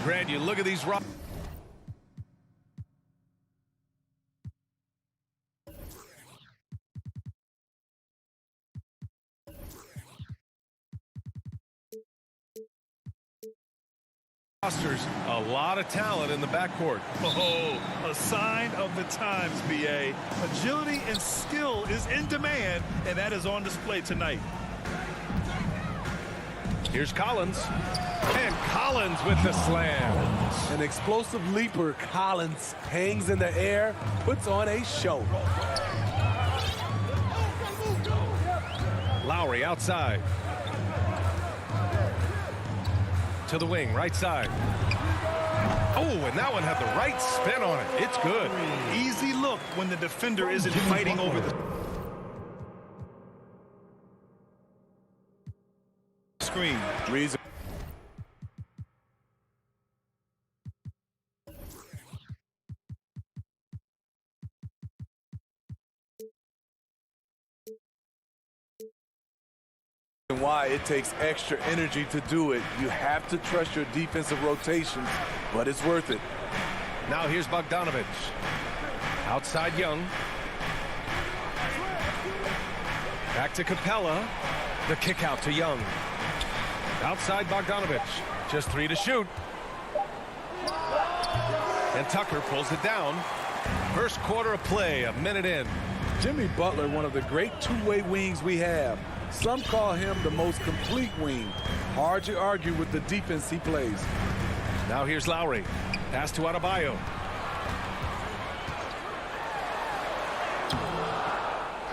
Grant, you look at these rosters. A lot of talent in the backcourt. Oh, a sign of the times, BA. Agility and skill is in demand, and that is on display tonight. Here's Collins. And Collins with the slam. An explosive leaper, Collins hangs in the air, puts on a show. Lowry outside. To the wing, right side. Oh, and that one had the right spin on it. It's good. Easy look when the defender isn't fighting over the screen. Reason. Why it takes extra energy to do it. You have to trust your defensive rotations, but it's worth it. Now here's Bogdanovich. Outside Young. Back to Capella. The kick out to Young. Outside Bogdanovich. Just 3 to shoot. And Tucker pulls it down. First quarter of play, a minute in. Jimmy Butler, one of the great two-way wings we have. Some call him the most complete wing. Hard to argue with the defense he plays. Now here's Lowry. Pass to Adebayo.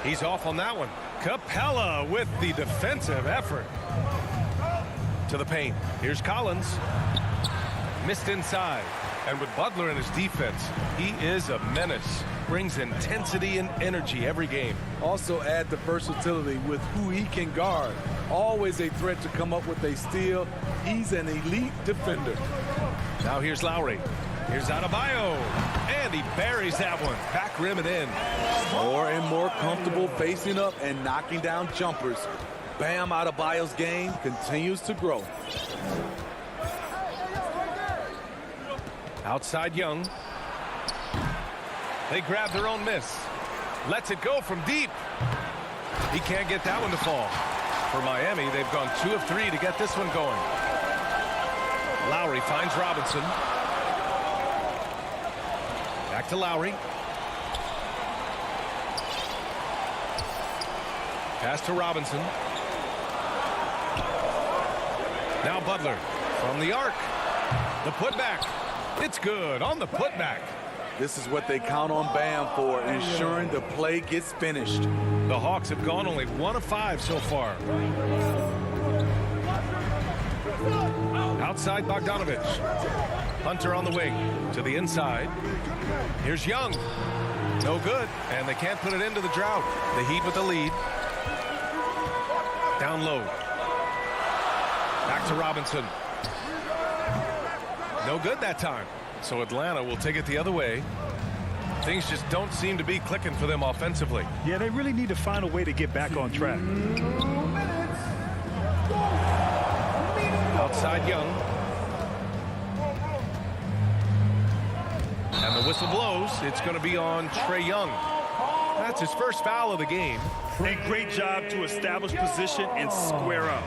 He's off on that one. Capella with the defensive effort. To the paint. Here's Collins. Missed inside. And with Butler in his defense, he is a menace. Brings intensity and energy every game. Also add the versatility with who he can guard. Always a threat to come up with a steal. He's an elite defender. Now here's Lowry. Here's Adebayo. And he buries that one. Back rim and in. More and more comfortable facing up and knocking down jumpers. Bam Adebayo's game continues to grow. Outside Young. They grab their own miss. Lets it go from deep. He can't get that one to fall. For Miami, they've gone 2 of 3 to get this one going. Lowry finds Robinson. Back to Lowry. Pass to Robinson. Now Butler from the arc. The putback. It's good on the putback. This is what they count on Bam for, ensuring the play gets finished. The Hawks have gone only 1 of 5 so far. Outside Bogdanovich. Hunter on the wing to the inside. Here's Young. No good, and they can't put it into the drought. The Heat with the lead. Down low. Back to Robinson. No good that time. So Atlanta will take it the other way. Things just don't seem to be clicking for them offensively. Yeah, they really need to find a way to get back on track. Outside Young. And the whistle blows. It's going to be on Trae Young. That's his first foul of the game. A great job to establish position and square up.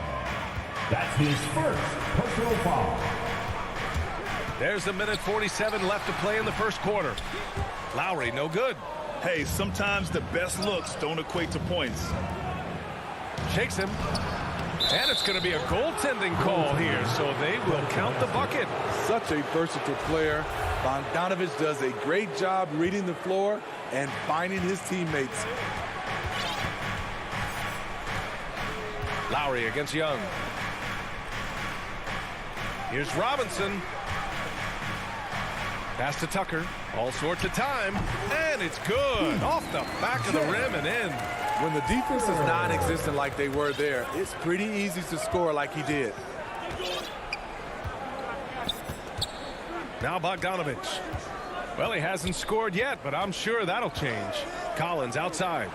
That's his first personal foul. There's a minute 47 left to play in the first quarter. Lowry, no good. Hey, sometimes the best looks don't equate to points. Shakes him. And it's going to be a goaltending call here, so they will count the bucket. Such a versatile player. Bogdanovich does a great job reading the floor and finding his teammates. Lowry against Young. Here's Robinson. Pass to Tucker. All sorts of time. And it's good. Off the back of the rim and in. When the defense is non-existent like they were there, it's pretty easy to score like he did. Now Bogdanovich. Well, he hasn't scored yet, but I'm sure that'll change. Collins outside.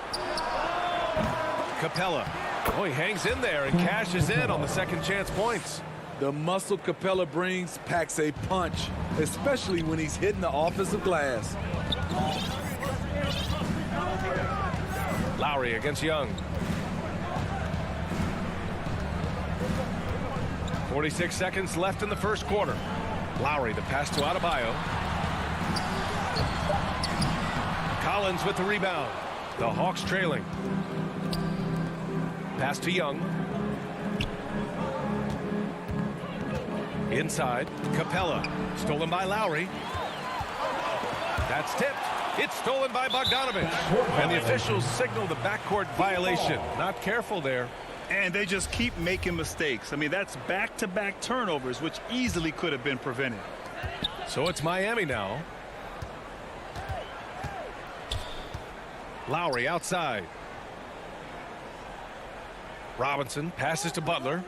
Capella. Oh, he hangs in there and cashes in on the second chance points. The muscle Capella brings packs a punch, especially when he's hitting the offensive glass. Lowry against Young. 46 seconds left in the first quarter. Lowry, the pass to Adebayo. Collins with the rebound. The Hawks trailing. Pass to Young. Inside, Capella. Stolen by Lowry. That's tipped. It's stolen by Bogdanovich. And the officials signal the backcourt violation. Not careful there. And they just keep making mistakes. I mean, that's back-to-back turnovers, which easily could have been prevented. So it's Miami now. Lowry outside. Robinson passes to Butler.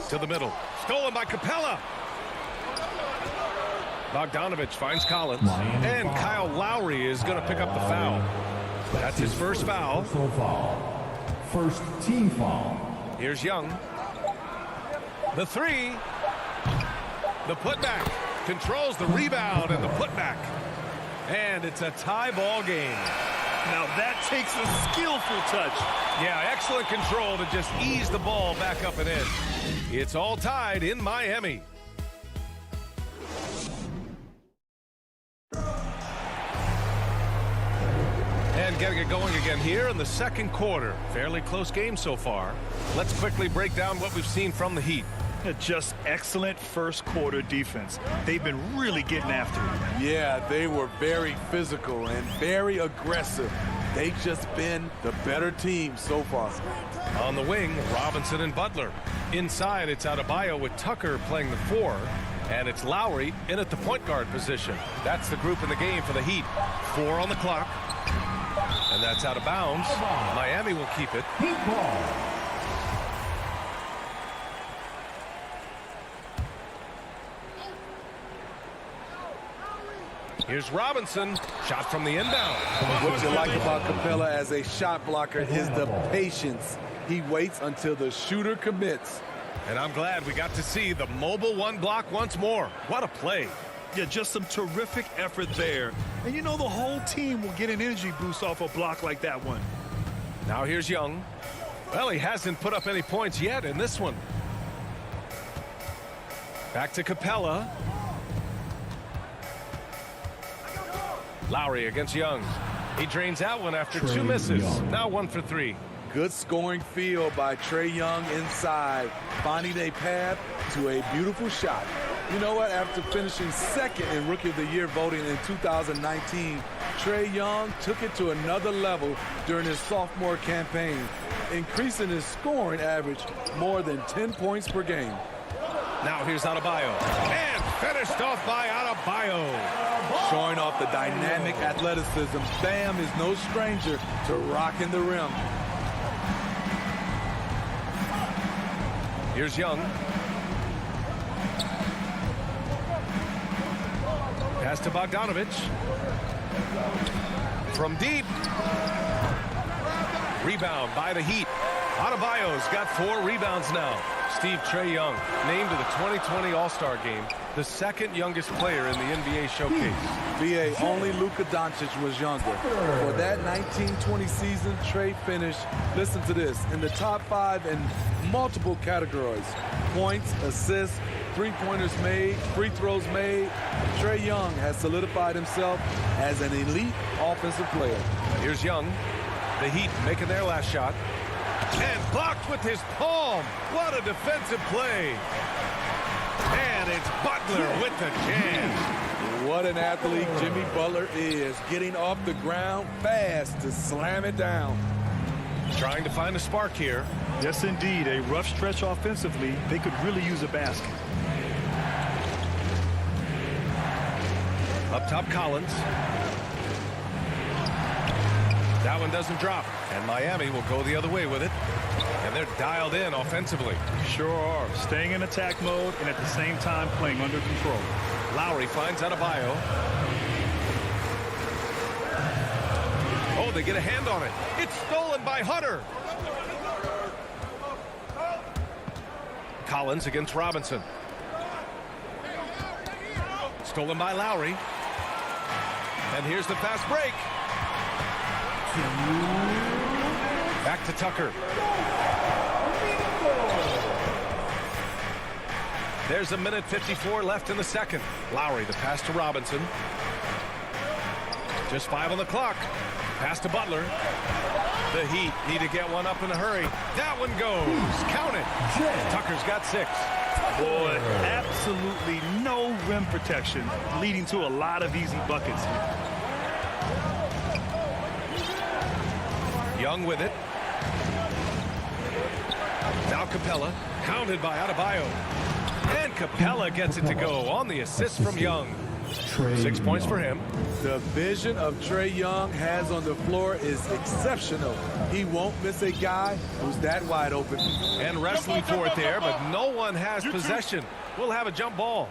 To the middle. Stolen by Capella. Bogdanovich finds Collins. And Kyle Lowry is going to pick up the foul. That's his first foul. First team foul. Here's Young. The three. The putback. Controls the rebound and the putback. And it's a tie ball game. Now that takes a skillful touch. Yeah, excellent control to just ease the ball back up and in. It's all tied in Miami. And getting it going again here in the second quarter. Fairly close game so far. Let's quickly break down what we've seen from the Heat. Just excellent first quarter defense. They've been really getting after it. Yeah, they were very physical and very aggressive. They've just been the better team so far. On the wing, Robinson and Butler. Inside, it's Adebayo with Tucker playing the 4. And it's Lowry in at the point guard position. That's the group in the game for the Heat. 4 on the clock. And that's out of bounds. Miami will keep it. Heat ball. Here's Robinson. Shot from the inbound. What you like about Capella as a shot blocker is the patience. He waits until the shooter commits. And I'm glad we got to see the mobile one block once more. What a play. Yeah, just some terrific effort there. And you know the whole team will get an energy boost off a block like that one. Now here's Young. Well, he hasn't put up any points yet in this one. Back to Capella. Lowry against Young. He drains out one after 2 misses. Now 1 for 3. Good scoring field by Trae Young inside, finding a path to a beautiful shot. You know what? After finishing second in Rookie of the Year voting in 2019, Trae Young took it to another level during his sophomore campaign, increasing his scoring average more than 10 points per game. Now here's Adebayo. And finished off by Adebayo. Showing off the dynamic athleticism, Bam is no stranger to rocking the rim. Here's Young. Pass to Bogdanovich. From deep. Rebound by the Heat. Adebayo's got 4 rebounds now. Trae Young named to the 2020 All-Star game, the second youngest player in the NBA showcase. BA, only Luka Doncic was younger. For that 1920 season, Trae finished, listen to this, in the top 5 in multiple categories. Points, assists, three-pointers made, free throws made. Trae Young has solidified himself as an elite offensive player. Here's Young. The Heat making their last shot. And blocked with his palm. What a defensive play. And it's Butler with the jam. What an athlete Jimmy Butler is, getting off the ground fast to slam it down. Trying to find a spark here. Yes, indeed. A rough stretch offensively. They could really use a basket. Up top, Collins. That one doesn't drop. And Miami will go the other way with it. And they're dialed in offensively. Sure are. Staying in attack mode and at the same time playing under control. Lowry finds Adebayo. Oh, they get a hand on it. It's stolen by Hunter. Collins against Robinson. Stolen by Lowry. And here's the fast break. Back to Tucker. There's a minute 54 left in the second. Lowry, the pass to Robinson. Just 5 on the clock. Pass to Butler. The Heat need to get one up in a hurry. That one goes. Count it. Tucker's got 6. Boy, absolutely no rim protection, leading to a lot of easy buckets. Young with it. Now Capella, counted by Adebayo. And Capella gets it to go on the assist from Young. 6 points for him. The vision of Trae Young has on the floor is exceptional. He won't miss a guy who's that wide open. And wrestling for it there, but no one has possession. We'll have a jump ball.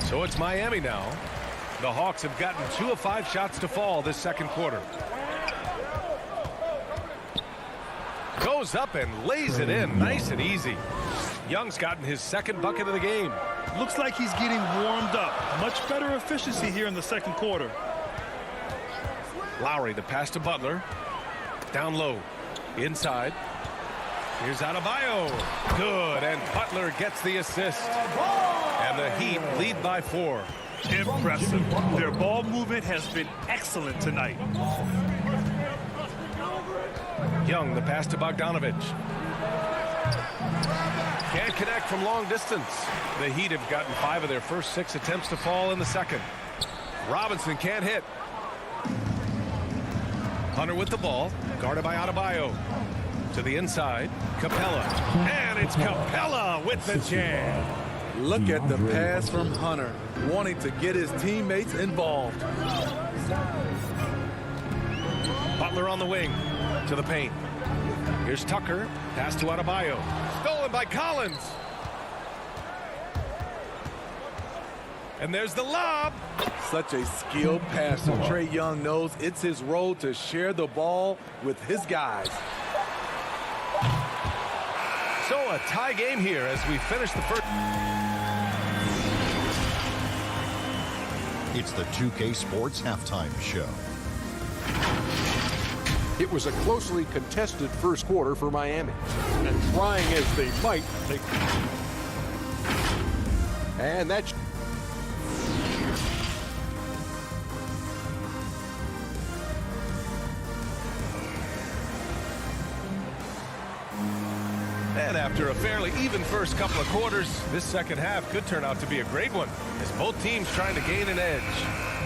So it's Miami now. The Hawks have gotten 2 of 5 shots to fall this second quarter. Goes up and lays it in nice and easy. Young's gotten his second bucket of the game. Looks like he's getting warmed up. Much better efficiency here in the second quarter. Lowry, the pass to Butler. Down low. Inside. Here's Adebayo. Good, and Butler gets the assist. And the Heat lead by 4. Impressive. Their ball movement has been excellent tonight. Young, the pass to Bogdanovich. Can't connect from long distance. The Heat have gotten 5 of their first 6 attempts to fall in the second. Robinson can't hit. Hunter with the ball, guarded by Adebayo. To the inside, Capella. And it's Capella with the jam. Look at the pass from Hunter, wanting to get his teammates involved. Butler on the wing, to the paint. Here's Tucker, pass to Adebayo. Stolen by Collins. And there's the lob. Such a skilled passer. Trae Young knows it's his role to share the ball with his guys. So a tie game here as we finish the first. It's the 2K Sports Halftime Show. It was a closely contested first quarter for Miami. And trying as they might, and that's And after a fairly even first couple of quarters, this second half could turn out to be a great one as both teams trying to gain an edge.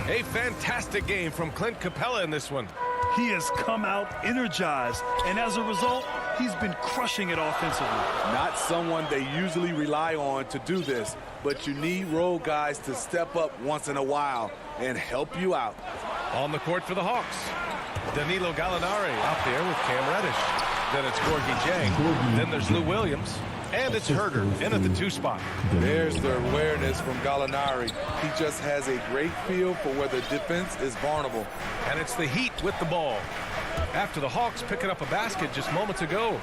A fantastic game from Clint Capella in this one. He has come out energized, and as a result, he's been crushing it offensively. Not someone they usually rely on to do this, but you need role guys to step up once in a while and help you out. On the court for the Hawks, Danilo Gallinari out there with Cam Reddish. Then it's Gorgie Jang. Then there's Lou Williams. And it's Herder in at the 2 spot. There's the awareness from Gallinari. He just has a great feel for where the defense is vulnerable. And it's the Heat with the ball. After the Hawks picking up a basket just moments ago.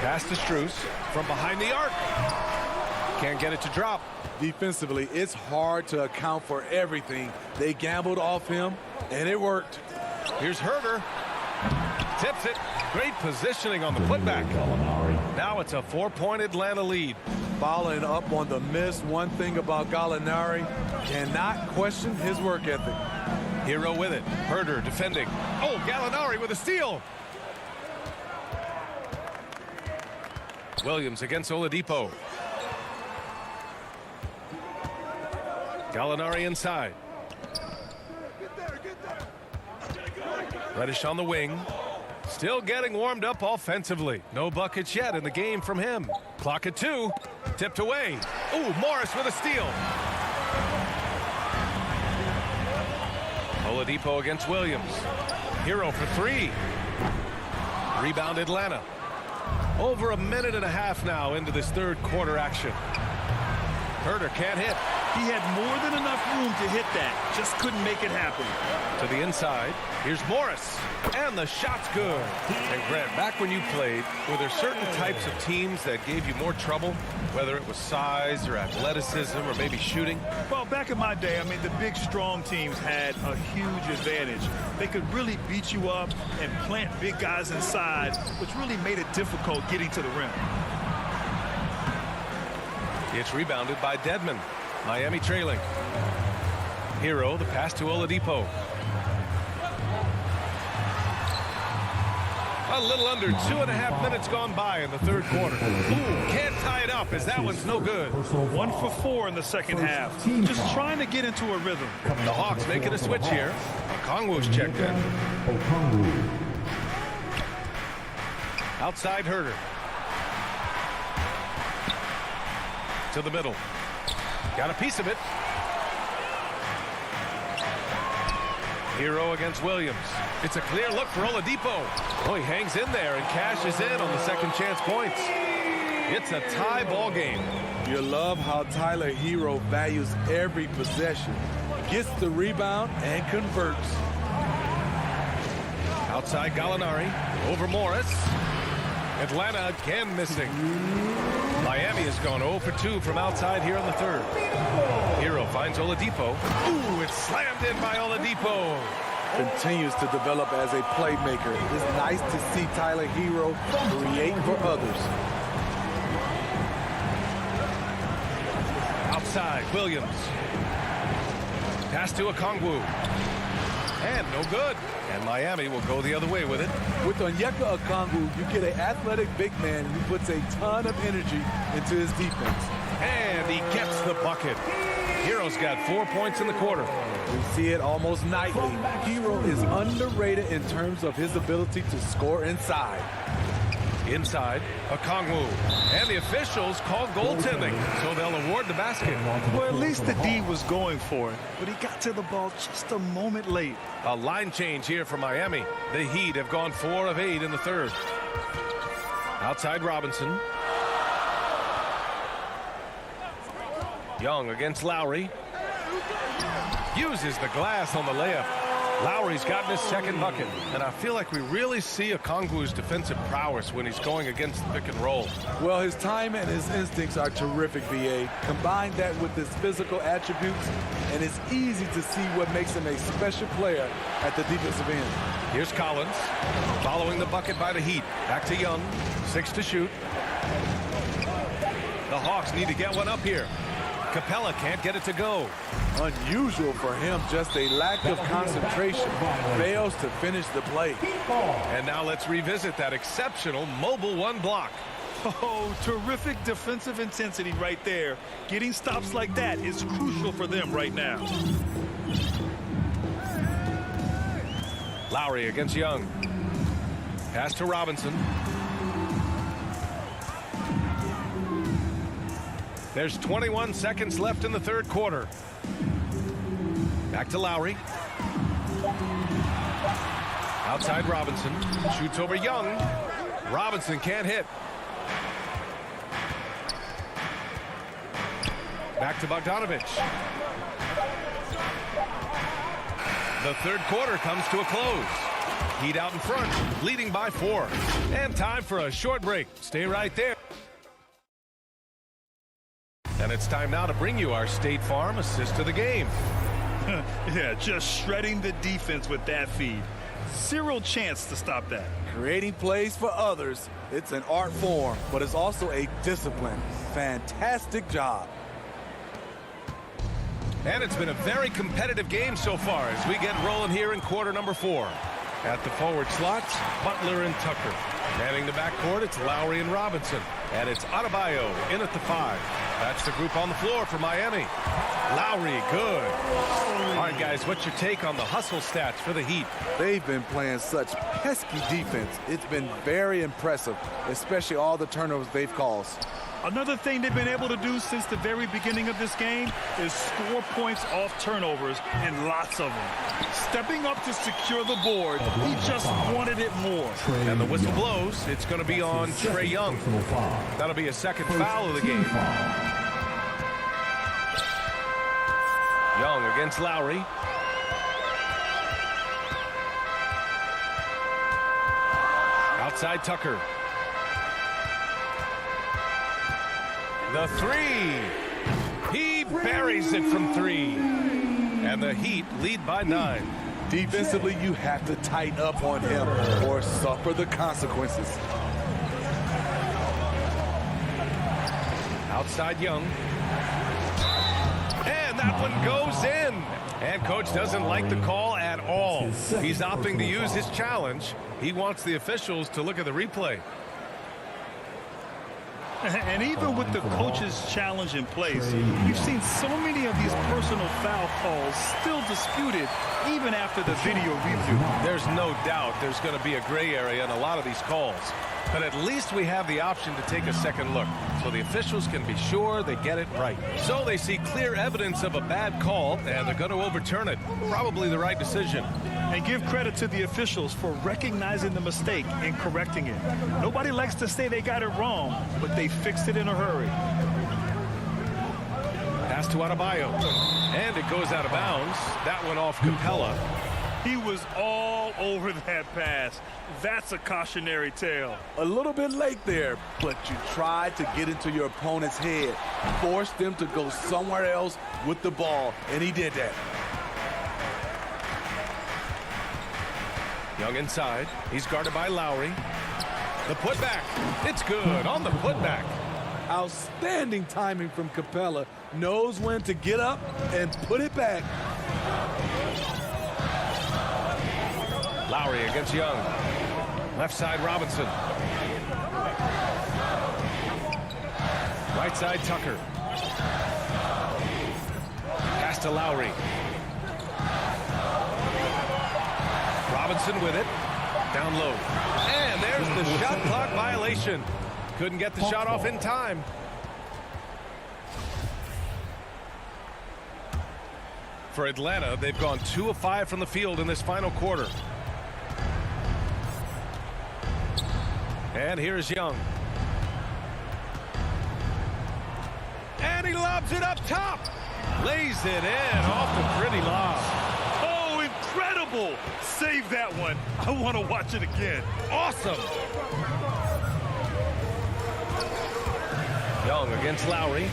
Pass to Strus from behind the arc. Can't get it to drop. Defensively, it's hard to account for everything. They gambled off him, and it worked. Here's Herder. Tips it. Great positioning on the putback. Now it's a 4-point Atlanta lead. Following up on the miss, one thing about Gallinari, cannot question his work ethic. Hero with it. Herder defending. Oh, Gallinari with a steal. Williams against Oladipo. Gallinari inside. Reddish on the wing. Still getting warmed up offensively. No buckets yet in the game from him. Clock at 2. Tipped away. Ooh, Morris with a steal. Oladipo against Williams. Hero for 3. Rebound Atlanta. Over a minute and a half now into this third quarter action. Herder can't hit. He had more than enough room to hit that. Just couldn't make it happen. To the inside. Here's Morris. And the shot's good. And Grant, back when you played, were there certain types of teams that gave you more trouble? Whether it was size or athleticism or maybe shooting? Well, back in my day, I mean, the big, strong teams had a huge advantage. They could really beat you up and plant big guys inside, which really made it difficult getting to the rim. It's rebounded by Dedmon. Miami trailing. Hero, the pass to Oladipo. A little under 2.5 minutes gone by in the third quarter. Ooh, can't tie it up as that one's no good. 1 for 4 in the second half. Just trying to get into a rhythm. The Hawks making a switch here. Okongwu's checked in. Outside Herter. To the middle. Got a piece of it. Hero against Williams. It's a clear look for Oladipo. Oh, he hangs in there and cashes in on the second chance points. It's a tie ball game. You love how Tyler Hero values every possession. Gets the rebound and converts. Outside Gallinari. Over Morris. Atlanta again missing. Miami has gone 0 for 2 from outside here in the third. Hero finds Oladipo. Ooh, it's slammed in by Oladipo. Continues to develop as a playmaker. It's nice to see Tyler Hero create for others. Outside, Williams. Pass to Okongwu. And no good. And Miami will go the other way with it. With Onyeka Okongwu, you get an athletic big man who puts a ton of energy into his defense. And he gets the bucket. Hero's got 4 points in the quarter. We see it almost nightly. Hero is underrated in terms of his ability to score inside. Inside, Okongwu. And the officials call goaltending, so they'll award the basket. Well, at least the D was going for it, but he got to the ball just a moment late. A line change here for Miami. The Heat have gone 4 of 8 in the third. Outside Robinson. Young against Lowry. Uses the glass on the layup. Lowry's gotten his second bucket, and I feel like we really see Okongwu's defensive prowess when he's going against the pick and roll. Well, his time and his instincts are terrific, VA. Combine that with his physical attributes, and it's easy to see what makes him a special player at the defensive end. Here's Collins, following the bucket by the Heat. Back to Young, 6 to shoot. The Hawks need to get one up here. Capella can't get it to go. Unusual for him, just a lack of concentration. Fails to finish the play. And now let's revisit that exceptional mobile one block. Oh, terrific defensive intensity right there. Getting stops like that is crucial for them right now. Lowry against Young. Pass to Robinson. There's 21 seconds left in the third quarter. Back to Lowry. Outside Robinson. Shoots over Young. Robinson can't hit. Back to Bogdanovich. The third quarter comes to a close. Heat out in front, leading by 4. And time for a short break. Stay right there. And it's time now to bring you our State Farm assist of the game. Yeah, just shredding the defense with that feed. Zero chance to stop that. Creating plays for others, it's an art form, but it's also a discipline. Fantastic job. And it's been a very competitive game so far as we get rolling here in quarter number 4. At the forward slots, Butler and Tucker. Manning the backcourt, it's Lowry and Robinson. And it's Adebayo in at the 5. That's the group on the floor for Miami. Lowry, good. All right, guys, what's your take on the hustle stats for the Heat? They've been playing such pesky defense. It's been very impressive, especially all the turnovers they've caused. Another thing they've been able to do since the very beginning of this game is score points off turnovers, and lots of them. Stepping up to secure the board, he just wanted it more. And the whistle blows. It's going to be on Trae Young. That'll be a second foul of the game. Young against Lowry. Outside Tucker. The three. He buries it from three. And the Heat lead by 9. Defensively, you have to tighten up on him or suffer the consequences. Outside Young. And that one goes in. And coach doesn't like the call at all. He's opting to use his challenge. He wants the officials to look at the replay. And even with the coach's challenge in place, we've seen so many of these personal foul calls still disputed even after the video review. There's no doubt there's going to be a gray area in a lot of these calls. But at least we have the option to take a second look, so the officials can be sure they get it right. So they see clear evidence of a bad call, and they're going to overturn it. Probably the right decision. And give credit to the officials for recognizing the mistake and correcting it. Nobody likes to say they got it wrong, but they fixed it in a hurry. Pass to Adebayo. And it goes out of bounds. That one off Capella. He was all over that pass. That's a cautionary tale. A little bit late there, but you tried to get into your opponent's head. Force them to go somewhere else with the ball, and he did that. Young inside. He's guarded by Lowry. The putback. It's good on the putback. Outstanding timing from Capella. Knows when to get up and put it back. Lowry against Young. Left side Robinson. Right side Tucker. Pass to Lowry. Robinson with it. Down low. And there's the shot clock violation. Couldn't get the shot off in time. For Atlanta, they've gone 2 of 5 from the field in this final quarter. And here's Young. And he lobs it up top. Lays it in off the pretty lob. Oh, incredible. Save that one. I want to watch it again. Awesome. Young against Lowry.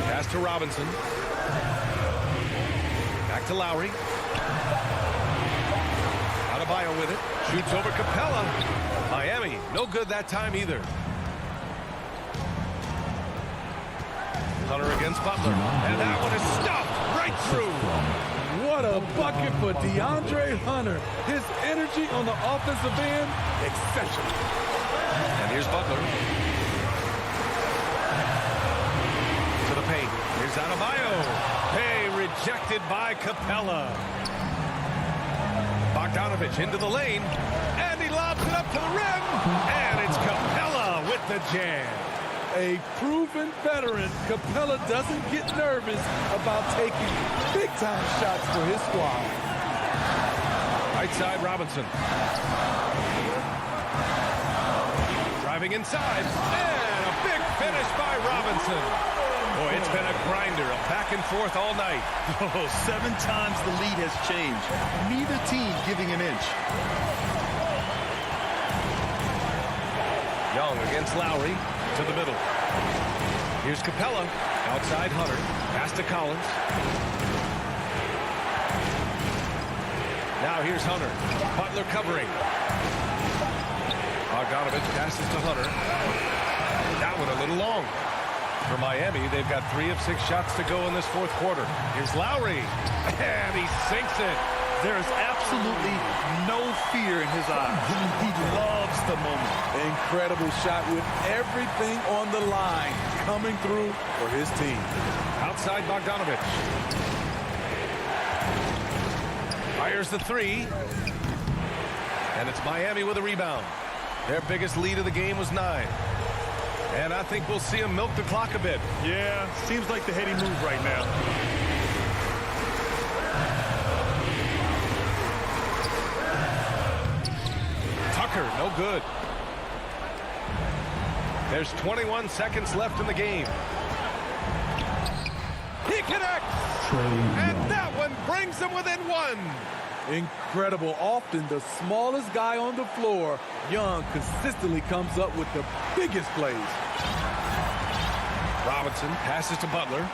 Pass to Robinson. Back to Lowry. Adebayo with it. Shoots over Capella. Miami, no good that time either. Hunter against Butler. And that one is stuffed right through. What a bucket for DeAndre Hunter. His energy on the offensive end, exceptional. And here's Butler. To the paint. Here's Adebayo. Hey, rejected by Capella. Bogdanovich into the lane. And he lobs it up to the rim. And it's Capella with the jam. A proven veteran, Capella doesn't get nervous about taking big-time shots for his squad. Right side, Robinson. Driving inside. And a big finish by Robinson. Boy, it's been a grinder, a back and forth all night. Oh, 7 times the lead has changed. Neither team giving an inch. Young against Lowry. To the middle. Here's Capella. Outside Hunter. Pass to Collins. Now here's Hunter. Butler covering. Bogdanovich passes to Hunter. That one a little long. For Miami, they've got 3 of 6 shots to go in this fourth quarter. Here's Lowry. And he sinks it. There is absolutely no fear in his eyes. He loves the moment. Incredible shot with everything on the line coming through for his team. Outside Bogdanovich. Fires the 3. And it's Miami with a rebound. Their biggest lead of the game was 9. And I think we'll see them milk the clock a bit. Yeah, seems like the heady move right now. Tucker, no good. There's 21 seconds left in the game. He connects, and that one brings them within one. Incredible. Often the smallest guy on the floor, Young consistently comes up with the biggest plays. Robinson passes to Butler.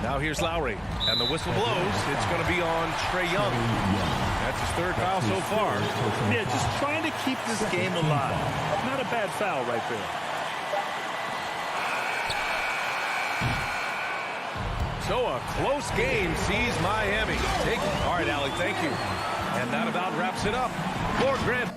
Now here's Lowry, and the whistle blows. It's going to be on Trae Young. That's his third foul so far. Yeah, just trying to keep this game alive. Not a bad foul right there. So a close game sees Miami take it. All right, Allie, thank you. And that about wraps it up for Grant.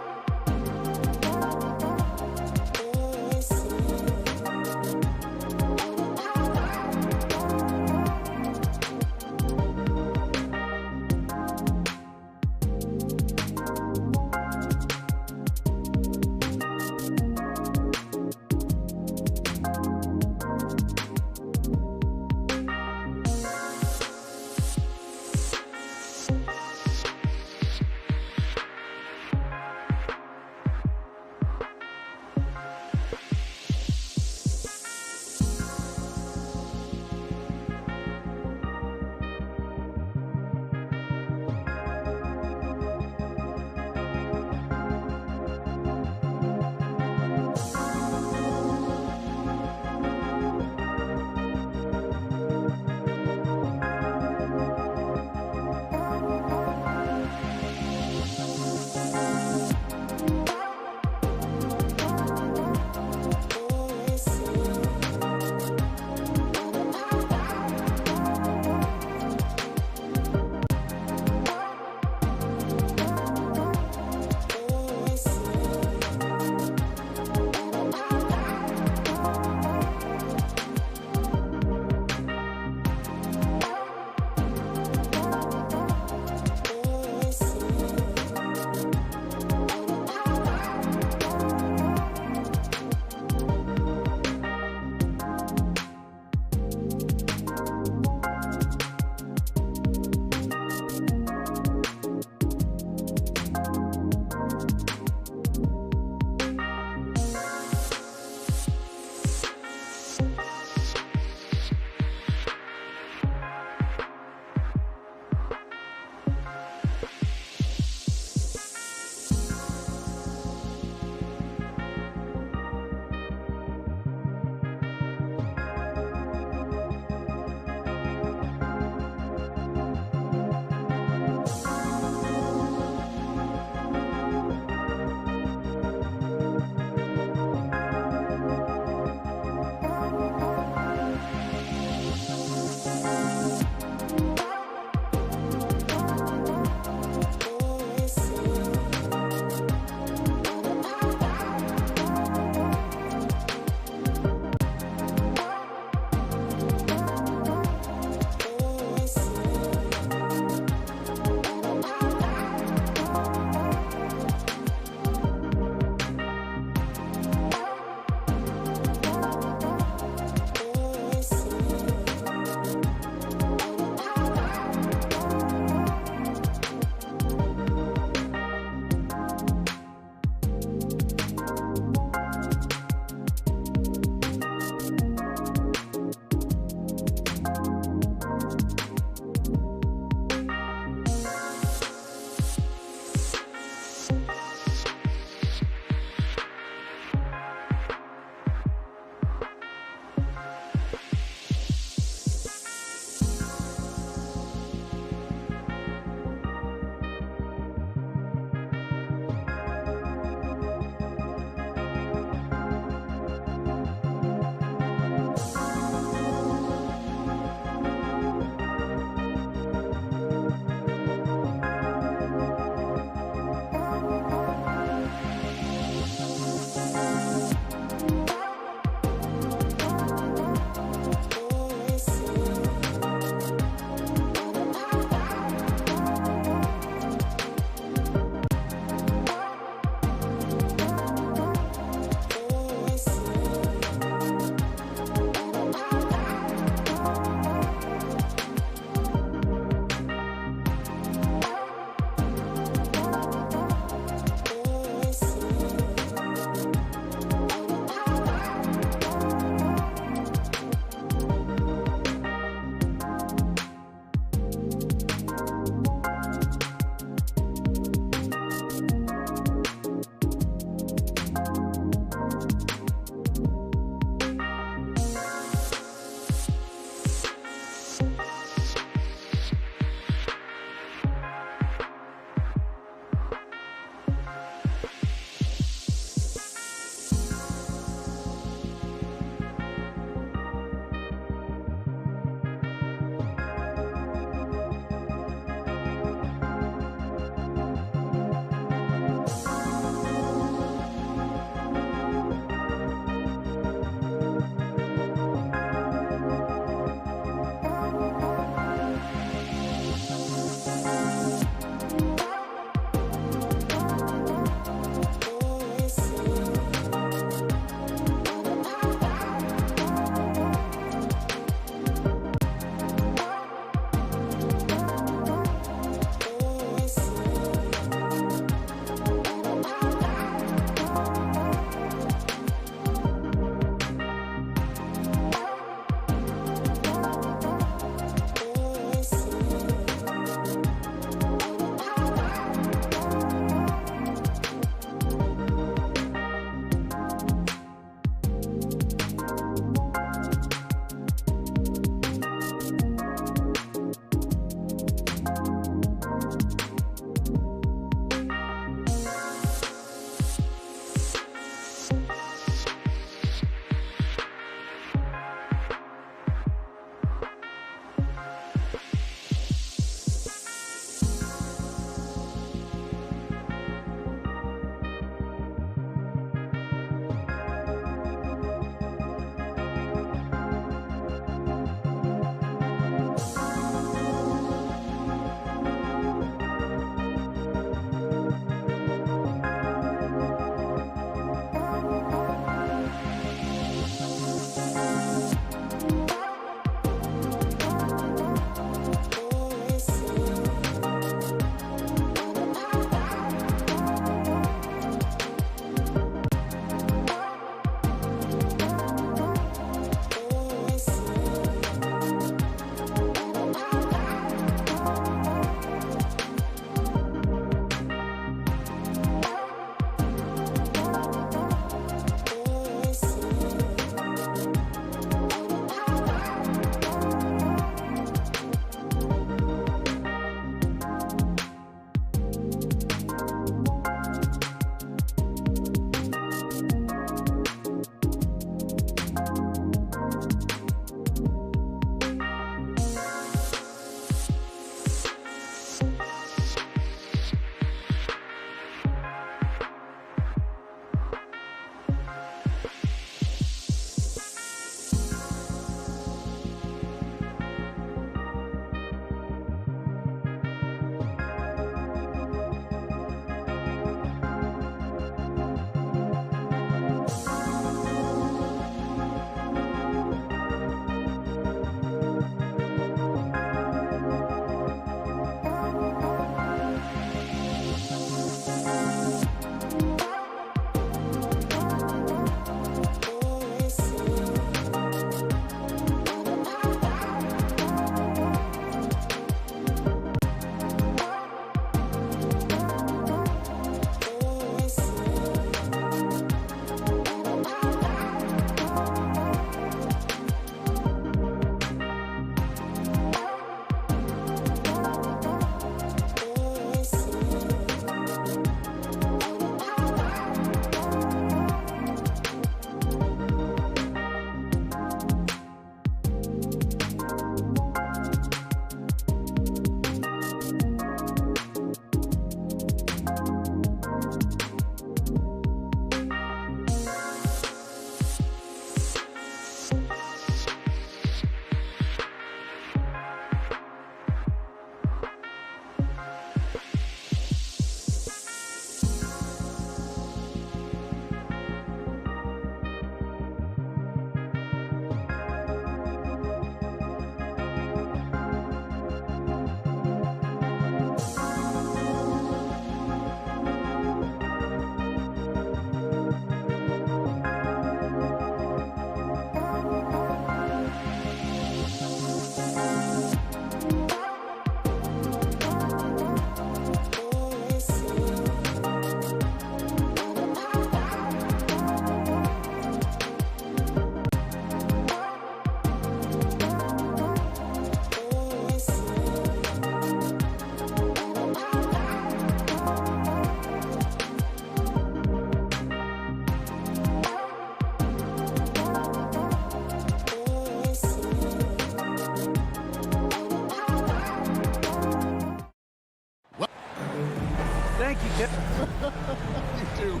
You do.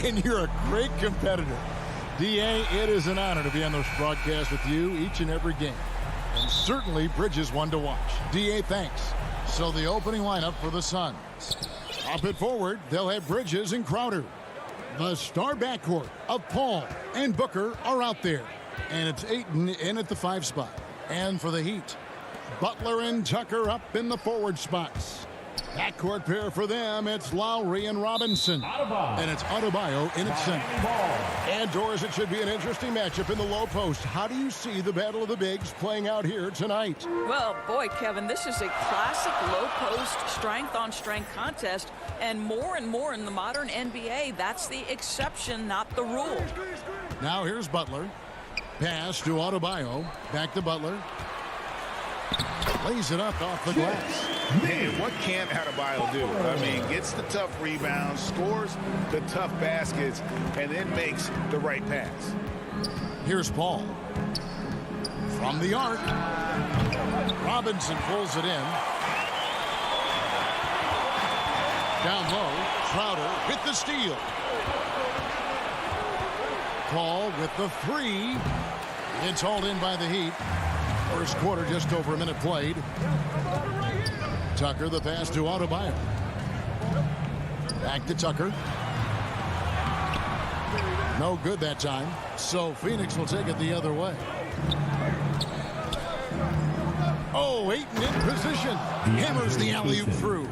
And you're a great competitor. D.A., it is an honor to be on this broadcast with you each and every game. And certainly Bridges one to watch. D.A., thanks. So the opening lineup for the Suns. Up it forward, they'll have Bridges and Crowder. The star backcourt of Paul and Booker are out there. And it's Ayton in at the 5 spot. And for the Heat, Butler and Tucker up in the forward spots. Backcourt pair for them, it's Lowry and Robinson. And it's Adebayo in its center. And doors, it should be an interesting matchup in the low post. How do you see the battle of the bigs playing out here tonight? Well, boy, Kevin, this is a classic low post strength-on-strength contest. And more in the modern NBA, that's the exception, not the rule. Now here's Butler. Pass to Adebayo. Back to Butler. Lays it up off the glass. Man, what can't Adebayo do? I mean, gets the tough rebounds, scores the tough baskets, and then makes the right pass. Here's Paul. From the arc. Robinson pulls it in. Down low. Crowder with the steal. Paul with the 3. It's hauled in by the Heat. First quarter, just over a minute played. Tucker, the pass to Adebayo. Back to Tucker. No good that time. So Phoenix will take it the other way. Oh, Ayton in position. Hammers the alley-oop through.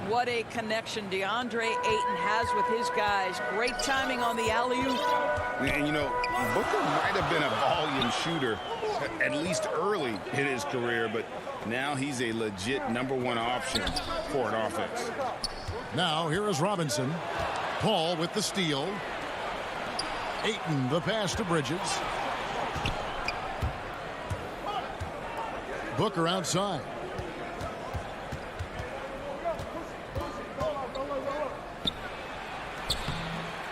What a connection DeAndre Ayton has with his guys. Great timing on the alley-oop. And, you know, Booker might have been a volume shooter, at least early in his career, but now he's a legit #1 option for an offense. Now, here is Robinson. Paul with the steal. Ayton, the pass to Bridges. Booker outside.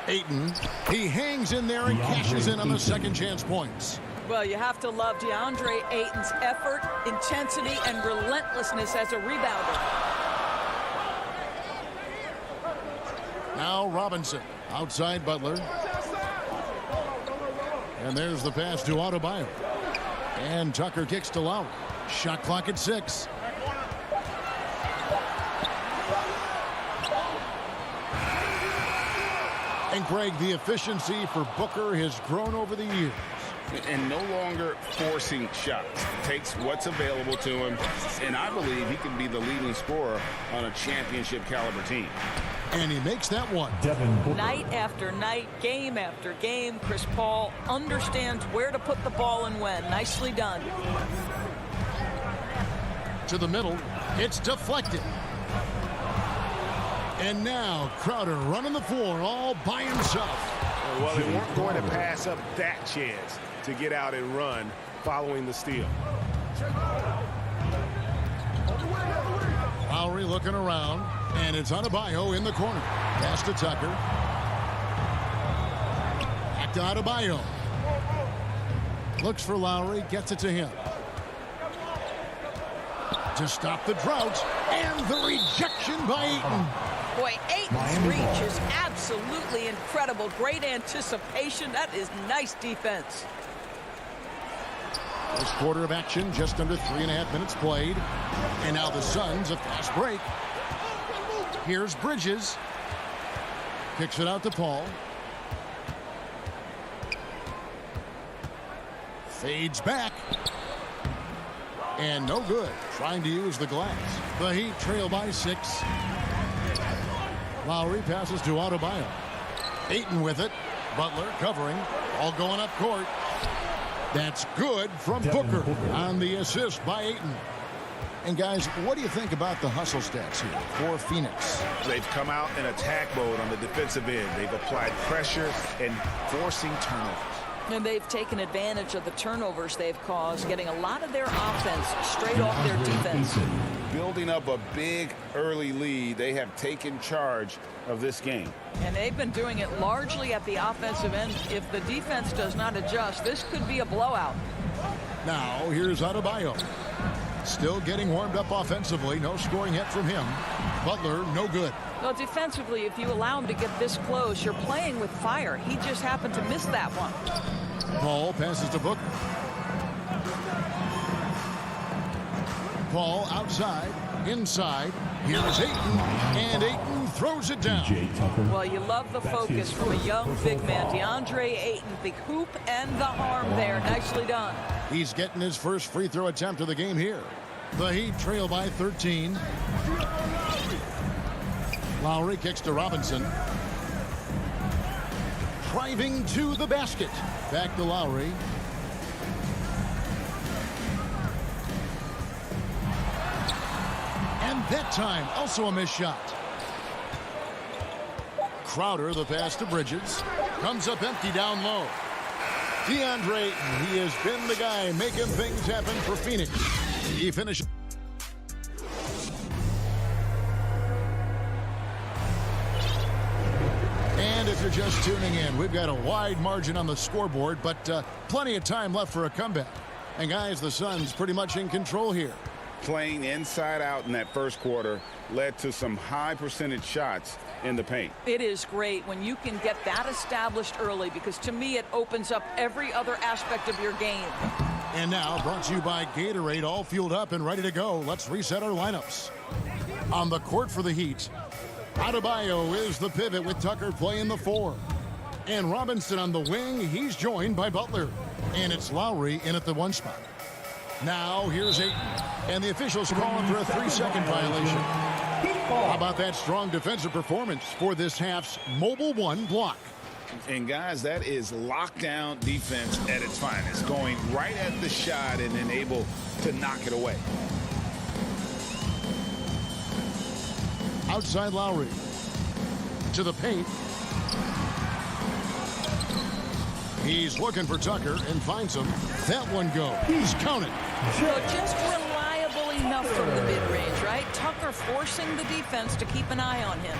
Ayton, he hangs in there and cashes in on the second chance points. Well, you have to love DeAndre Ayton's effort, intensity, and relentlessness as a rebounder. Now Robinson, outside Butler. And there's the pass to Adebayo. And Tucker kicks to Lowry. Shot clock at 6. And Greg, the efficiency for Booker has grown over the years. And no longer forcing shots. Takes what's available to him, and I believe he can be the leading scorer on a championship caliber team. And he makes that one. Night after night, game after game, Chris Paul understands where to put the ball and when. Nicely done. To the middle, it's deflected. And now Crowder running the floor all by himself. Well, they weren't going to pass up that chance to get out and run following the steal. Lowry looking around, and it's Adebayo in the corner. Pass to Tucker. Back to Adebayo. Looks for Lowry, gets it to him. To stop the drought, and the rejection by Ayton. Boy, Ayton's reach is absolutely incredible. Great anticipation. That is nice defense. First quarter of action, just under 3.5 minutes played. And now the Suns, a fast break. Here's Bridges. Kicks it out to Paul. Fades back. And no good. Trying to use the glass. The Heat trail by 6. Lowry passes to Adebayo. Ayton with it. Butler covering. All going up court. That's good from Booker on the assist by Ayton. And guys, what do you think about the hustle stats here for Phoenix? They've come out in attack mode on the defensive end. They've applied pressure and forcing turnovers. And they've taken advantage of the turnovers they've caused, getting a lot of their offense straight off their defense. Building up a big early lead, they have taken charge of this game. And they've been doing it largely at the offensive end. If the defense does not adjust, this could be a blowout. Now, here's Adebayo. Still getting warmed up offensively. No scoring yet from him. Butler, no good. Well, defensively, if you allow him to get this close, you're playing with fire. He just happened to miss that one. Paul passes to Booker. Paul outside, inside. Here's Ayton, and Ayton throws it down. Well, you love the focus from a young big man. DeAndre Ayton, the hoop and the harm there. Nicely done. He's getting his first free throw attempt of the game here. The Heat trail by 13. Lowry kicks to Robinson. Driving to the basket. Back to Lowry. And that time, also a missed shot. Crowder, the pass to Bridges. Comes up empty down low. DeAndre Ayton, he has been the guy making things happen for Phoenix. He finishes. And if you're just tuning in, we've got a wide margin on the scoreboard, but plenty of time left for a comeback. And guys, the Suns pretty much in control here. Playing inside out in that first quarter led to some high percentage shots in the paint. It is great when you can get that established early, because to me it opens up every other aspect of your game. And now brought to you by Gatorade, all fueled up and ready to go. Let's reset our lineups. On the court for the Heat, Adebayo is the pivot with Tucker playing the 4. And Robinson on the wing, he's joined by Butler. And it's Lowry in at the 1 spot. Now here's Ayton. And the officials calling for a 3-second violation. How about that strong defensive performance for this half's mobile 1 block? And guys, that is lockdown defense at its finest. Going right at the shot and then able to knock it away. Outside Lowry. To the paint. He's looking for Tucker and finds him. That one goes. He's counted. So just reliable enough from the mid-range, right? Tucker forcing the defense to keep an eye on him.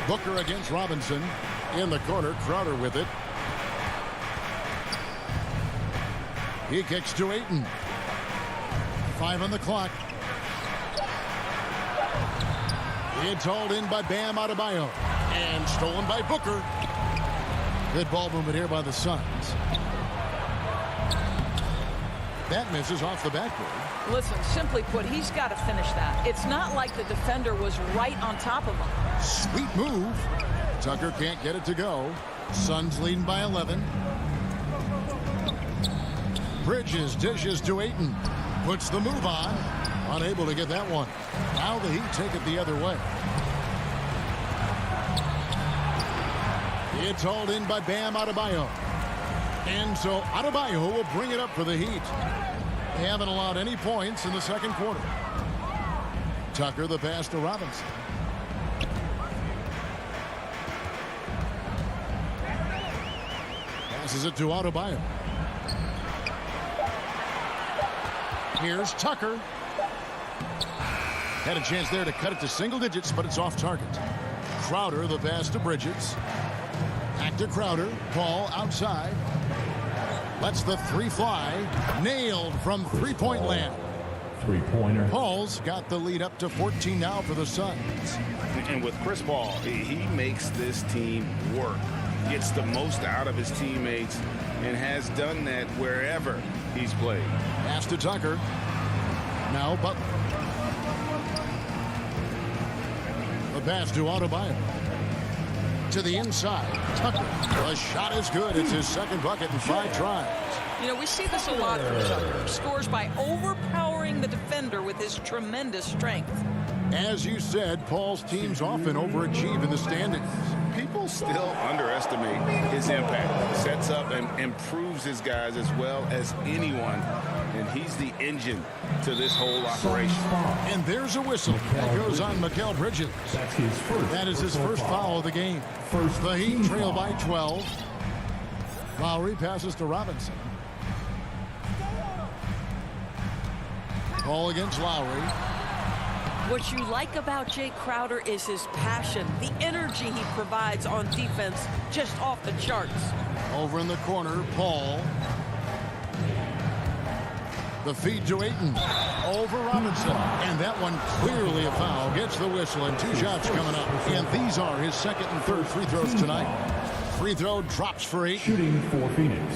Booker against Robinson. In the corner, Crowder with it. He kicks to Ayton. 5 on the clock. It's hauled in by Bam Adebayo. And stolen by Booker. Good ball movement here by the Suns. That misses off the backboard. Listen, simply put, he's got to finish that. It's not like the defender was right on top of him. Sweet move. Tucker can't get it to go. Suns leading by 11. Bridges dishes to Ayton. Puts the move on. Unable to get that one. Now the Heat take it the other way. It's hauled in by Bam Adebayo. And so Adebayo will bring it up for the Heat. They haven't allowed any points in the second quarter. Tucker the pass to Robinson. Passes it to Adebayo. Here's Tucker. Had a chance there to cut it to single digits, but it's off target. Crowder the pass to Bridges. Back to Crowder. Paul outside. Lets the 3 fly. Nailed from three-point land. Three-pointer. Paul's got the lead up to 14 now for the Suns. And with Chris Paul, he makes this team work. Gets the most out of his teammates and has done that wherever he's played. Pass to Tucker. Now Butler. The pass to Adebayo. To the inside. Tucker. The shot is good. It's his second bucket in 5 tries. You know, we see this a lot from Tucker. Scores by overpowering the defender with his tremendous strength. As you said, Paul's teams often overachieve in the standings. People still underestimate his impact. Sets up and improves his guys as well as anyone. And he's the engine to this whole operation. And there's a whistle that goes on Mikal Bridges. That is his first foul of the game. The Heat trail by 12. Lowry passes to Robinson. Ball against Lowry. What you like about Jay Crowder is his passion, the energy he provides on defense, just off the charts. Over in the corner, Paul. The feed to Ayton. Over Robinson. And that one clearly a foul. Gets the whistle and 2 shots coming up. And these are his second and third free throws tonight. Free throw drops for Ayton. Shooting for Phoenix,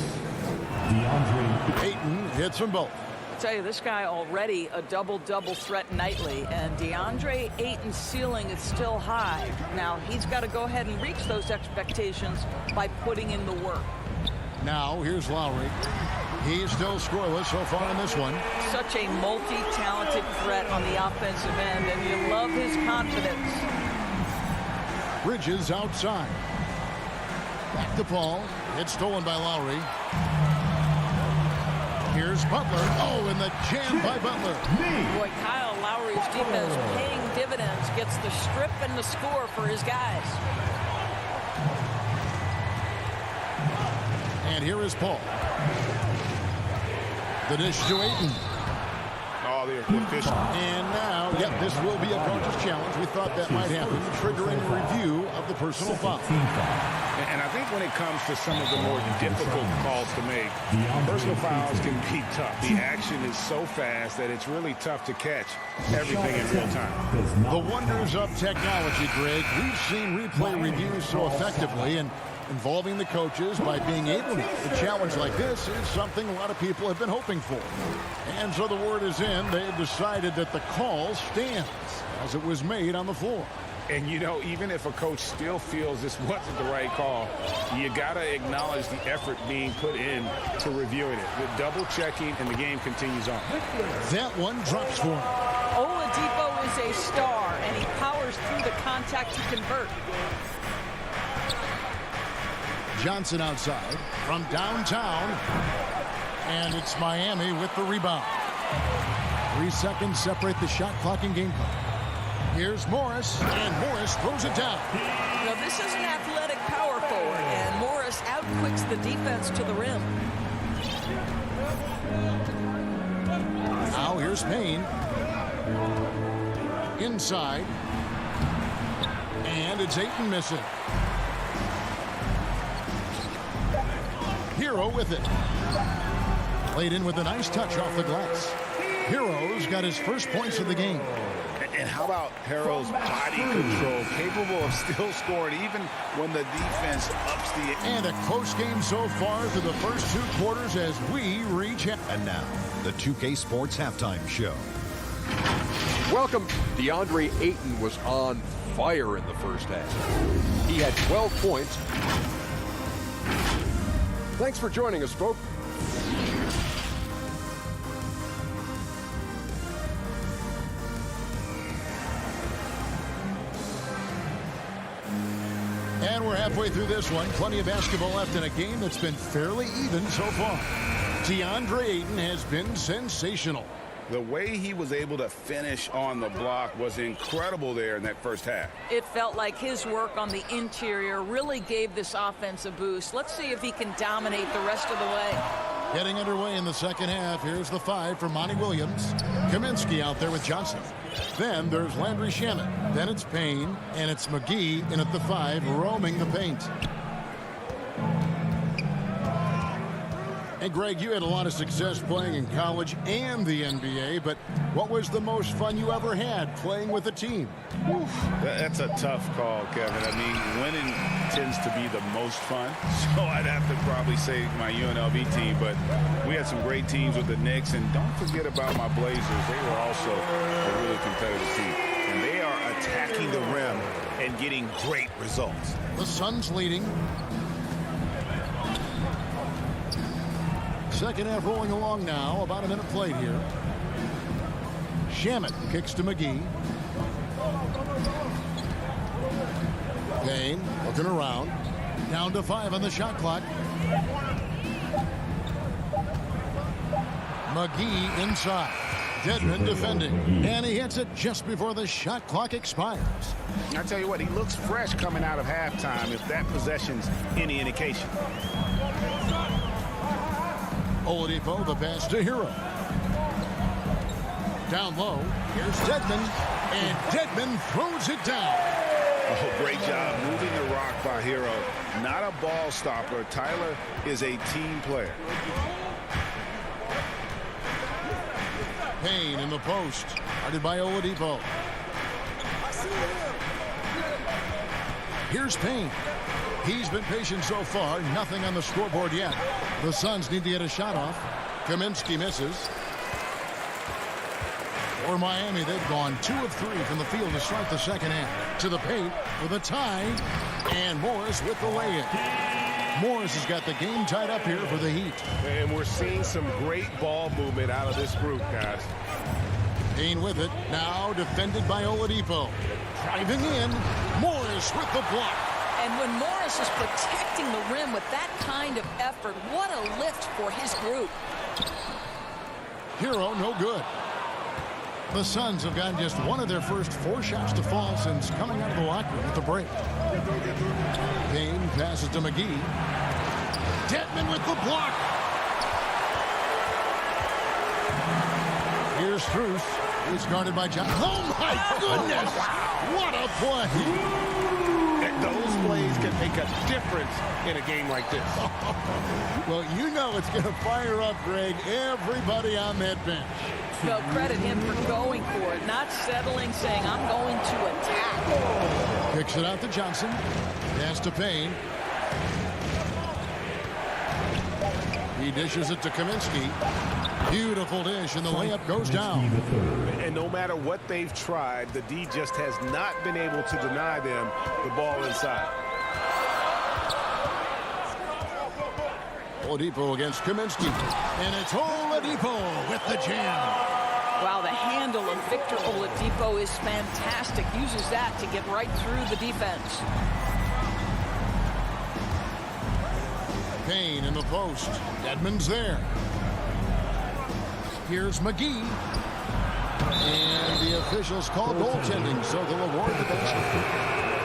DeAndre. Ayton hits them both. I tell you, this guy already a double-double threat nightly, and DeAndre Ayton's ceiling is still high. Now, he's got to go ahead and reach those expectations by putting in the work. Now, here's Lowry. He's still scoreless so far in this one. Such a multi-talented threat on the offensive end, and you love his confidence. Bridges outside. Back to Paul. It's stolen by Lowry. Here's Butler. Oh, and the jam by Butler. Boy, Kyle Lowry's defense paying dividends. Gets the strip and the score for his guys. And here is Paul. The dish to Ayton. Oh, they're efficient. And now, yep, this will be a coach's challenge. We thought that might happen, triggering a review of the personal foul. And I think when it comes to some of the more difficult calls to make, personal fouls can be tough. The action is so fast that it's really tough to catch everything in real time. The wonders of technology, Greg. We've seen replay reviews so effectively, and involving the coaches by being able to. A challenge like this is something a lot of people have been hoping for. And so the word is in. They've decided that the call stands as it was made on the floor. And, you know, even if a coach still feels this wasn't the right call, you got to acknowledge the effort being put in to reviewing it. With double checking, and the game continues on. That one drops for him. Oladipo is a star, and he powers through the contact to convert. Johnson outside from downtown. And it's Miami with the rebound. 3 seconds separate the shot clock and game clock. Here's Morris, and Morris throws it down. Now, this is an athletic power forward, and Morris outquicks the defense to the rim. Now here's Payne. Inside. And it's Ayton missing. Hero with it. Played in with a nice touch off the glass. Hero's got his first points of the game. And how about Harrell's body control, capable of still scoring even when the defense ups the... And a close game so far through the first 2 quarters as we reach... And now, the 2K Sports Halftime Show. Welcome. DeAndre Ayton was on fire in the first half. He had 12 points. Thanks for joining us, folks. And we're halfway through this one. Plenty of basketball left in a game that's been fairly even so far. DeAndre Ayton has been sensational. The way he was able to finish on the block was incredible there in that first half. It felt like his work on the interior really gave this offense a boost. Let's see if he can dominate the rest of the way. Getting underway in the second half. Here's the 5 for Monty Williams. Kaminsky out there with Johnson. Then there's Landry Shamet. Then it's Payne. And it's McGee in at the 5, roaming the paint. And Greg, you had a lot of success playing in college and the NBA, but what was the most fun you ever had playing with a team? That's a tough call, Kevin. I mean, winning tends to be the most fun, so I'd have to probably say my UNLV team, but we had some great teams with the Knicks, and don't forget about my Blazers. They were also a really competitive team, and they are attacking the rim and getting great results. The Suns leading. Second half rolling along now. About a minute played here. Shamet kicks to McGee. Payne looking around. Down to 5 on the shot clock. McGee inside. Dedmon defending. And he hits it just before the shot clock expires. I tell you what, he looks fresh coming out of halftime if that possession's any indication. Oladipo, the pass to Hero. Down low, here's Dedmon, and Dedmon throws it down. Oh, great job moving the rock by Hero. Not a ball stopper. Tyler is a team player. Payne in the post. Guarded by Oladipo. Here's Payne. He's been patient so far. Nothing on the scoreboard yet. The Suns need to get a shot off. Kaminsky misses. For Miami, they've gone 2 of 3 from the field to start the second half. To the paint with a tie. And Morris with the lay-in. Morris has got the game tied up here for the Heat. And we're seeing some great ball movement out of this group, guys. Payne with it. Now defended by Oladipo. Driving in. Morris with the block. And when Morris is protecting the rim with that kind of effort, what a lift for his group. Hero, no good. The Suns have gotten just one of their first 4 shots to fall since coming out of the locker room at the break. Payne passes to McGee. Detman with the block. Here's Strus. He's guarded by John. Oh, my goodness! What a play! Those plays can make a difference in a game like this. Well, you know it's going to fire up, Greg, everybody on that bench. Well, credit him for going for it, not settling, saying, I'm going to attack. Kicks it out to Johnson. Pass to Payne. He dishes it to Kaminsky. Beautiful dish, and the layup goes down. And no matter what they've tried, the D just has not been able to deny them the ball inside. Oladipo against Kaminsky. And it's Oladipo with the jam. Wow, the handle of Victor Oladipo is fantastic. Uses that to get right through the defense. Payne in the post. Edmonds there. Here's McGee. And the officials call goaltending, so they'll award the bench.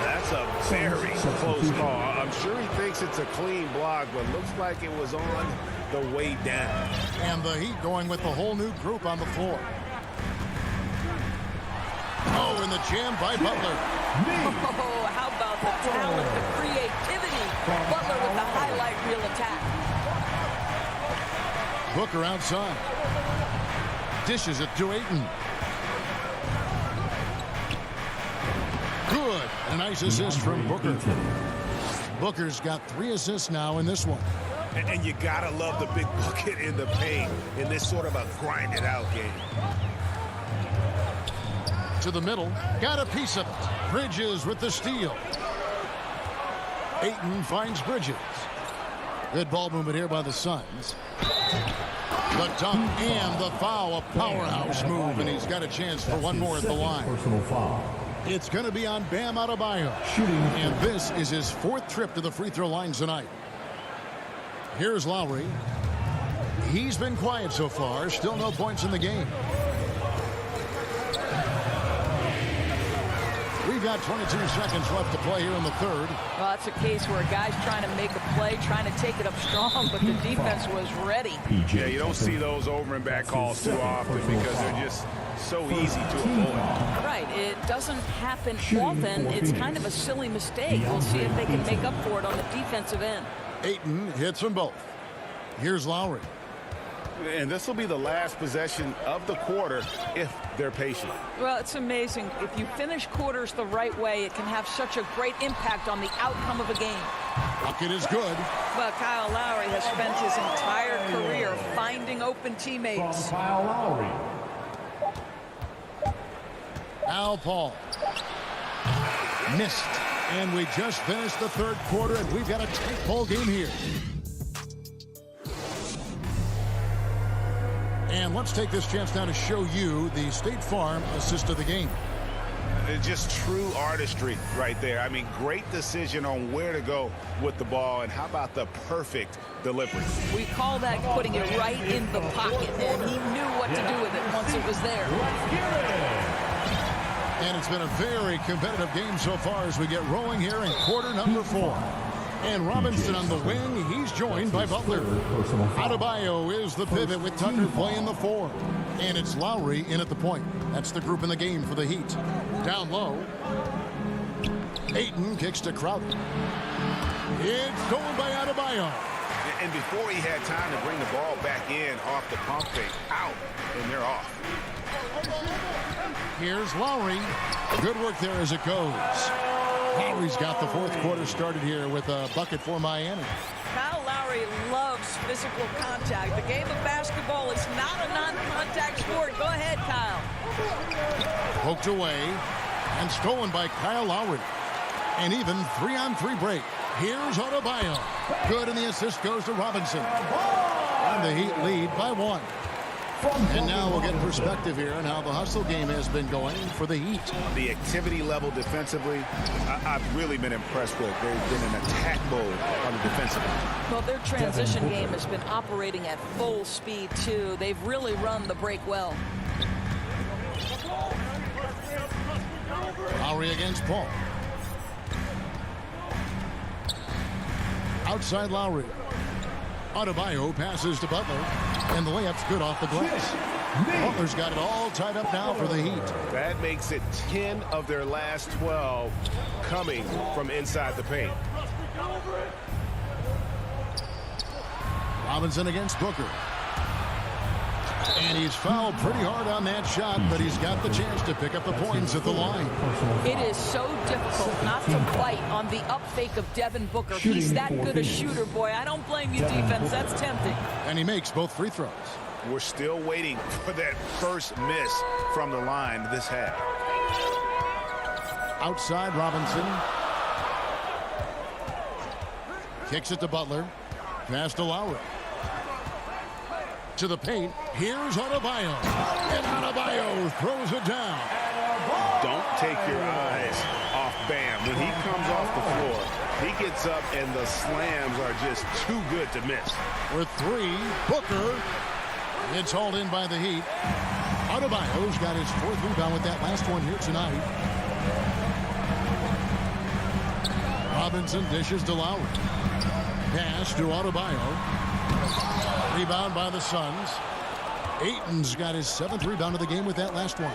That's a very close call. I'm sure he thinks it's a clean block, but looks like it was on the way down. And the Heat going with the whole new group on the floor. Oh, and the jam by Butler. Oh, how about the talent, the creativity? Butler with the highlight reel attack. Booker outside. Dishes it to Ayton. Good. A nice assist from Booker. Booker's got 3 assists now in this one. And you gotta love the big bucket in the paint in this sort of a grinded out game. To the middle. Got a piece of it. Bridges with the steal. Ayton finds Bridges. Good ball movement here by the Suns. The dunk and the foul. A powerhouse move, and he's got a chance for one more at the line. Personal foul. It's going to be on Bam Adebayo. And this is his 4th trip to the free throw line tonight. Here's Lowry. He's been quiet so far. Still no points in the game. We've got 22 seconds left to play here in the third. Well, that's a case where a guy's trying to make a play, trying to take it up strong, but the defense was ready. Yeah, you don't see those over and back calls too often because they're just so easy to avoid. Right. It doesn't happen often. It's kind of a silly mistake. We'll see if they can make up for it on the defensive end. Ayton hits them both. Here's Lowry. And this will be the last possession of the quarter if they're patient. Well, it's amazing. If you finish quarters the right way, it can have such a great impact on the outcome of a game. Bucket is good. Well, Kyle Lowry has spent his entire career finding open teammates. Kyle Lowry. Al Paul. Missed. And we just finished the third quarter, and we've got a tight ball game here. And let's take this chance now to show you the State Farm assist of the game. It's just true artistry right there. I mean, great decision on where to go with the ball, and how about the perfect delivery? We call that putting it right in the pocket, and he knew what to do with it once it was there. And it's been a very competitive game so far as we get rolling here in quarter number 4. And Robinson on the wing. He's joined by Butler. Adebayo is the pivot with Tucker playing the 4. And it's Lowry in at the point. That's the group in the game for the Heat. Down low. Ayton kicks to Crowder. It's stolen by Adebayo. And before he had time to bring the ball back in off the pump fake, out, and they're off. Here's Lowry. Good work there as it goes. Lowry's got the fourth quarter started here with a bucket for Miami. Kyle Lowry loves physical contact. The game of basketball is not a non-contact sport. Go ahead, Kyle. Poked away and stolen by Kyle Lowry. An even 3-on-3 break. Here's Adebayo. Good, and the assist goes to Robinson. And the Heat lead by 1. And now we'll get perspective here on how the hustle game has been going for the Heat. The activity level defensively, I've really been impressed with. They've been in attack mode on the defensive end. Well, their transition game has been operating at full speed, too. They've really run the break well. Lowry against Paul. Outside Lowry. Adebayo passes to Butler, and the layup's good off the glass. Butler's got it all tied up now for the Heat. That makes it 10 of their last 12 coming from inside the paint. Robinson against Booker. And he's fouled pretty hard on that shot, but he's got the chance to pick up the points at the line. It is so difficult not to bite on the up fake of Devin Booker. He's that good a shooter, boy. I don't blame you, defense. That's tempting. And he makes both free throws. We're still waiting for that first miss from the line this half. Outside Robinson. Kicks it to Butler. Pass to Lowry. To the paint. Here's Adebayo. And Adebayo throws it down. Don't take your eyes off Bam. When he comes off the floor, he gets up and the slams are just too good to miss. With 3, Booker. It's hauled in by the Heat. Adebayo's got his 4th rebound with that last one here tonight. Robinson dishes to Lowry. Pass to Adebayo. Rebound by the Suns. Ayton's got his 7th rebound of the game with that last one.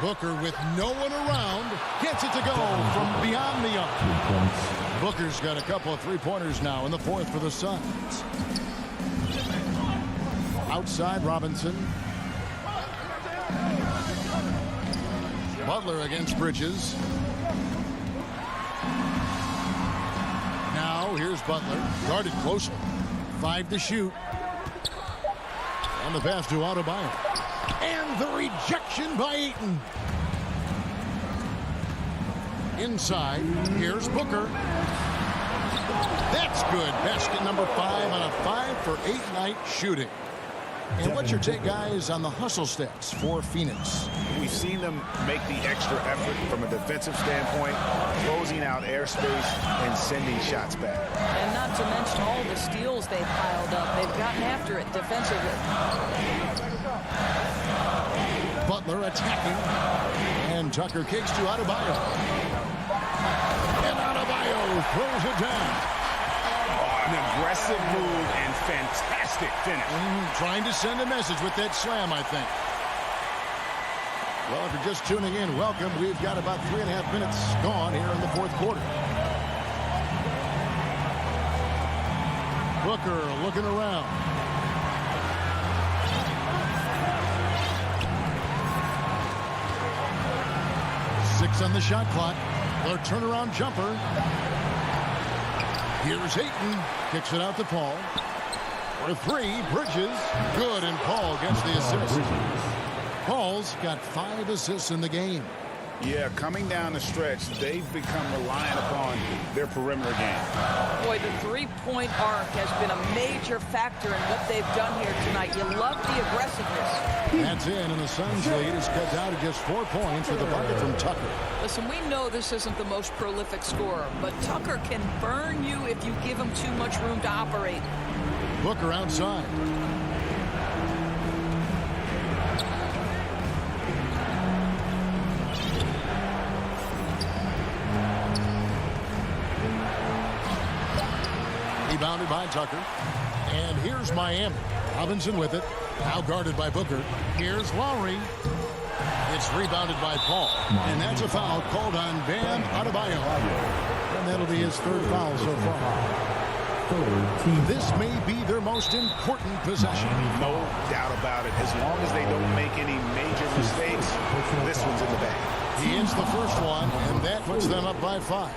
Booker with no one around gets it to go from beyond the arc. Booker's got a couple of three-pointers now in the 4th for the Suns. Outside Robinson. Butler against Bridges. Now here's Butler, guarded closely. 5 to shoot. On the pass to Adebayo. And the rejection by Ayton. Inside, here's Booker. That's good. Basket number 5 on a 5-for-8 night shooting. And what's your take, guys, on the hustle stats for Phoenix? We've seen them make the extra effort from a defensive standpoint, closing out airspace and sending shots back. And not to mention all the steals they've piled up. They've gotten after it defensively. Butler attacking. And Tucker kicks to Adebayo. And Adebayo throws it down. An aggressive move and fantastic finish. Trying to send a message with that slam, I think. Well, if you're just tuning in, welcome. We've got about 3.5 minutes gone here in the 4th quarter. Booker looking around. Six on the shot clock. Their turnaround jumper. Here's Ayton. Kicks it out to Paul. For 3, Bridges. Good, and Paul gets the assist. Paul's got 5 assists in the game. Yeah, coming down the stretch, they've become reliant upon their perimeter game. Boy, the three-point arc has been a major factor in what they've done here tonight. You love the aggressiveness. That's in, and the Suns lead is cut down to just 4 points with a bucket from Tucker. Listen, we know this isn't the most prolific scorer, but Tucker can burn you if you give him too much room to operate. Booker outside. Rebounded by Tucker. And here's Miami. Robinson with it. Now guarded by Booker. Here's Lowry. It's rebounded by Paul. And that's a foul called on Bam Adebayo. and that'll be his third foul so far. This may be their most important possession. No doubt about it. As long as they don't make any major mistakes, this one's in the bag. He ends the first one, and that puts them up by 5.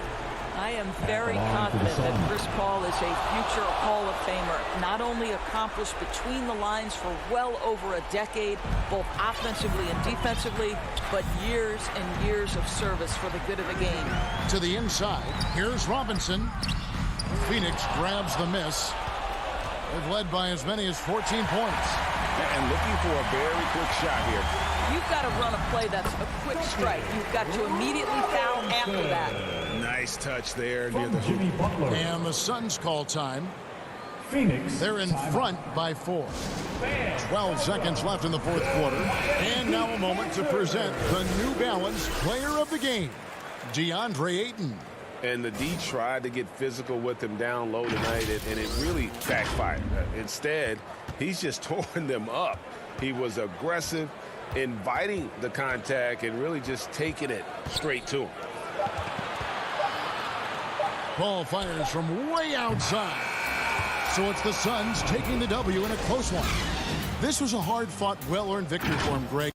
I am very confident that Chris Paul is a future Hall of Famer. Not only accomplished between the lines for well over a decade, both offensively and defensively, but years and years of service for the good of the game. To the inside, here's Robinson. Phoenix grabs the miss. They've led by as many as 14 points. And looking for a very quick shot here. You've got to run a play that's a quick strike. You've got to immediately foul after that. Nice touch there near the hoop. And the Suns call time. Phoenix. They're in front by 4. 12 seconds left in the fourth quarter. And now a moment to present the New Balance Player of the Game, DeAndre Ayton. And the D tried to get physical with him down low tonight, and it really backfired. Instead, he's just torn them up. He was aggressive, inviting the contact, and really just taking it straight to him. Ball fires from way outside. So it's the Suns taking the W in a close one. This was a hard-fought, well-earned victory for him, Greg.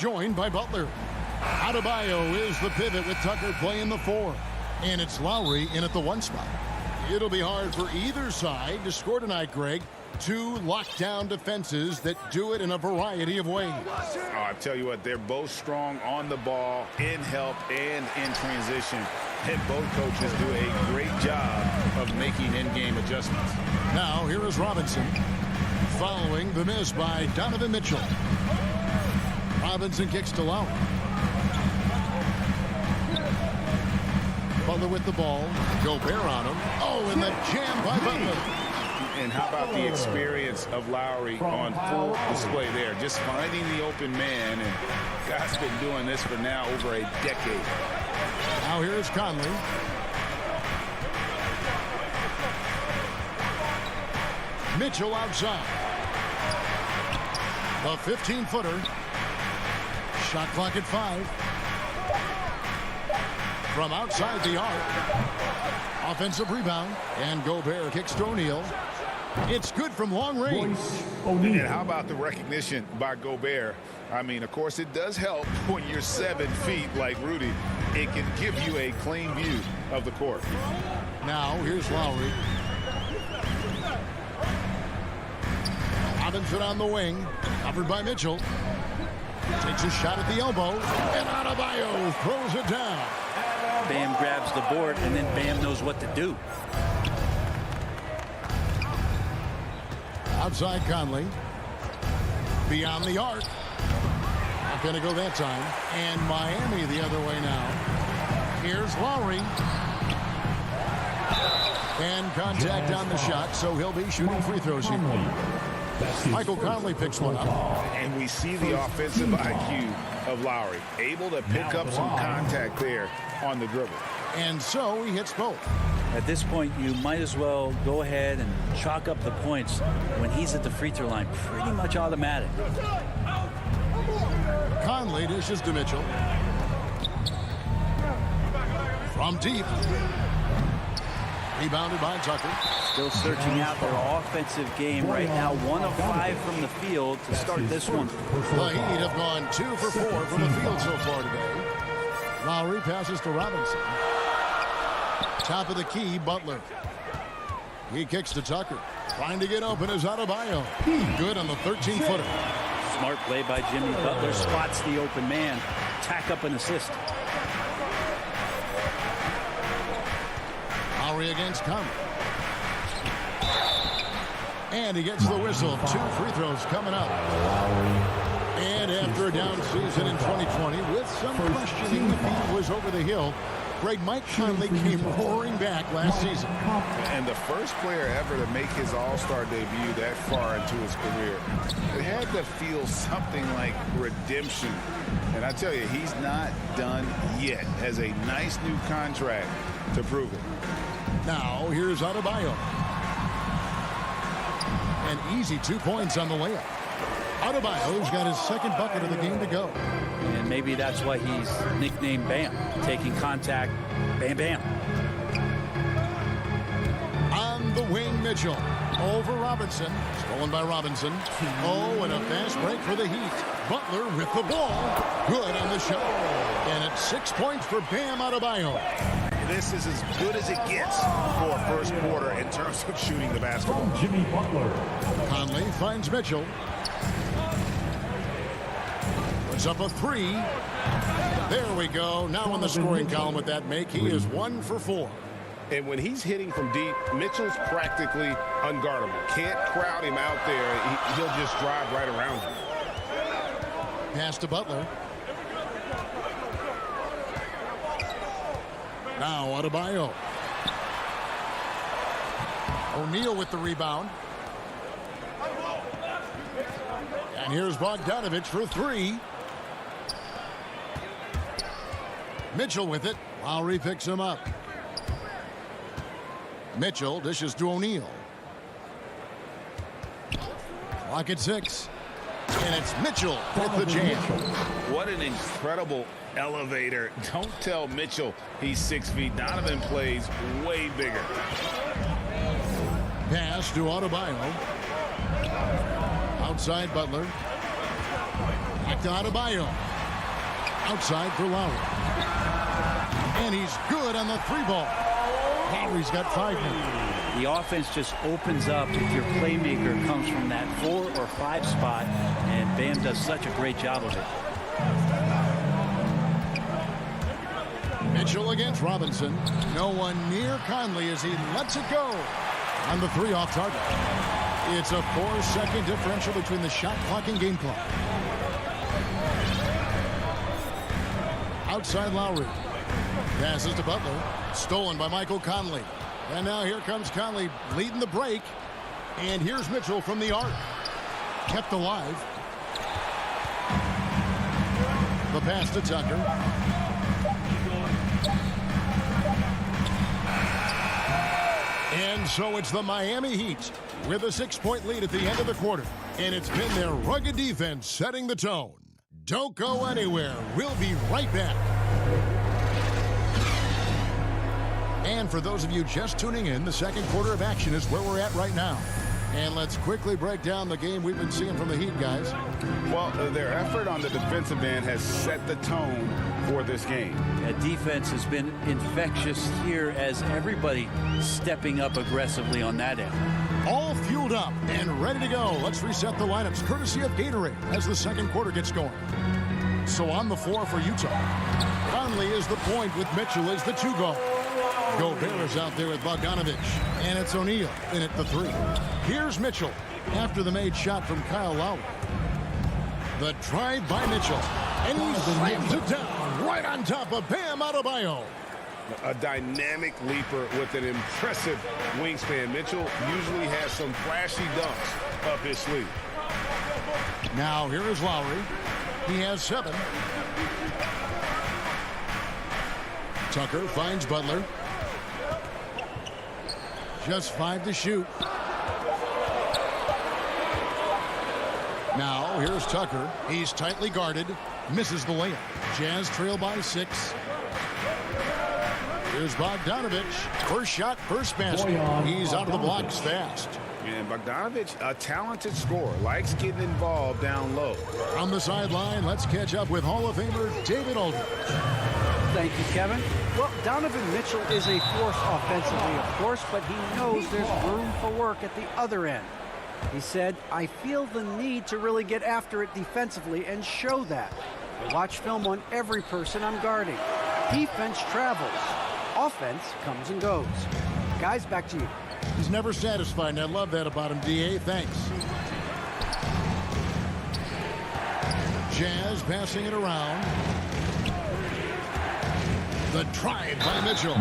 joined by Butler. Adebayo is the pivot with Tucker playing the 4. And it's Lowry in at the 1 spot. It'll be hard for either side to score tonight, Greg. 2 lockdown defenses that do it in a variety of ways. Oh, I tell you what, they're both strong on the ball, in help, and in transition. And both coaches do a great job of making in-game adjustments. Now, here is Robinson following the miss by Donovan Mitchell. Robinson kicks to Lowry. Butler with the ball. Gobert on him. Oh, and the jam by Butler. And how about the experience of Lowry on full display there? Just finding the open man, and God's been doing this for now over a decade. Now here's Conley. Mitchell outside. A 15-footer. Shot clock at 5. From outside the arc. Offensive rebound. And Gobert kicks to O'Neal. It's good from long range. And how about the recognition by Gobert? I mean, of course, it does help when you're 7 feet like Rudy. It can give you a clean view of the court. Now, here's Lowry. Robinson on the wing. Covered by Mitchell. Takes a shot at the elbow. And Adebayo throws it down. Bam grabs the board, and then Bam knows what to do. Outside Conley. Beyond the arc. Not going to go that time. And Miami the other way now. Here's Lowry. And contact on the shot, so he'll be shooting free throws here. Michael Conley picks one up. And we see the offensive IQ of Lowry. Able to pick up some contact there on the dribble. And so he hits both. At this point, you might as well go ahead and chalk up the points when he's at the free throw line. Pretty much automatic. Conley dishes to Mitchell. From deep. Rebounded by Tucker. Still searching out their offensive game right now. 1 of 5 from the field to start this one. The Heat have gone 2 for 4 from the field so far today. Lowry passes to Robinson. Top of the key, Butler. He kicks to Tucker. Trying to get open is Adebayo. Good on the 13-footer. Smart play by Jimmy Butler. Spots the open man. Tack up an assist. Lowry against Conley. And he gets the whistle. 2 free throws coming up. And after a down season in 2020, with some questioning if he was over the hill, Greg, Mike Conley came roaring back last season. And the first player ever to make his all-star debut that far into his career. It had to feel something like redemption. And I tell you, he's not done yet. Has a nice new contract to prove it. Now, here's Adebayo. An easy 2 points on the layup. Adebayo's got his second bucket of the game to go. And maybe that's why he's nicknamed Bam. Taking contact, bam, bam. On the wing, Mitchell. Over Robinson. Stolen by Robinson. Oh, and a fast break for the Heat. Butler with the ball. Good on the shot. And it's 6 points for Bam Adebayo. This is as good as it gets for a first quarter in terms of shooting the basketball. Jimmy Butler. Conley finds Mitchell. Puts up a 3. There we go. Now in the scoring column with that make, he is 1 for 4. And when he's hitting from deep, Mitchell's practically unguardable. Can't crowd him out there. He'll just drive right around you. Pass to Butler. Now Adebayo. O'Neal with the rebound. And here's Bogdanovich for 3. Mitchell with it. Lowry picks him up. Mitchell dishes to O'Neal. Clock at 6. And it's Mitchell with the jam. What an incredible elevator. Don't tell Mitchell he's 6 feet. Donovan plays way bigger. Pass to Adebayo. Outside Butler. Back to Adebayo. Outside for Lowry. And he's good on the 3-ball. Lowry's got 5 now. The offense just opens up if your playmaker comes from that 4 or 5 spot, and Bam does such a great job of it. Mitchell against Robinson. No one near Conley as he lets it go on the 3 off target. It's a 4-second differential between the shot clock and game clock. Outside Lowry. Passes to Butler. Stolen by Michael Conley. And now here comes Conley leading the break. And here's Mitchell from the arc. Kept alive. The pass to Tucker. And so it's the Miami Heat with a 6-point lead at the end of the quarter. And it's been their rugged defense setting the tone. Don't go anywhere. We'll be right back. And for those of you just tuning in, the second quarter of action is where we're at right now. And let's quickly break down the game we've been seeing from the Heat, guys. Well, their effort on the defensive end has set the tone for this game. That defense has been infectious here as everybody stepping up aggressively on that end. All fueled up and ready to go. Let's reset the lineups courtesy of Gatorade as the second quarter gets going. So on the floor for Utah, Conley is the point with Mitchell as the 2 guard. Gobert is out there with Bogdanovich, and it's O'Neal in at the 3. Here's Mitchell after the made shot from Kyle Lowry. The drive by Mitchell, and he slams it down right on top of Bam Adebayo. A dynamic leaper with an impressive wingspan. Mitchell usually has some flashy dunks up his sleeve. Now here is Lowry. He has 7. Tucker finds Butler. Just 5 to shoot. Now here's Tucker. He's tightly guarded. Misses the layup. Jazz trail by 6. Here's Bogdanovich. First shot, first basket. He's out of the blocks fast. And Bogdanovich, a talented scorer, likes getting involved down low. On the sideline, let's catch up with Hall of Famer David Aldridge. Thank you, Kevin. Well, Donovan Mitchell is a force offensively, of course, but he knows there's room for work at the other end. He said, I feel the need to really get after it defensively and show that. I watch film on every person I'm guarding. Defense travels. Offense comes and goes. Guys, back to you. He's never satisfied, and I love that about him, D.A. Thanks. Jazz passing it around. The drive by Mitchell.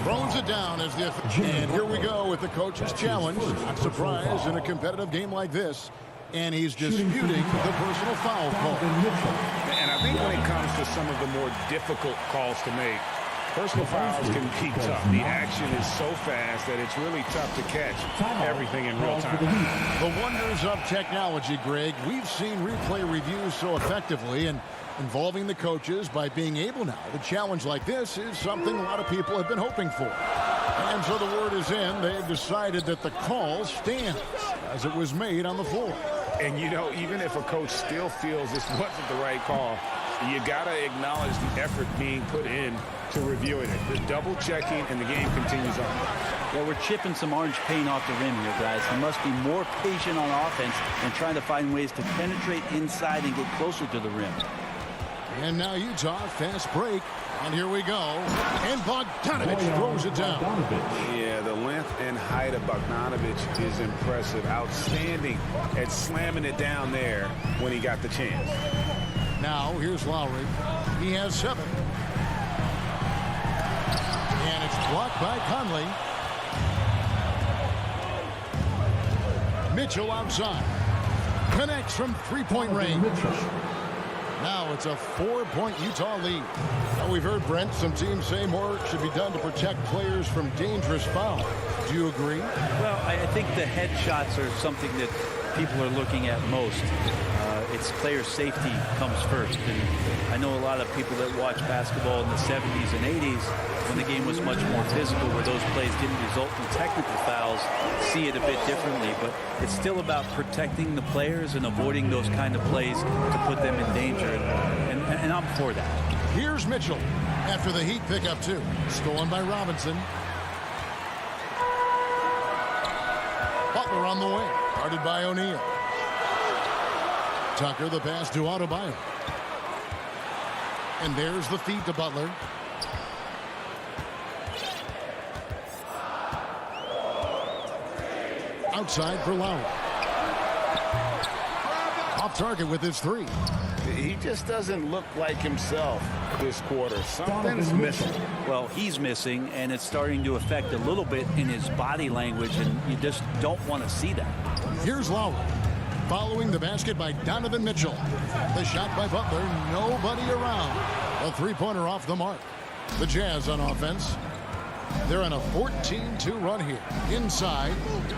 Throws it down as the... And here we go with the coach's challenge. Not surprised in a competitive game like this. And he's disputing the personal foul call. And I think when it comes to some of the more difficult calls to make, personal fouls can be tough. The action is so fast that it's really tough to catch everything in real time. The wonders of technology, Greg. We've seen replay reviews so effectively, and involving the coaches by being able now to challenge like this is something a lot of people have been hoping for. And so the word is in. They've decided that the call stands as it was made on the floor. And, you know, even if a coach still feels this wasn't the right call, you got to acknowledge the effort being put in to reviewing it. The double checking, and the game continues on. Well, we're chipping some orange paint off the rim here, guys. He must be more patient on offense and trying to find ways to penetrate inside and get closer to the rim. And now Utah, fast break. And here we go. And Bogdanovich throws it down. Yeah, the length and height of Bogdanovich is impressive. Outstanding at slamming it down there when he got the chance. Now, here's Lowry. He has 7. And it's blocked by Conley. Mitchell outside. Connects from 3-point range. Now it's a 4-point Utah lead. Now we've heard, Brent, some teams say more should be done to protect players from dangerous fouls. Do you agree? Well, I think the head shots are something that people are looking at most. It's player safety comes first. And I know a lot of people that watch basketball in the 70s and 80s when the game was much more physical, where those plays didn't result in technical fouls, see it a bit differently. But it's still about protecting the players and avoiding those kind of plays to put them in danger. And I'm for that. Here's Mitchell after the Heat pick up 2. Stolen by Robinson. Butler on the wing. Guarded by O'Neal. Tucker the pass to Adebayo. And there's the feed to Butler. Outside for Lowry. Off target with his 3. He just doesn't look like himself this quarter. Something's missing. Well, he's missing, and it's starting to affect a little bit in his body language, and you just don't want to see that. Here's Lowry. Following the basket by Donovan Mitchell. The shot by Butler, nobody around. A three-pointer off the mark. The Jazz on offense. They're on a 14-2 run here. Inside,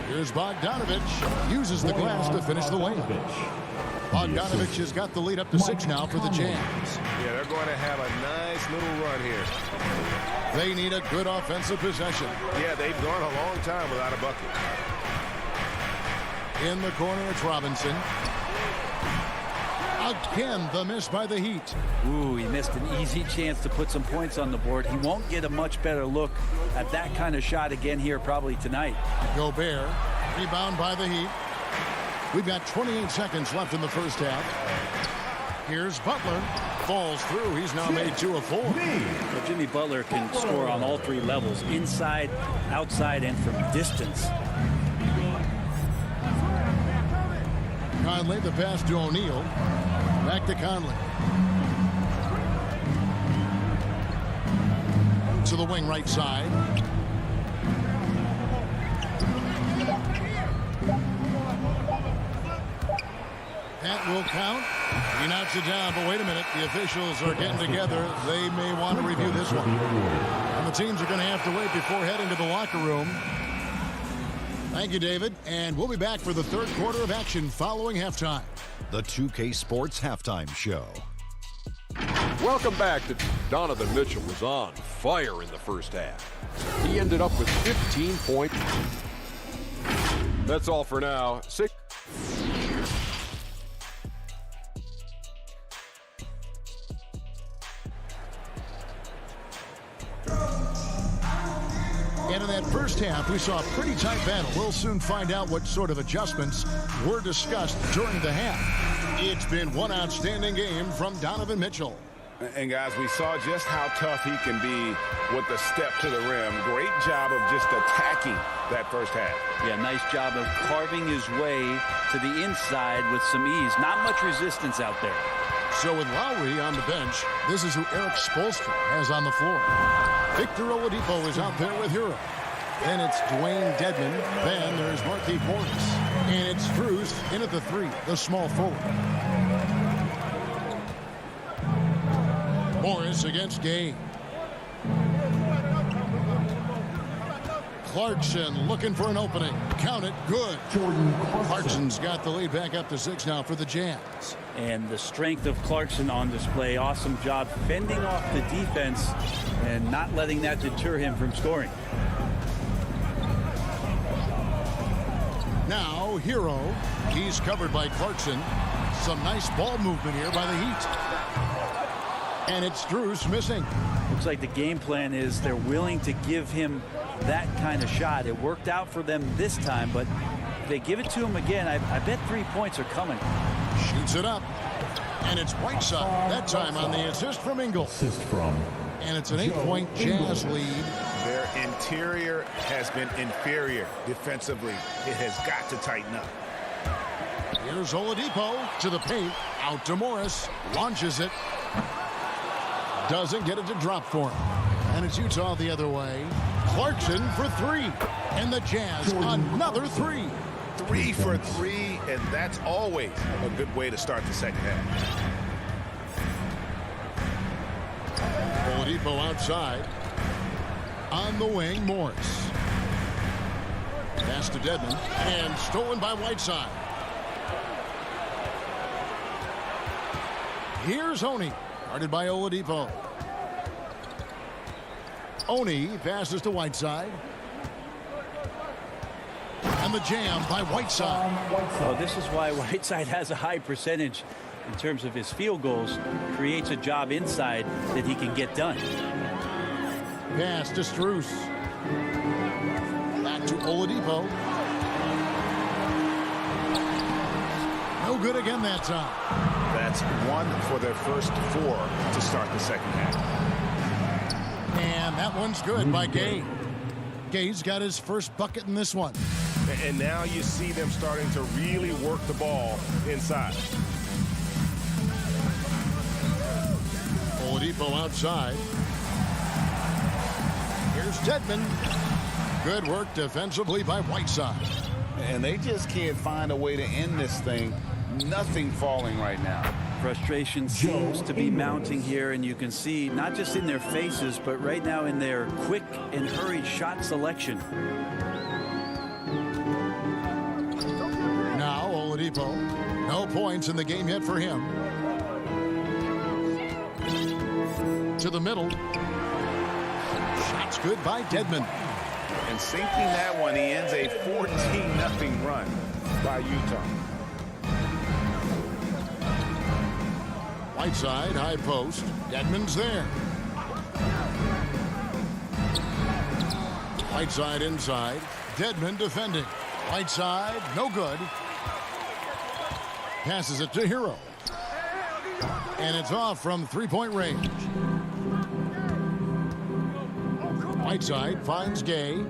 here's Bogdanovich. Uses the glass to finish the layup. Bogdanovich has got the lead up to 6 now for the Jazz. Yeah, they're going to have a nice little run here. They need a good offensive possession. Yeah, they've gone a long time without a bucket. In the corner, it's Robinson. Again, the miss by the Heat. Ooh, he missed an easy chance to put some points on the board. He won't get a much better look at that kind of shot again here probably tonight. Gobert, rebound by the Heat. We've got 28 seconds left in the first half. Here's Butler. Falls through. He's now made 2 of 4. Well, Jimmy Butler can score on all 3 levels, inside, outside, and from distance. Conley, the pass to O'Neal. Back to Conley. To the wing right side. That will count. He knocks it down, but wait a minute. The officials are getting together. They may want to review this one. And the teams are going to have to wait before heading to the locker room. Thank you, David. And we'll be back for the third quarter of action following halftime. The 2K Sports Halftime Show. Welcome back. Donovan Mitchell was on fire in the first half. He ended up with 15 points. That's all for now. And in that first half, we saw a pretty tight battle. We'll soon find out what sort of adjustments were discussed during the half. It's been one outstanding game from Donovan Mitchell. And guys, we saw just how tough he can be with the step to the rim. Great job of just attacking that first half. Yeah, nice job of carving his way to the inside with some ease. Not much resistance out there. So with Lowry on the bench, this is who Eric Spoelstra has on the floor. Victor Oladipo is out there with Hero. Then it's Dwayne Dedman. Then there's Markieff Morris. And it's Strus in at the 3, the small forward. Morris against Gay. Clarkson looking for an opening. Count it. Good. Clarkson's got the lead back up to 6 now for the Jazz. And the strength of Clarkson on display. Awesome job fending off the defense and not letting that deter him from scoring. Now, Hero. He's covered by Clarkson. Some nice ball movement here by the Heat. And it's Strus missing. Looks like the game plan is they're willing to give him that kind of shot. It worked out for them this time, but if they give it to him again, I bet 3 points are coming. Shoots it up. And it's Whiteside. That time on the assist from Ingles. Assist from. And it's an 8-point Jazz lead. Their interior has been inferior defensively. It has got to tighten up. Here's Oladipo to the paint. Out to Morris. Launches it. Doesn't get it to drop for him. And it's Utah the other way. Clarkson for 3. And the Jazz another 3. 3 for 3, and that's always a good way to start the second half. Oladipo outside. On the wing, Morris. Pass to Dedman. And stolen by Whiteside. Here's Oni, guarded by Oladipo. Oni passes to Whiteside. And the jam by Whiteside. Oh, this is why Whiteside has a high percentage in terms of his field goals. Creates a job inside that he can get done. Pass to Strus. Back to Oladipo. No good again that time. That's 1 for their first 4 to start the second half. And that one's good by Gay. Gay's got his first bucket in this one. And now you see them starting to really work the ball inside. Oladipo outside. Here's Dedmon. Good work defensively by Whiteside. And they just can't find a way to end this thing. Nothing falling right now. Frustration seems to be mounting here, and you can see not just in their faces, but right now in their quick and hurried shot selection. Now Oladipo. No points in the game yet for him. To the middle. Shot's good by Dedmon. And sinking that one, he ends a 14-0 run by Utah. Whiteside, high post. Dedmon's there. Whiteside inside. Dedmon defending. Whiteside, no good. Passes it to Hero. And it's off from three-point range. Whiteside finds Gay.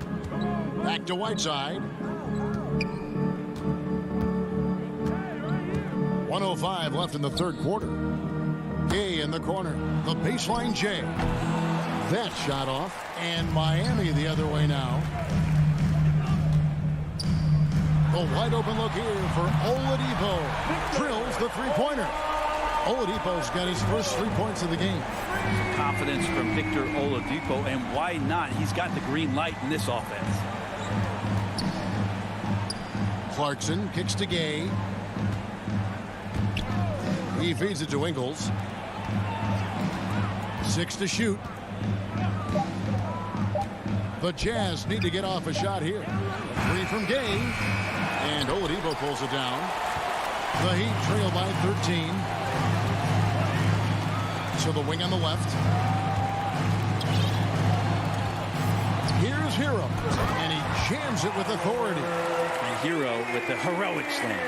Back to Whiteside. 1:05 left in the third quarter. Gay in the corner. The baseline J. That shot off. And Miami the other way now. A wide open look here for Oladipo. Drills the three-pointer. Oladipo's got his first 3 points of the game. Confidence from Victor Oladipo, and why not? He's got the green light in this offense. Clarkson kicks to Gay. He feeds it to Ingles. 6 to shoot. The Jazz need to get off a shot here. 3 from Gay. And Oladipo pulls it down. The Heat trail by 13. So the wing on the left. Here's Hero. And he jams it with authority. And Hero with the heroic slam.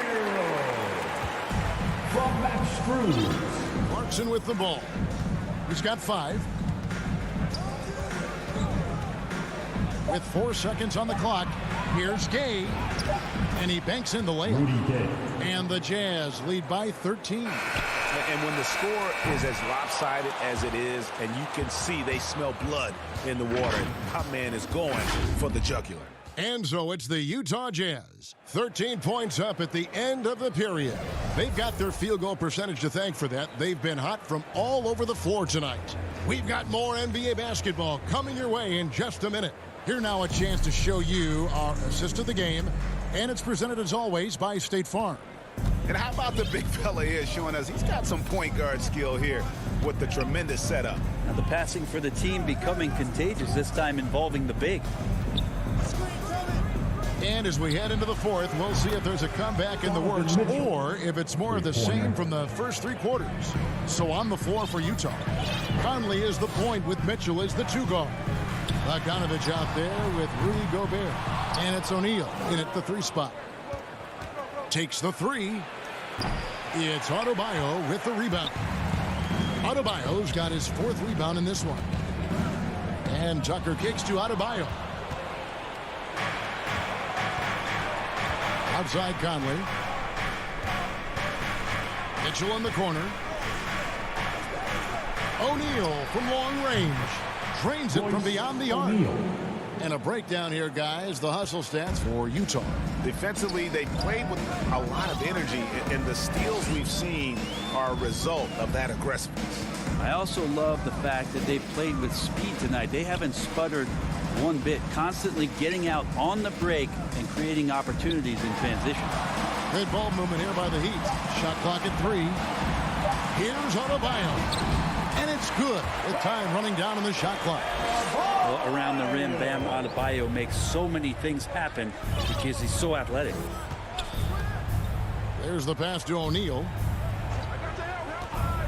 From Max Strus. Clarkson with the ball. He's got 5. With 4 seconds on the clock, here's Gay. And he banks in the layup. And the Jazz lead by 13. And when the score is as lopsided as it is, and you can see they smell blood in the water, my man is going for the jugular. And so it's the Utah Jazz. 13 points up at the end of the period. They've got their field goal percentage to thank for that. They've been hot from all over the floor tonight. We've got more NBA basketball coming your way in just a minute. Here now a chance to show you our assist of the game. And it's presented as always by State Farm. And how about the big fella here showing us he's got some point guard skill here with the tremendous setup. Now the passing for the team becoming contagious, this time involving the big. And as we head into the fourth, we'll see if there's a comeback in the works or if it's more of the same from the first 3 quarters. So on the floor for Utah. Conley is the point with Mitchell as the 2 guard. Bogdanovich out there with Rudy Gobert. And it's O'Neal in at the 3 spot. Takes the 3. It's Adebayo with the rebound. Adebayo's got his 4th rebound in this one. And Tucker kicks to Adebayo. Outside Conley. Mitchell in the corner. O'Neal from long range. Drains it from beyond the arc. And a breakdown here, guys. The hustle stats for Utah. Defensively, they played with a lot of energy, and the steals we've seen are a result of that aggressiveness. I also love the fact that they've played with speed tonight. They haven't sputtered one bit, constantly getting out on the break and creating opportunities in transition. Good ball movement here by the Heat. Shot clock at 3. Here's Adebayo. And it's good with time running down in the shot clock. Well, around the rim, Bam Adebayo makes so many things happen because he's so athletic. There's the pass to O'Neal.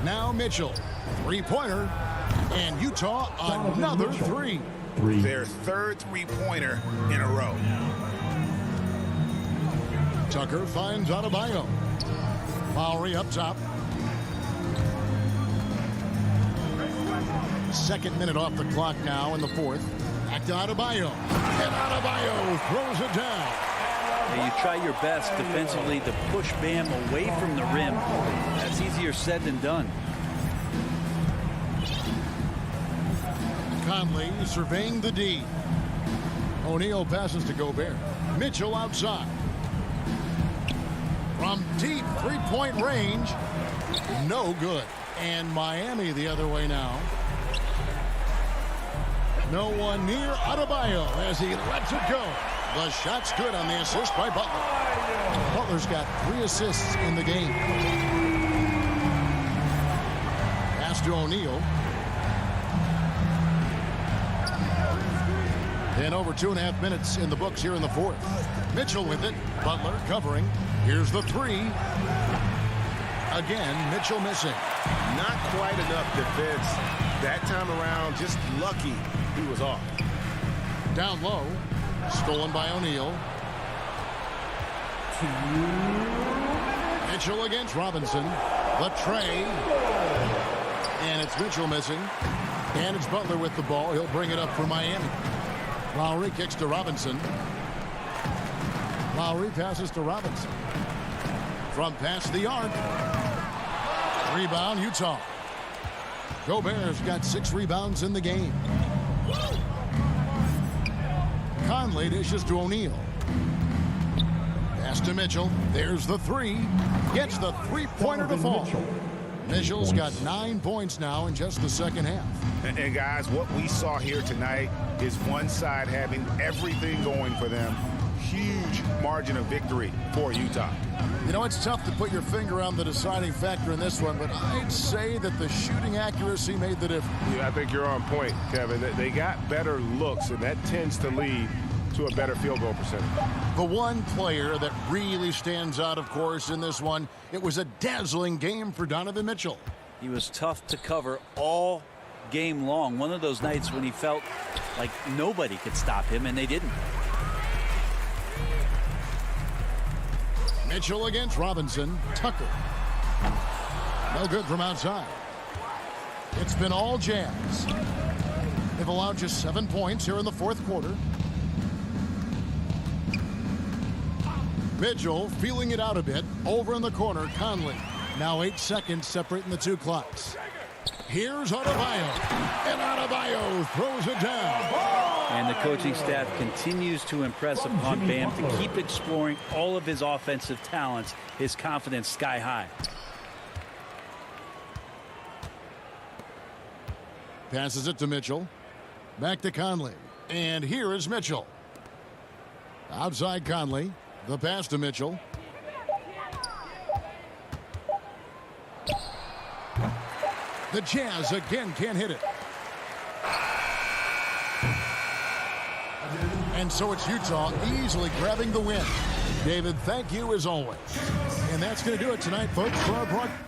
Now Mitchell. Three-pointer. And Utah another three. Their third three-pointer in a row. Tucker finds Adebayo. Lowry up top. Second minute off the clock now in the fourth. Back to Adebayo. And Adebayo throws it down. You try your best defensively to push Bam away from the rim. That's easier said than done. Conley surveying the D. O'Neal passes to Gobert. Mitchell outside. From deep three-point range. No good. And Miami the other way now. No one near Adebayo as he lets it go. The shot's good on the assist by Butler. Butler's got 3 assists in the game. Pass to O'Neal. And over 2.5 minutes in the books here in the fourth. Mitchell with it. Butler covering. Here's the three. Again, Mitchell missing. Not quite enough defense that time around. Just lucky he was off. Down low. Stolen by O'Neal. Mitchell against Robinson. The tray. And it's Mitchell missing. And it's Butler with the ball. He'll bring it up for Miami. Lowry kicks to Robinson. Lowry passes to Robinson. From past the arc. Rebound, Utah. Gobert's got 6 rebounds in the game. Conley dishes to O'Neal. Pass to Mitchell. There's the three. Gets the three-pointer to fall. Mitchell's got 9 points now in just the second half. And guys, what we saw here tonight is one side having everything going for them. Huge margin of victory for Utah. You know, it's tough to put your finger on the deciding factor in this one, but I'd say that the shooting accuracy made the difference. Yeah, I think you're on point, Kevin. They got better looks, and that tends to lead to a better field goal percentage. The one player that really stands out, of course, in this one, it was a dazzling game for Donovan Mitchell. He was tough to cover all game long. One of those nights when he felt like nobody could stop him, and they didn't. Mitchell against Robinson. Tucker. No good from outside. It's been all Jazz. They've allowed just 7 points here in the fourth quarter. Mitchell feeling it out a bit. Over in the corner, Conley. Now 8 seconds separating the 2 clocks. Here's Adebayo. And Adebayo throws it down. And the coaching staff continues to impress upon Bam to keep exploring all of his offensive talents. His confidence sky high. Passes it to Mitchell. Back to Conley. And here is Mitchell. Outside Conley. The pass to Mitchell. The Jazz again can't hit it. And so it's Utah easily grabbing the win. David, thank you as always. And that's going to do it tonight, folks, for our broadcast.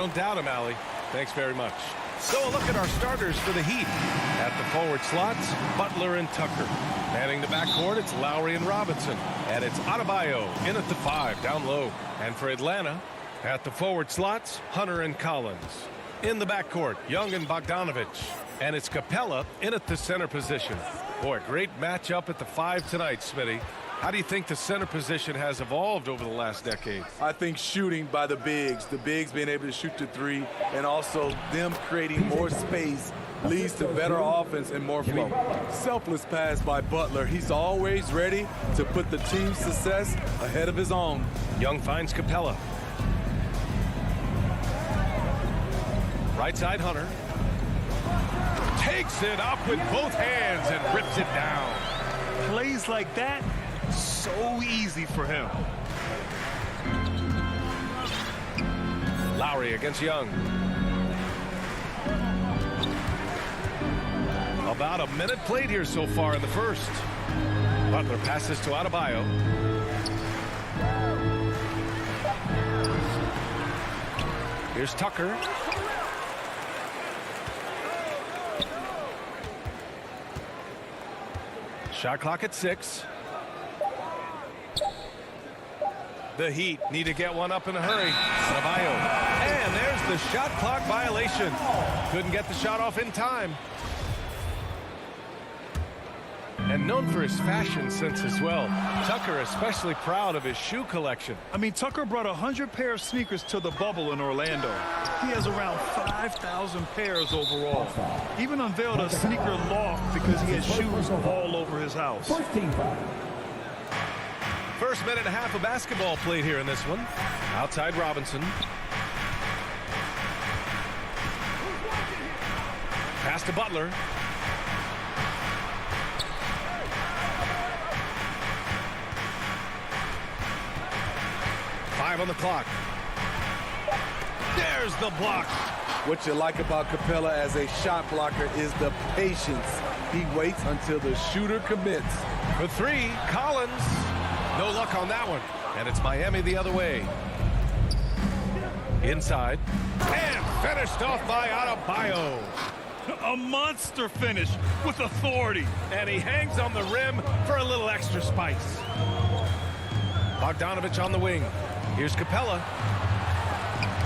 don't doubt him, Allie. Thanks very much. So a look at our starters for the Heat. At the forward slots, Butler and Tucker. Manning the backcourt, it's Lowry and Robinson. And it's Adebayo in at the 5, down low. And for Atlanta, at the forward slots, Hunter and Collins. In the backcourt, Young and Bogdanovich. And it's Capella in at the center position. Boy, great matchup at the 5 tonight, Smitty. How do you think the center position has evolved over the last decade? I think shooting by the bigs being able to shoot the 3, and also them creating more space leads to better offense and more flow. Selfless pass by Butler. He's always ready to put the team's success ahead of his own. Young finds Capella. Right side, Hunter. Takes it up with both hands and rips it down. Plays like that, so easy for him. Lowry against Young. About a minute played here so far in the first. Butler passes to Adebayo. Here's Tucker. Shot clock at 6. The Heat need to get one up in a hurry. Adebayo. And there's the shot clock violation. Couldn't get the shot off in time. And known for his fashion sense as well. Tucker especially proud of his shoe collection. I mean, Tucker brought 100 pair of sneakers to the bubble in Orlando. He has around 5,000 pairs overall. Even unveiled a sneaker loft because he has shoes all over his house. First minute and a half of basketball played here in this one. Outside Robinson. Pass to Butler. On the clock. There's the block. What you like about Capella as a shot blocker is the patience. He waits until the shooter commits. For 3, Collins. No luck on that one. And it's Miami the other way. Inside. And finished off by Adebayo. A monster finish with authority. And he hangs on the rim for a little extra spice. Bogdanovich on the wing. Here's Capella.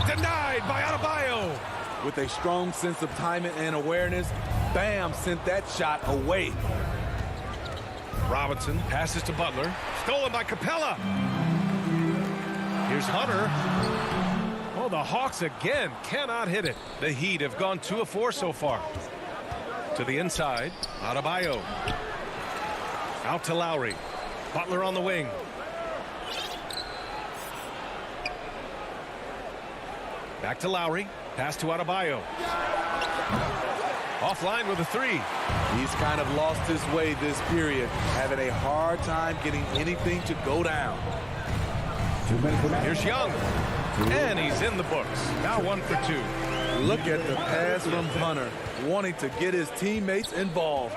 Denied by Adebayo. With a strong sense of timing and awareness, Bam sent that shot away. Robinson passes to Butler. Stolen by Capella. Here's Hunter. Oh, the Hawks again cannot hit it. The Heat have gone 2 of 4 so far. To the inside, Adebayo. Out to Lowry. Butler on the wing. Back to Lowry. Pass to Adebayo. Offline with a 3. He's kind of lost his way this period, having a hard time getting anything to go down. Here's Young. And he's in the books. Now 1 for 2. Look at the pass from Hunter, wanting to get his teammates involved.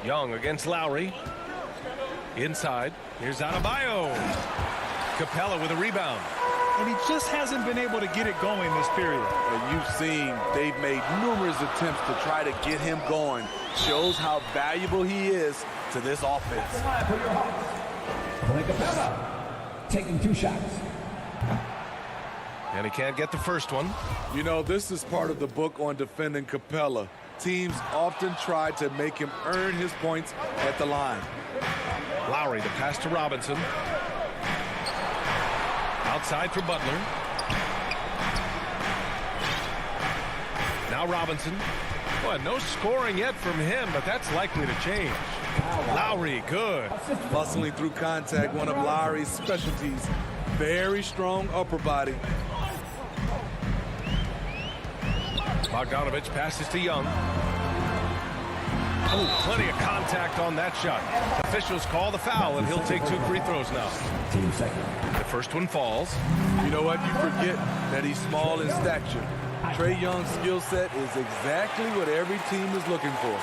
Young against Lowry. Inside. Here's Adebayo. Capella with a rebound. And he just hasn't been able to get it going this period. And you've seen they've made numerous attempts to try to get him going. Shows how valuable he is to this offense. Capella taking 2 shots. And he can't get the first one. You know, this is part of the book on defending Capella. Teams often try to make him earn his points at the line. Lowry, the pass to Robinson. Outside for Butler. Now Robinson. Boy, no scoring yet from him, but that's likely to change. Lowry, good. Bustling through contact, one of Lowry's specialties. Very strong upper body. Bogdanovich passes to Young. Oh, plenty of contact on that shot. Officials call the foul, and he'll take 2 free throws now. The first one falls. You know what? You forget that he's small in stature. Trae Young's skill set is exactly what every team is looking for.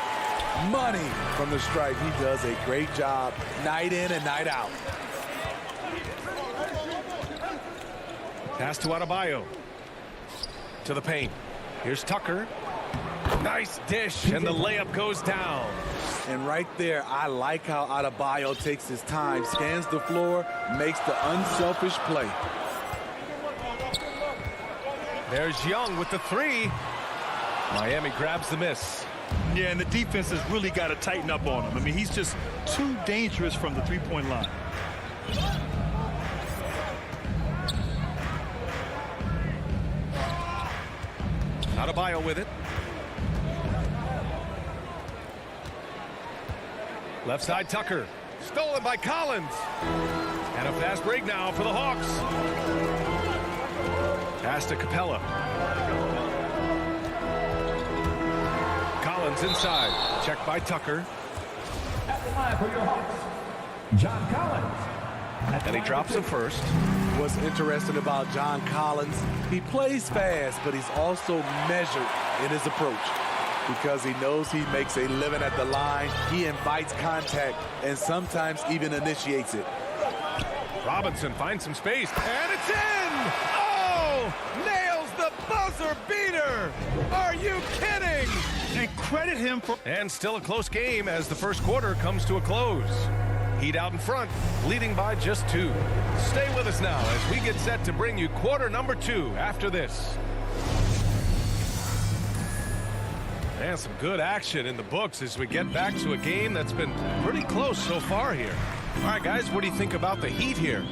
Money from the stripe. He does a great job night in and night out. Pass to Adebayo. To the paint. Here's Tucker. Nice dish, and the layup goes down. And right there, I like how Adebayo takes his time, scans the floor, makes the unselfish play. There's Young with the three. Miami grabs the miss. Yeah, and the defense has really got to tighten up on him. I mean, he's just too dangerous from the three-point line. Adebayo with it. Left side Tucker. Stolen by Collins. And a fast break now for the Hawks. Pass to Capella. Collins inside. Checked by Tucker. At the line for your Hawks, John Collins. And he drops the first. What's interesting about John Collins, he plays fast, but he's also measured in his approach because he knows he makes a living at the line. He invites contact and sometimes even initiates it. Robinson finds some space, and it's in! Oh! Nails the buzzer beater! Are you kidding? And credit him for... And still a close game as the first quarter comes to a close. Heat out in front, leading by just 2. Stay with us now as we get set to bring you quarter number 2 after this. And some good action in the books as we get back to a game that's been pretty close so far here. All right, guys, what do you think about the Heat here?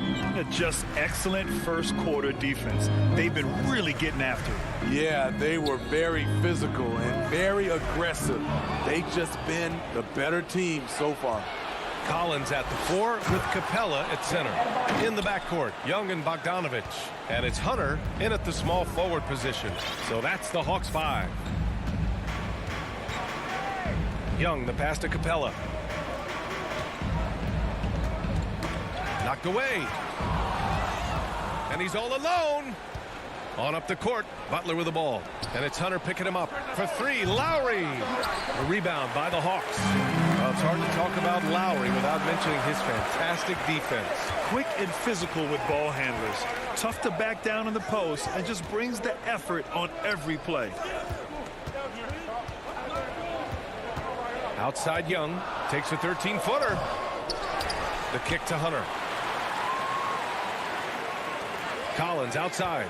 Just excellent first quarter defense. They've been really getting after it. Yeah, they were very physical and very aggressive. They've just been the better team so far. Collins at the 4 with Capella at center. In the backcourt, Young and Bogdanovich. And it's Hunter in at the small forward position. So that's the Hawks 5. Young, the pass to Capella. Knocked away. And he's all alone. On up the court, Butler with the ball. And it's Hunter picking him up for 3. Lowry. A rebound by the Hawks. Well, it's hard to talk about Lowry without mentioning his fantastic defense. Quick and physical with ball handlers. Tough to back down in the post and just brings the effort on every play. Outside Young takes a 13-footer. The kick to Hunter. Collins outside.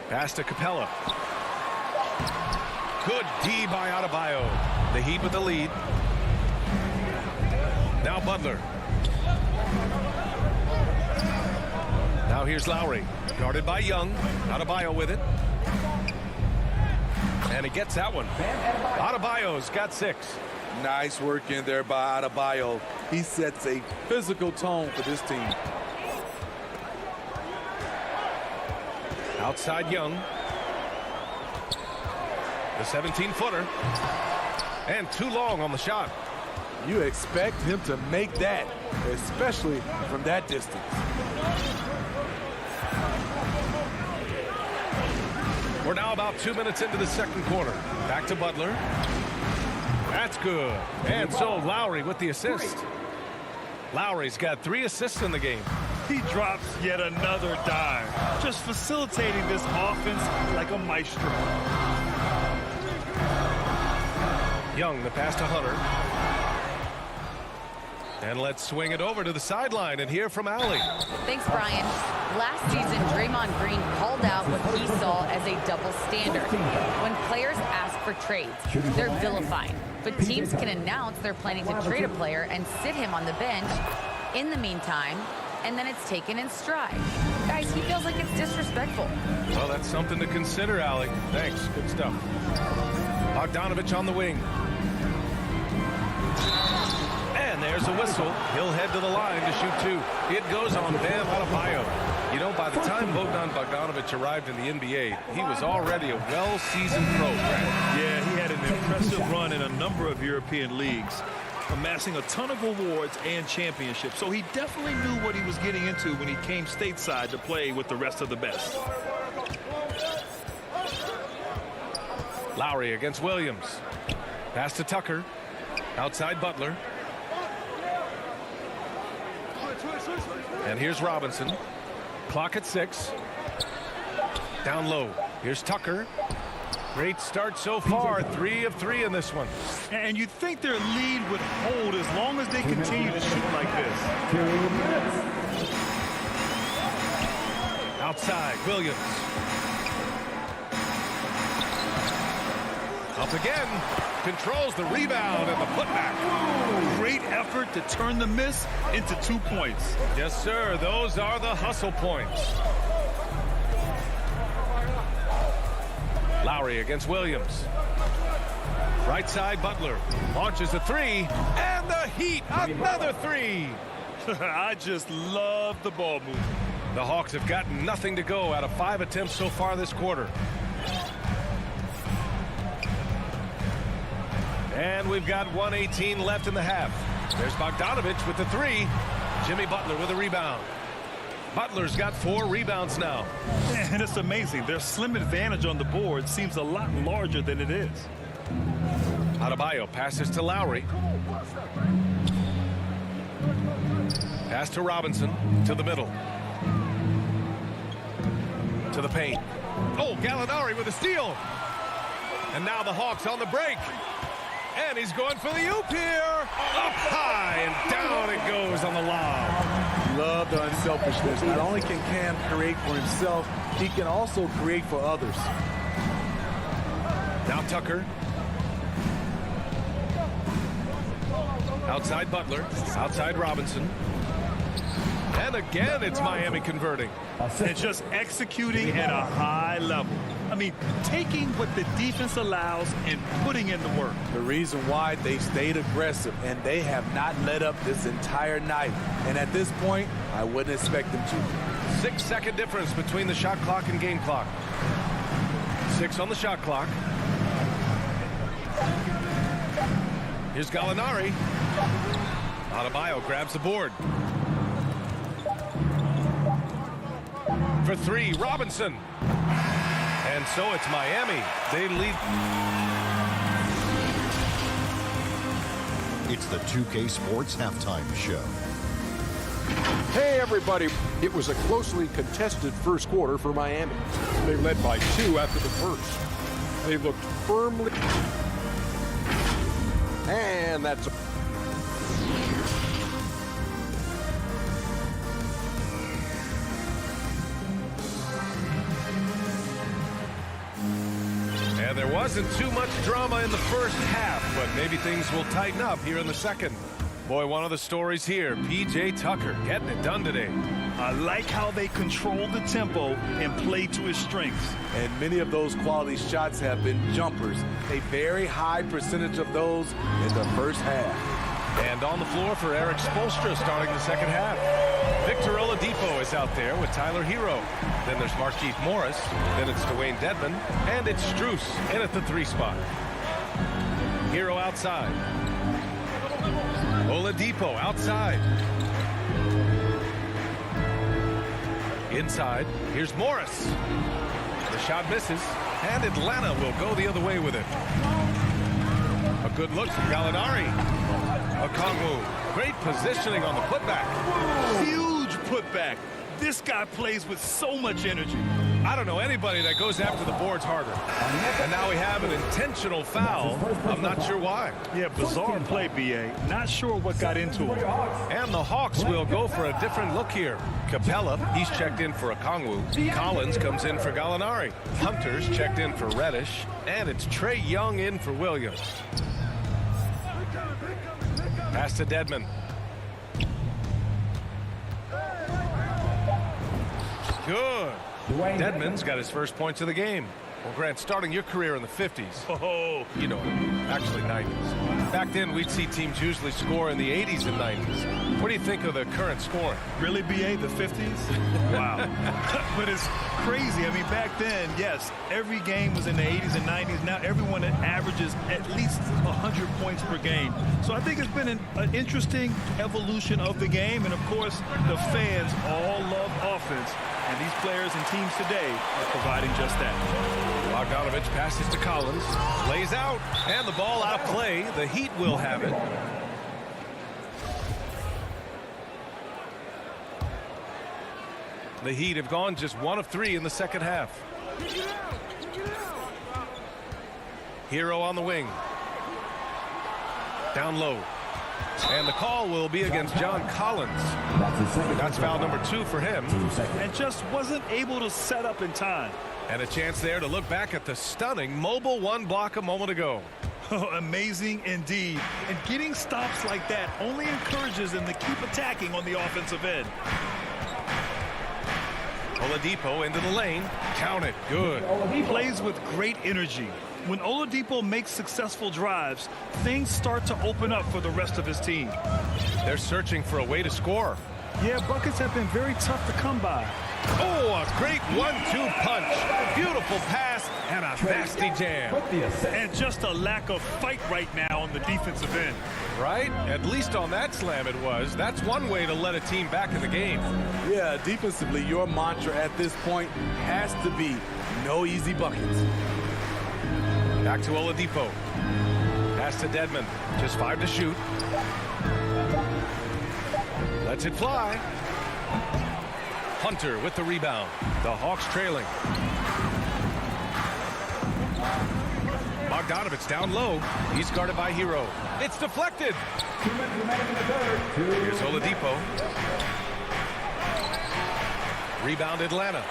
Pass to Capella. Good D by Adebayo. The Heat with the lead. Now Butler. Now here's Lowry. Guarded by Young. Adebayo with it. And he gets that one. Adebayo's got 6. Nice work in there by Adebayo. He sets a physical tone for this team. Outside Young. The 17-footer. And too long on the shot. You expect him to make that, especially from that distance. We're now about 2 minutes into the second quarter. Back to Butler. That's good. And so Lowry with the assist. Lowry's got 3 assists in the game. He drops yet another dime, just facilitating this offense like a maestro. Young, the pass to Hunter. And let's swing it over to the sideline and hear from Allie. Thanks, Brian. Last season, Draymond Green called out what he saw as a double standard. When players ask for trades, they're vilifying. But teams can announce they're planning to trade a player and sit him on the bench in the meantime, and then it's taken in stride. Guys, he feels like it's disrespectful. Well, that's something to consider, Allie. Thanks. Good stuff. Bogdanovich on the wing. And there's a whistle. He'll head to the line to shoot 2. It goes on Bam Adebayo. You know, by the time Bogdanovich arrived in the NBA, he was already a well-seasoned pro. Yeah, he had an impressive run in a number of European leagues, amassing a ton of awards and championships. So he definitely knew what he was getting into when he came stateside to play with the rest of the best. Lowry against Williams. Pass to Tucker. Outside Butler. And here's Robinson. Clock at 6. Down low. Here's Tucker. Great start so far. 3 of 3 in this one. And you'd think their lead would hold as long as they continue to shoot like this. Outside, Williams. Up again. Controls the rebound and the putback. Great effort to turn the miss into 2 points. Yes, sir. Those are the hustle points. Lowry against Williams. Right side, Butler. Launches a 3. And the Heat, another 3. I just love the ball movement. The Hawks have gotten nothing to go out of 5 attempts so far this quarter. And we've got 1:18 left in the half. There's Bogdanovich with the 3. Jimmy Butler with a rebound. Butler's got 4 rebounds now. And it's amazing. Their slim advantage on the board seems a lot larger than it is. Adebayo passes to Lowry. Pass to Robinson. To the middle. To the paint. Oh, Gallinari with a steal. And now the Hawks on the break. And he's going for the oop here. Up high and down it goes on the lob. Love the unselfishness. Not only can Cam create for himself, he can also create for others. Now Tucker. Outside Butler. Outside Robinson. And again, it's Miami converting. And just executing at a high level. I mean, taking what the defense allows and putting in the work. The reason why they stayed aggressive, and they have not let up this entire night. And at this point, I wouldn't expect them to. 6-second difference between the shot clock and game clock. 6 on the shot clock. Here's Gallinari. Adebayo grabs the board. For 3, Robinson. And so it's Miami. They lead. It's the 2K Sports Halftime Show. Hey, everybody. It was a closely contested first quarter for Miami. They led by 2 after the first. They looked firmly. And that's And there wasn't too much drama in the first half, but maybe things will tighten up here in the second. Boy, one of the stories here, P.J. Tucker getting it done today. I like how they control the tempo and play to his strengths. And many of those quality shots have been jumpers. A very high percentage of those in the first half. And on the floor for Eric Spoelstra starting the second half. Victor Oladipo is out there with Tyler Hero. Then there's Markieff Morris. Then it's Dwayne Dedmon. And it's Strus in at the 3 spot. Hero outside. Oladipo outside. Inside. Here's Morris. The shot misses. And Atlanta will go the other way with it. A good look from Gallinari. Okongwu. Great positioning on the putback. Huge putback. This guy plays with so much energy. I don't know anybody that goes after the boards harder. And now we have an intentional foul. I'm not sure why. Yeah, bizarre play, B.A. Not sure what got into him. And the Hawks will go for a different look here. Capella, he's checked in for Okongwu. Collins comes in for Gallinari. Hunter's checked in for Reddish. And it's Trae Young in for Williams. Pass to Dedmon. Good. Dedmon's got his first points of the game. Well, Grant, starting your career in the 50s. Oh, you know, actually 90s. Back then, we'd see teams usually score in the 80s and 90s. What do you think of the current scoring? Really, B.A., the 50s? Wow. But it's crazy. I mean, back then, yes, every game was in the 80s and 90s. Now everyone averages at least 100 points per game. So I think it's been an interesting evolution of the game. And, of course, the fans all love offense. And these players and teams today are providing just that. Bogdanovich passes to Collins. Lays out. And the ball out of play. The Heat will have it. The Heat have gone just 1 of 3 in the second half. Hero on the wing. Down low. And the call will be against John Collins. That's foul number 2 for him. And just wasn't able to set up in time. And a chance there to look back at the stunning mobile 1 block a moment ago. Oh, amazing indeed. And getting stops like that only encourages them to keep attacking on the offensive end. Oladipo into the lane. Count it. Good. He plays with great energy. When Oladipo makes successful drives, things start to open up for the rest of his team. They're searching for a way to score. Yeah, buckets have been very tough to come by. Oh, a great 1-2 punch. Beautiful pass and a nasty jam. And just a lack of fight right now on the defensive end. Right? At least on that slam it was. That's one way to let a team back in the game. Yeah, defensively, your mantra at this point has to be no easy buckets. Back to Oladipo. Pass to Dedmon. Just 5 to shoot. Lets it fly. Hunter with the rebound. The Hawks trailing. Bogdanovich down low. He's guarded by Hero. It's deflected. Here's Oladipo. Rebound Atlanta.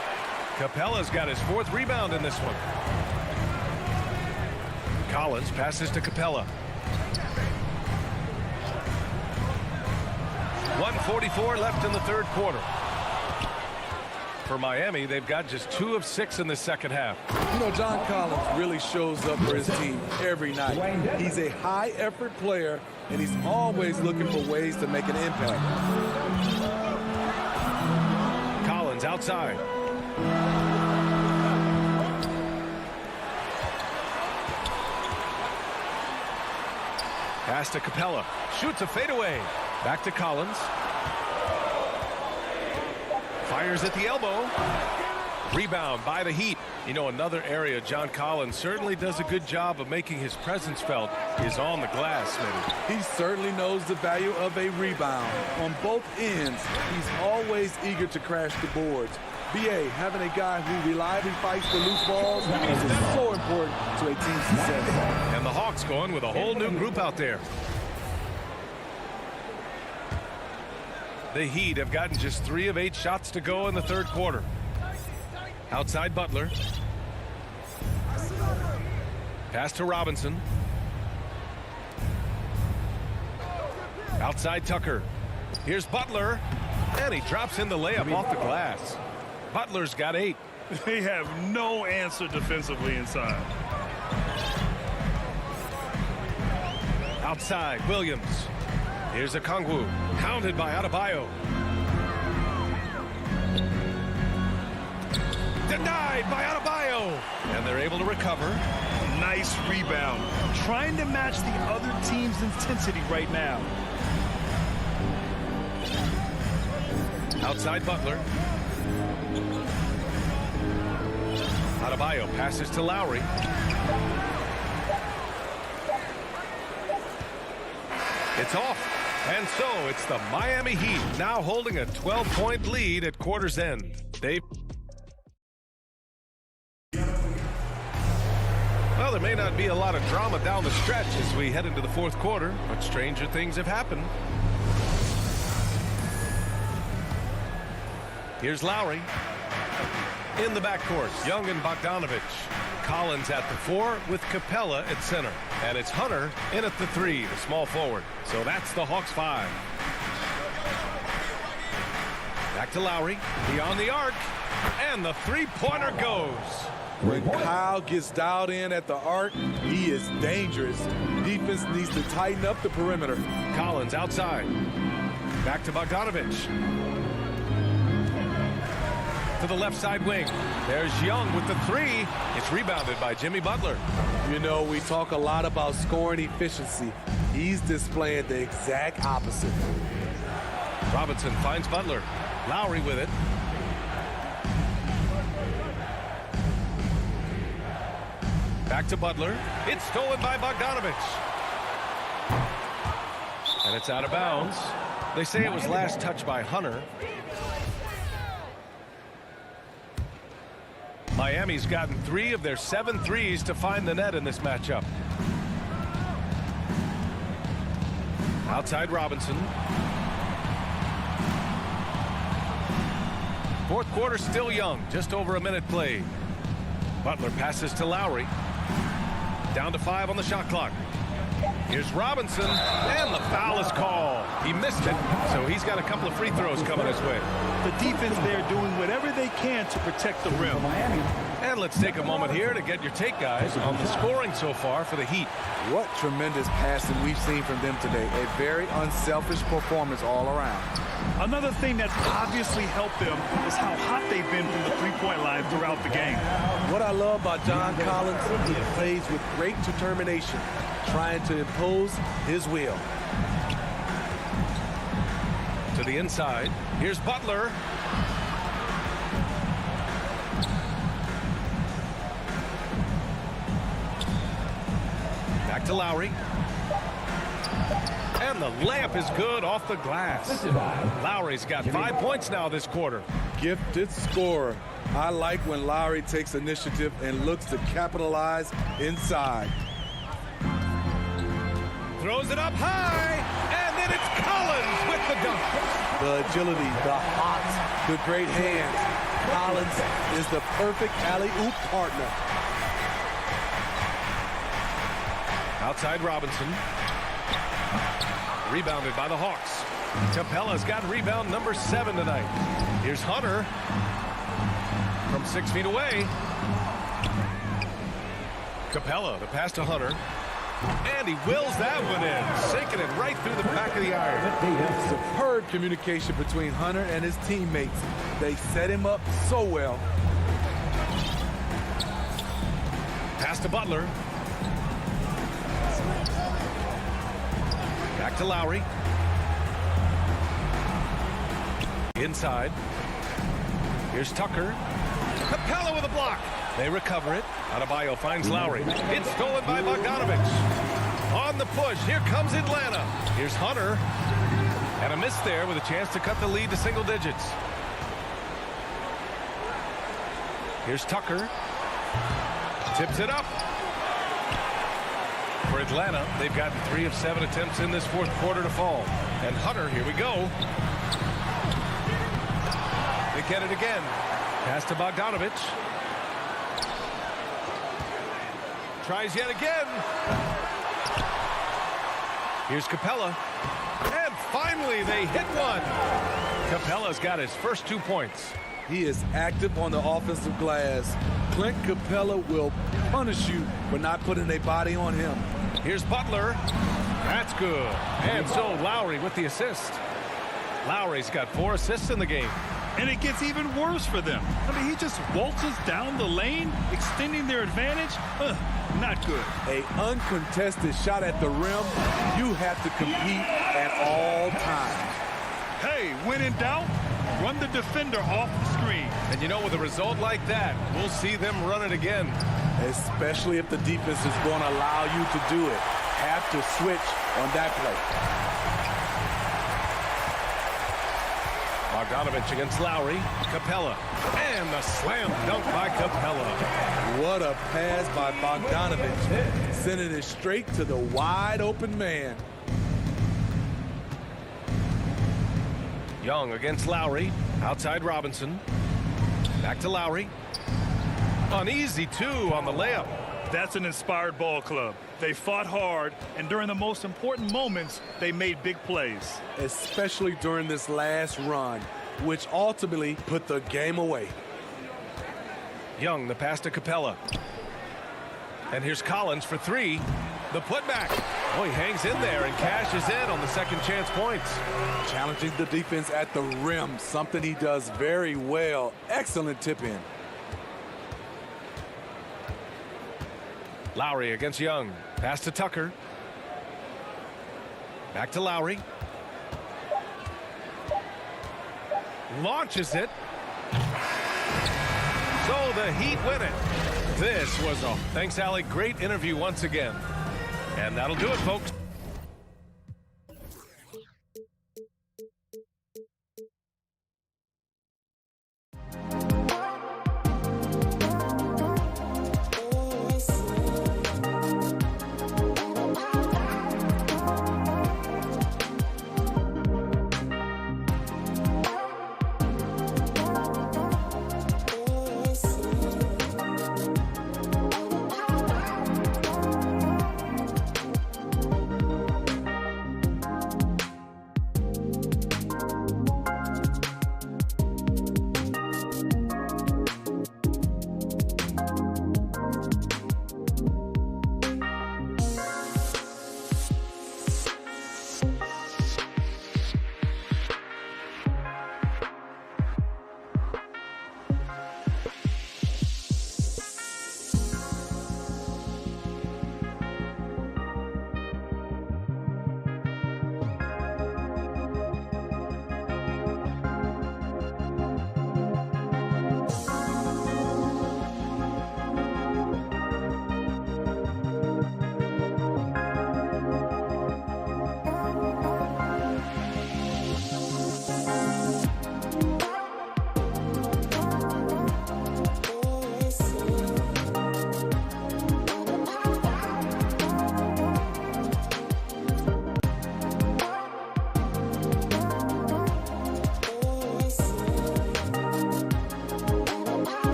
Capella's got his 4th rebound in this one. Collins passes to Capella. 1:44 left in the third quarter. For Miami, they've got just 2 of 6 in the second half. You know, John Collins really shows up for his team every night. He's a high-effort player, and he's always looking for ways to make an impact. Collins outside. Pass to Capella. Shoots a fadeaway. Back to Collins. Fires at the elbow. Rebound by the Heat. You know, another area John Collins certainly does a good job of making his presence felt is on the glass, maybe. He certainly knows the value of a rebound. On both ends, he's always eager to crash the boards. BA, having a guy who reliably fights for loose balls is so important to a team's success. And the Hawks going with a whole new group out there. The Heat have gotten just 3 of 8 shots to go in the third quarter. Outside Butler. Pass to Robinson. Outside Tucker. Here's Butler. And he drops in the layup off the glass. Butler's got 8. They have no answer defensively inside. Outside Williams. Here's Okongwu. Hounded by Adebayo. Denied by Adebayo. And they're able to recover. Nice rebound. Trying to match the other team's intensity right now. Outside Butler. Adebayo passes to Lowry. It's off. And so it's the Miami Heat now holding a 12-point lead at quarter's end. Well, there may not be a lot of drama down the stretch as we head into the fourth quarter, but stranger things have happened. Here's Lowry. In the backcourt, Young and Bogdanovich. Collins at the 4 with Capella at center. And it's Hunter in at the 3, the small forward. So that's the Hawks 5. Back to Lowry. Beyond the arc. And the three-pointer goes. When Kyle gets dialed in at the arc, he is dangerous. Defense needs to tighten up the perimeter. Collins outside. Back to Bogdanovich. To the left side wing. There's Young with the 3. It's rebounded by Jimmy Butler. You know, we talk a lot about scoring efficiency. He's displaying the exact opposite. Robinson finds Butler. Lowry with it. Back to Butler. It's stolen by Bogdanovich. And it's out of bounds. They say it was last touched by Hunter. Miami's gotten 3 of their 7 threes to find the net in this matchup. Outside Robinson. Fourth quarter still young, just over a minute played. Butler passes to Lowry. Down to 5 on the shot clock. Here's Robinson, and the foul is called. He missed it, so he's got a couple of free throws coming his way. The defense there doing whatever they can to protect the rim. And let's take a moment here to get your take, guys, on the scoring so far for the Heat. What tremendous passing we've seen from them today. A very unselfish performance all around. Another thing that's obviously helped them is how hot they've been from the three-point line throughout the game. What I love about John Collins, he plays with great determination, trying to impose his will. To the inside. Here's Butler. Back to Lowry. And the layup is good off the glass. Lowry's got 5 points now this quarter. Gifted scorer. I like when Lowry takes initiative and looks to capitalize inside. Throws it up high, and then it's Collins with the dunk. The agility, the hops, the great hands. Collins is the perfect alley-oop partner. Outside Robinson. Rebounded by the Hawks. Capella's got rebound number 7 tonight. Here's Hunter from 6 feet away. Capella, the pass to Hunter. And he wills that one in, sinking it right through the back of the iron. Superb communication between Hunter and his teammates. They set him up so well. Pass to Butler. Back to Lowry. Inside. Here's Tucker. Capella with a block. They recover it. Adebayo finds Lowry. It's stolen by Bogdanovich. On the push. Here comes Atlanta. Here's Hunter. And a miss there with a chance to cut the lead to single digits. Here's Tucker. Tips it up. For Atlanta, they've gotten 3 of 7 attempts in this fourth quarter to fall. And Hunter, here we go. They get it again. Pass to Bogdanovich. Tries yet again. Here's Capella. And finally, they hit one. Capella's got his first 2 points. He is active on the offensive glass. Clint Capella will punish you for not putting a body on him. Here's Butler. That's good. And so Lowry with the assist. Lowry's got 4 assists in the game. And it gets even worse for them. I mean, he just waltzes down the lane, extending their advantage. Not good. A uncontested shot at the rim. You have to compete at all times. Hey, when in doubt, run the defender off the screen. And you know, with a result like that, we'll see them run it again. Especially if the defense is going to allow you to do it. Have to switch on that play. Bogdanovich against Lowry. Capella. And the slam dunk by Capella. What a pass by Bogdanovich. Sending it straight to the wide open man. Young against Lowry. Outside Robinson. Back to Lowry. An easy 2 on the layup. That's an inspired ball club. They fought hard, and during the most important moments, they made big plays. Especially during this last run, which ultimately put the game away. Young, the pass to Capella. And here's Collins for 3. The putback. Oh, he hangs in there and cashes in on the second chance points. Challenging the defense at the rim, something he does very well. Excellent tip in. Lowry against Young. Pass to Tucker. Back to Lowry. Launches it. So the Heat win it. This was a... Thanks, Allie. Great interview once again. And that'll do it, folks.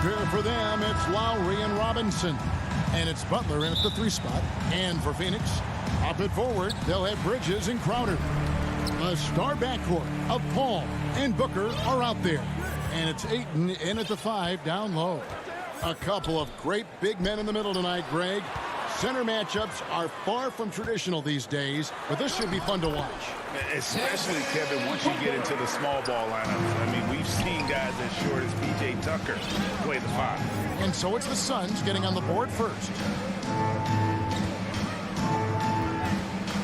pair for them. It's Lowry and Robinson. And it's Butler in at the 3 spot. And for Phoenix, up at forward, they'll have Bridges and Crowder. A star backcourt of Paul and Booker are out there. And it's Ayton in at the 5 down low. A couple of great big men in the middle tonight, Greg. Center matchups are far from traditional these days, but this should be fun to watch. Especially, Kevin, once you get into the small ball lineups. I mean, we've seen guys as short as P.J. Tucker play the 5. And so it's the Suns getting on the board first.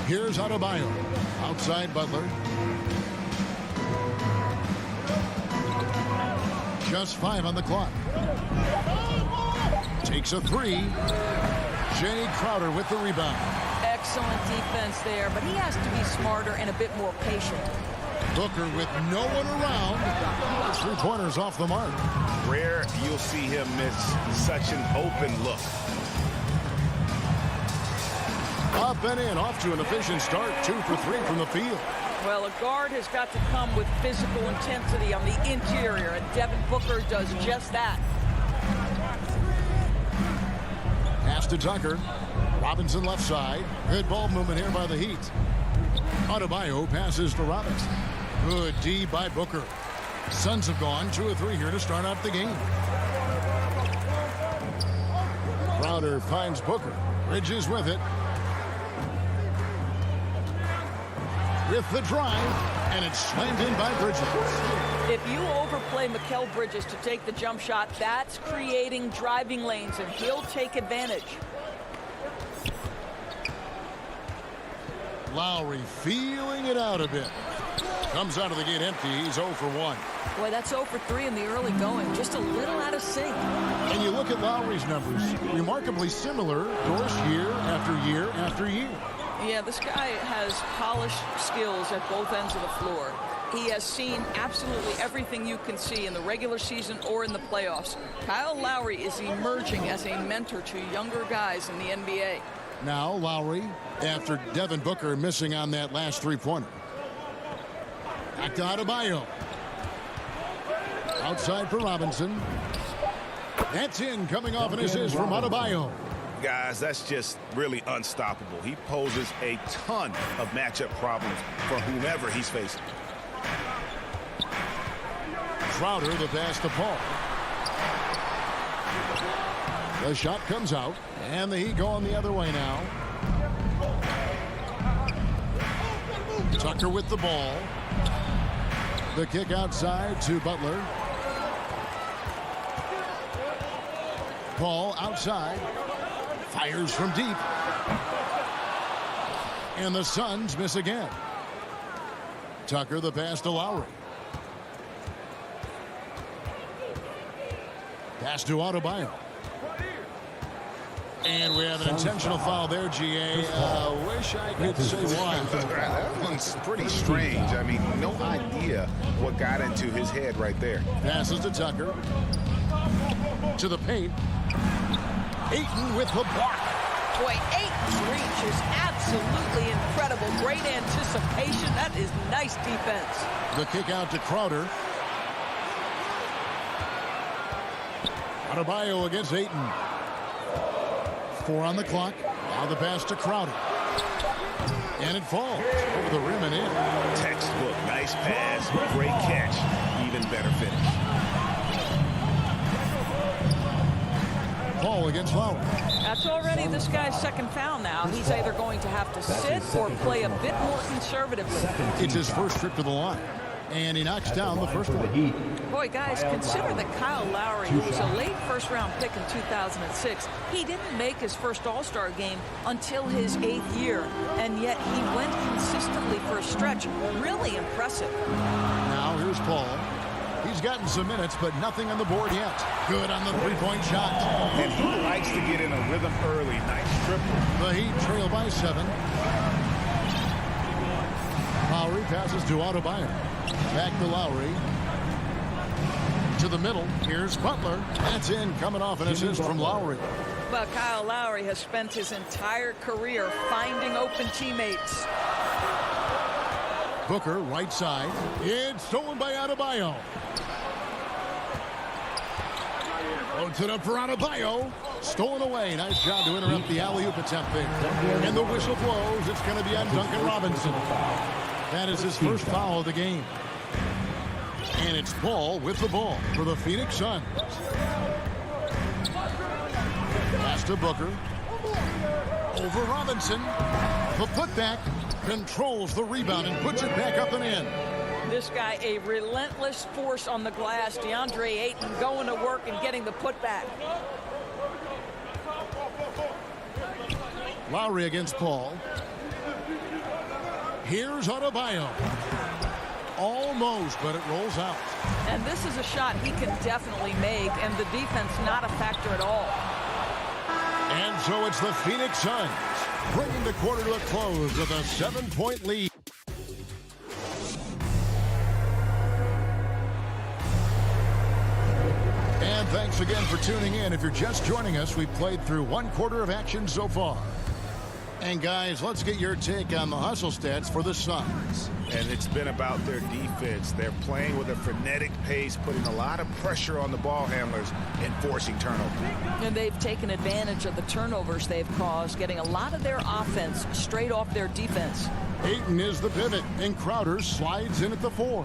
Here's Adebayo. Outside Butler. Just 5 on the clock. Takes a 3. Jay Crowder with the rebound. Excellent defense there, but he has to be smarter and a bit more patient. Booker with no one around. 3-pointers off the mark. Rare you'll see him miss such an open look. Up and in, off to an efficient start. 2 for 3 from the field. Well, a guard has got to come with physical intensity on the interior, and Devin Booker does just that. Pass to Tucker. Robinson left side. Good ball movement here by the Heat. Adebayo passes to Robinson. Good D by Booker. Suns have gone 2 of 3 here to start out the game. Crowder finds Booker. Bridges with it. With the drive, and it's slammed in by Bridges. If you overplay Mikal Bridges to take the jump shot, that's creating driving lanes, and he'll take advantage. Lowry feeling it out a bit. Comes out of the gate empty. He's 0 for 1. Boy, that's 0 for 3 in the early going. Just a little out of sync. And you look at Lowry's numbers. Remarkably similar, Doris, year after year after year. Yeah, this guy has polished skills at both ends of the floor. He has seen absolutely everything you can see in the regular season or in the playoffs. Kyle Lowry is emerging as a mentor to younger guys in the NBA. Now Lowry, after Devin Booker missing on that last 3-pointer. Back to Adebayo. Outside for Robinson. That's in, coming off an assist from Adebayo. Guys, that's just really unstoppable. He poses a ton of matchup problems for whomever he's facing. Crowder, the pass to Paul. The shot comes out, and the Heat going the other way now. Tucker with the ball. The kick outside to Butler. Paul outside. Fires from deep. And the Suns miss again. Tucker, the pass to Lowry. Pass to Adebayo. And we have an intentional foul there, GA. Wish I could say why. That one's pretty strange. I mean, no idea what got into his head right there. Passes to Tucker. To the paint. Ayton with the block. Boy, Ayton's reach is absolutely incredible. Great anticipation. That is nice defense. The kick out to Crowder. Adebayo against Ayton. 4 on the clock. Now the pass to Crowder. And it falls over the rim and in. Textbook. Nice pass. Great catch. Even better finish. Paul against Lowry. That's already this guy's second foul now. He's either going to have to sit or play a bit more conservatively. It's his first trip to the line. And he knocks down the first one. Boy, guys, consider that Kyle Lowry, who was a late first-round pick in 2006, he didn't make his first All-Star game until his 8th year, and yet he went consistently for a stretch. Really impressive. Now here's Paul. He's gotten some minutes, but nothing on the board yet. Good on the three-point shot. And he likes to get in a rhythm early. Nice triple. The Heat trail by 7. Lowry passes to Adebayo. Back to Lowry. To the middle. Here's Butler. That's in, coming off an assist from Lowry. Well, Kyle Lowry has spent his entire career finding open teammates. Booker, right side. It's stolen by Adebayo. Loads it up for Adebayo. Stolen away. Nice job to interrupt the alley-oop attempt there. And the whistle blows. It's going to be on Duncan Robinson. That is his first foul of the game. And it's Paul with the ball for the Phoenix Suns. Pass to Booker. Over Robinson. The putback controls the rebound and puts it back up and in. This guy, a relentless force on the glass. DeAndre Ayton going to work and getting the putback. Lowry against Paul. Here's Adebayo. Almost, but it rolls out. And this is a shot he can definitely make, and the defense not a factor at all. And so it's the Phoenix Suns bringing the quarter to a close with a 7-point lead. And thanks again for tuning in. If you're just joining us, we've played through one quarter of action so far. And guys, let's get your take on the hustle stats for the Suns. And it's been about their defense. They're playing with a frenetic pace, putting a lot of pressure on the ball handlers and forcing turnovers. And they've taken advantage of the turnovers they've caused, getting a lot of their offense straight off their defense. Ayton is the pivot, and Crowder slides in at the 4.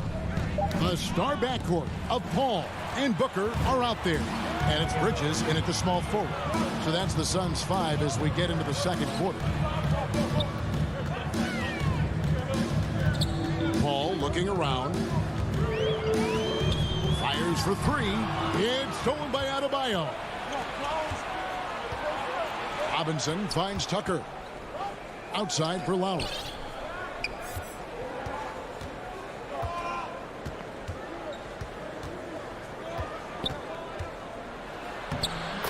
The star backcourt of Paul and Booker are out there. And it's Bridges in at the small forward. So that's the Suns 5 as we get into the second quarter. Paul looking around. Fires for 3. It's stolen by Adebayo. Robinson finds Tucker. Outside for Lowry.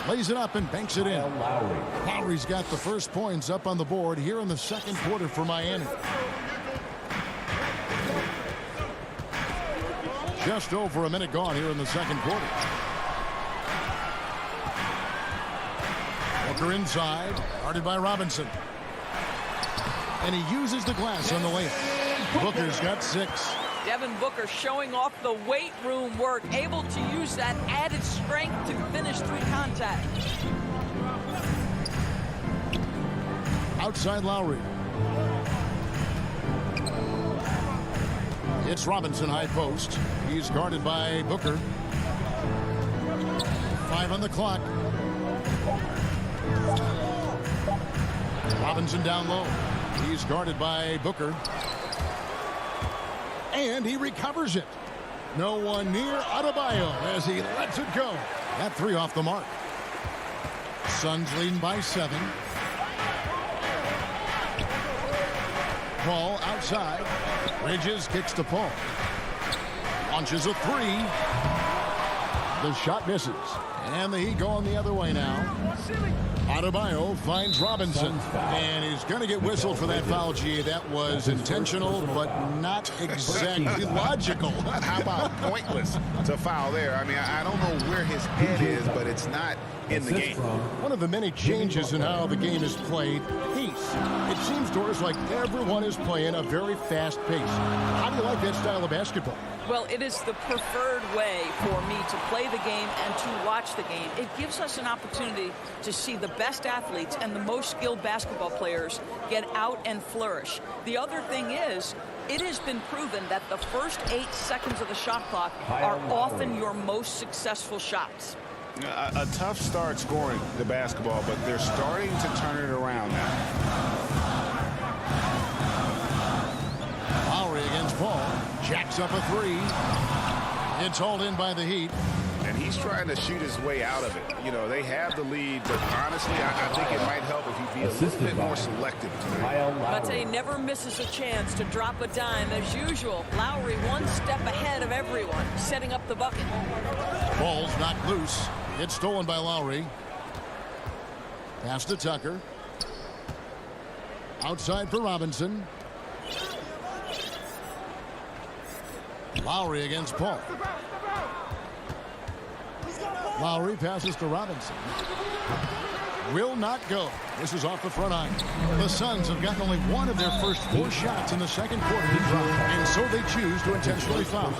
Lays it up and banks it in. Lowry's got the first points up on the board here in the second quarter for Miami. Just over a minute gone here in the second quarter. Booker inside, guarded by Robinson. And he uses the glass on the layup. Booker's got 6. Devin Booker showing off the weight room work, able to use that added strength to finish through contact. Outside Lowry. It's Robinson high post. He's guarded by Booker. 5 on the clock. Robinson down low. He's guarded by Booker. And he recovers it. No one near Adebayo as he lets it go. That 3 off the mark. Suns leading by 7. Paul outside. Bridges kicks to Paul. Launches a 3. The shot misses. And the Heat going the other way now. Adebayo finds Robinson. And he's going to get whistled for that foul, G. That was intentional, but not exactly logical. How about pointless to foul there? I mean, I don't know where his head is, but it's not in the game. One of the many changes in how the game is played, pace. It seems to us like everyone is playing a very fast pace. How do you like that style of basketball? Well, it is the preferred way for me to play the game and to watch the game. It gives us an opportunity to see the best athletes and the most skilled basketball players get out and flourish. The other thing is, it has been proven that the first 8 seconds of the shot clock are often your most successful shots. A tough start scoring the basketball, but they're starting to turn it around now. Lowry against Paul. Jacks up a 3. It's hauled in by the Heat. And he's trying to shoot his way out of it. You know, they have the lead, but honestly, I think it might help if he'd be a little bit more selective tonight. Mate never misses a chance to drop a dime. As usual, Lowry 1 step ahead of everyone, setting up the bucket. Ball's knocked loose. It's stolen by Lowry. Pass to Tucker. Outside for Robinson. Lowry against Paul. Lowry passes to Robinson. will not go. This is off the front iron. The Suns have gotten only one of their first 4 shots in the second quarter to drop, and so they choose to intentionally foul.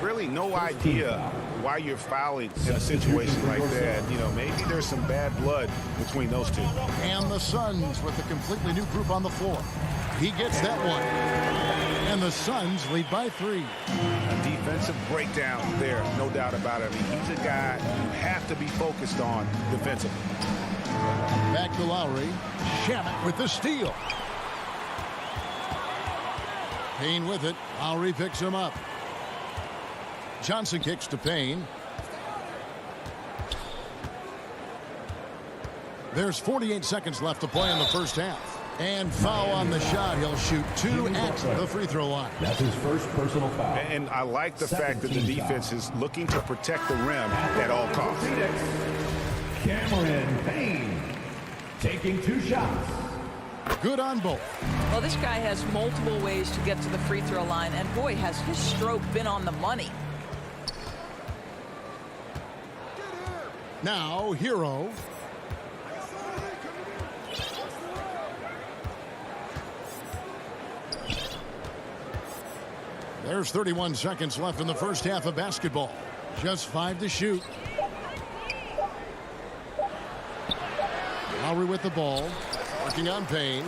Really no idea why you're fouling in a situation like that. You know, maybe there's some bad blood between those two. And the Suns with a completely new group on the floor. He gets that one. And the Suns lead by 3. A defensive breakdown there, no doubt about it. I mean, he's a guy you have to be focused on defensively. Back to Lowry. Shamet with the steal. Payne with it. Lowry picks him up. Johnson kicks to Payne. There's 48 seconds left to play in the first half. And foul on the shot. He'll shoot 2 at the free throw line. That's his first personal foul. And I like the fact that the defense is looking to protect the rim at all costs. Cameron Payne taking 2 shots. Good on both. Well, this guy has multiple ways to get to the free throw line, and boy, has his stroke been on the money. Now, Hero. There's 31 seconds left in the first half of basketball. Just 5 to shoot. Lowry with the ball. Working on Payne.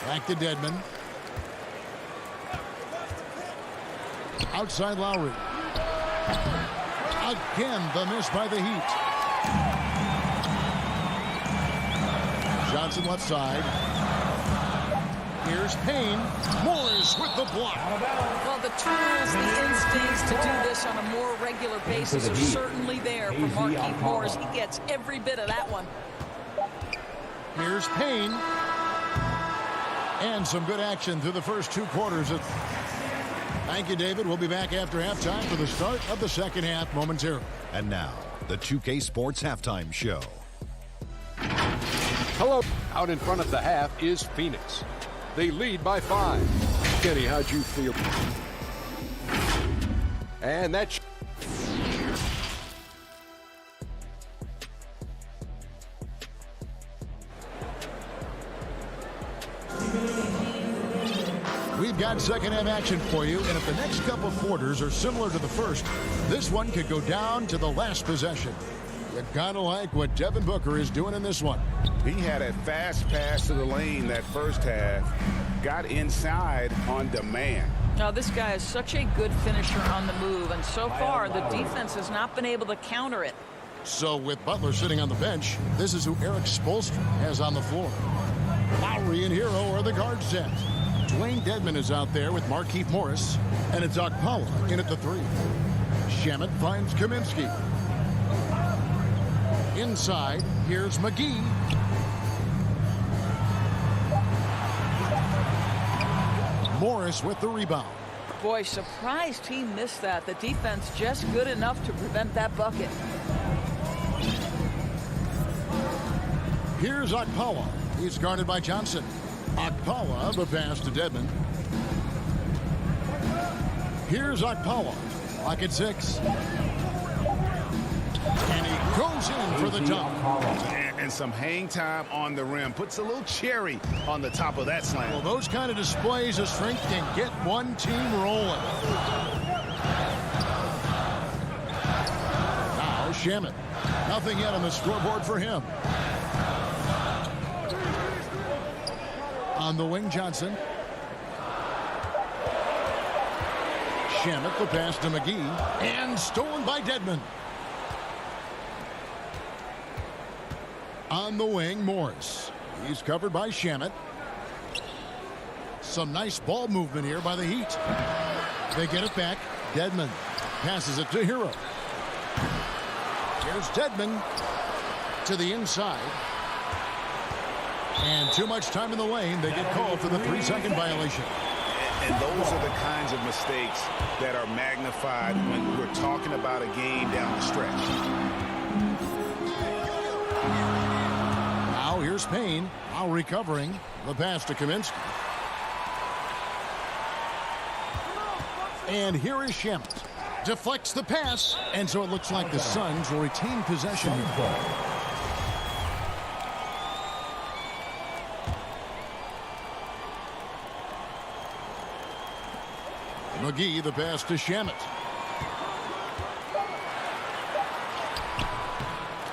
Back to Dedmon. Outside Lowry. Again, the miss by the Heat. Johnson left side. Here's Payne. Morris with the block. Well, the tools, the instincts to do this on a more regular basis are certainly there for Markieff Morris. He gets every bit of that one. Here's Payne. And some good action through the first 2 quarters. Thank you, David. We'll be back after halftime for the start of the second half momentarily. And now, the 2K Sports Halftime Show. Hello. Out in front of the half is Phoenix. They lead by 5. Kenny, how'd you feel? And that's... We've got second half action for you, and if the next couple quarters are similar to the first, this one could go down to the last possession. You gotta like what Devin Booker is doing in this one. He had a fast pass to the lane that first half. Got inside on demand. Now, this guy is such a good finisher on the move, and so far the defense has not been able to counter it. So with Butler sitting on the bench, this is who Eric Spoelstra has on the floor. Lowry and Hero are the guard set. Dwayne Dedmon is out there with Markieff Morris, and it's Okpala in at the 3. Shamet finds Kaminsky. Inside, here's McGee. Morris with the rebound. Boy, surprised he missed that. The defense just good enough to prevent that bucket. Here's Okpala. He's guarded by Johnson. Okpala, the pass to Dedmon. Here's Okpala. Clock at 6. And he goes in for the dunk. And some hang time on the rim. Puts a little cherry on the top of that slam. Well, those kind of displays of strength can get one team rolling. Now Shamet. Nothing yet on the scoreboard for him. On the wing, Johnson. Shamet, the pass to McGee. And stolen by Dedmon. On the wing, Morris. He's covered by Shamet. Some nice ball movement here by the Heat. They get it back. Dedmon passes it to Hero. Here's Dedmon to the inside. And too much time in the lane. They get called for the 3-second violation. And those are the kinds of mistakes that are magnified when we're talking about a game down the stretch. Now here's Payne. Now recovering. The pass to Kaminsky. And here is Shamet. Deflects the pass. And so it looks like the Suns will retain possession. McGee the pass to Shamet.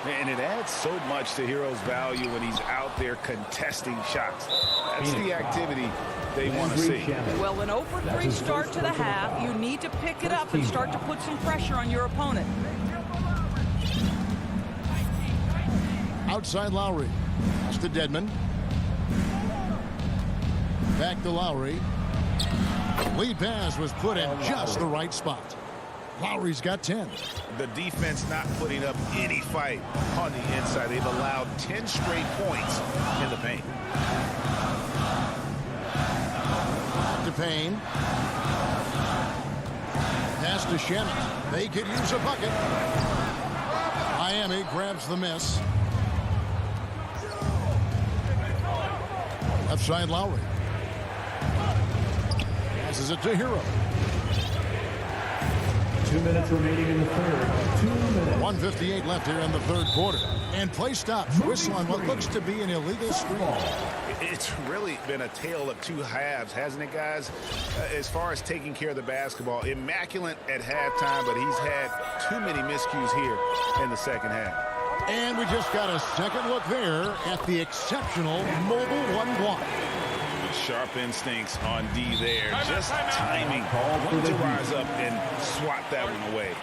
And it adds so much to Hero's value when he's out there contesting shots. That's the activity they want to see. Well, an 0-for-3 start to the half. You need to pick it up and start to put some pressure on your opponent. Outside Lowry. Pass to Dedmon. Back to Lowry. Lead pass was put in just the right spot. Lowry's got 10. The defense not putting up any fight on the inside. They've allowed 10 straight points in the paint. To Payne. Pass to Shamet. They could use a bucket. Miami grabs the miss. Left side Lowry. Passes it to Hero. 2 minutes remaining in the third. 2 minutes. 1:58 left here in the third quarter. And play stops. Whistle on what looks to be an illegal screen. It's really been a tale of two halves, hasn't it, guys? As far as taking care of the basketball, immaculate at halftime, but he's had too many miscues here in the second half. And we just got a second look there at the exceptional mobile 1 block. Sharp instincts on D there. Just timing. Wanted to rise up and swat that one away.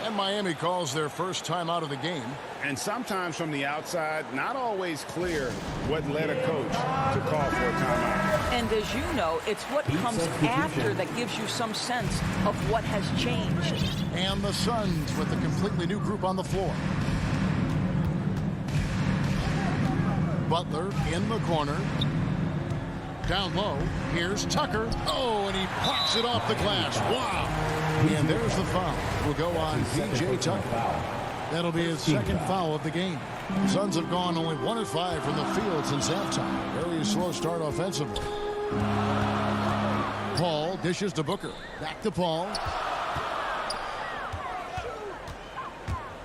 And Miami calls their first time out of the game. And sometimes from the outside, not always clear what led a coach to call for a timeout. And as you know, it's what comes after that gives you some sense of what has changed. And the Suns with a completely new group on the floor. Butler in the corner. Down low, here's Tucker. Oh, and he pops it off the glass. Wow. And there's the foul. Will go on P.J. Tucker. That'll be his second foul of the game. The Suns have gone only 1 of 5 from the field since halftime. Very slow start offensively. Paul dishes to Booker. Back to Paul.